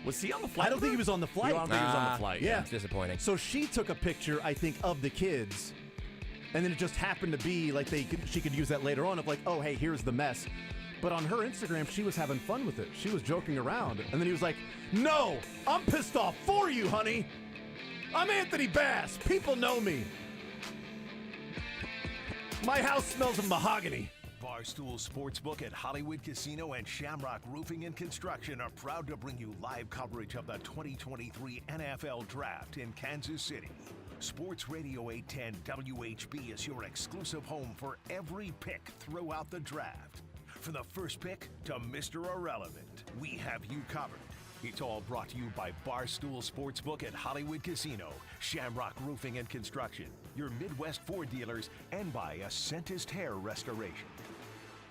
[SPEAKER 3] Was he on the flight?
[SPEAKER 1] I don't think he was on the flight.
[SPEAKER 3] I don't think he was on the flight.
[SPEAKER 1] Yeah.
[SPEAKER 4] It's disappointing.
[SPEAKER 1] So she took a picture, I think, of the kids, and then it just happened to be like she could use that later on of like, oh, hey, here's the mess. But on her Instagram, she was having fun with it. She was joking around. And then he was like, no, I'm pissed off for you, honey. I'm Anthony Bass. People know me. My house smells of mahogany.
[SPEAKER 5] Barstool Sportsbook at Hollywood Casino and Shamrock Roofing and Construction are proud to bring you live coverage of the 2023 NFL Draft in Kansas City. Sports Radio 810 WHB is your exclusive home for every pick throughout the draft. From the first pick to Mr. Irrelevant, we have you covered. It's all brought to you by Barstool Sportsbook at Hollywood Casino, Shamrock Roofing and Construction, your Midwest Ford dealers, and by Ascentus Hair Restoration.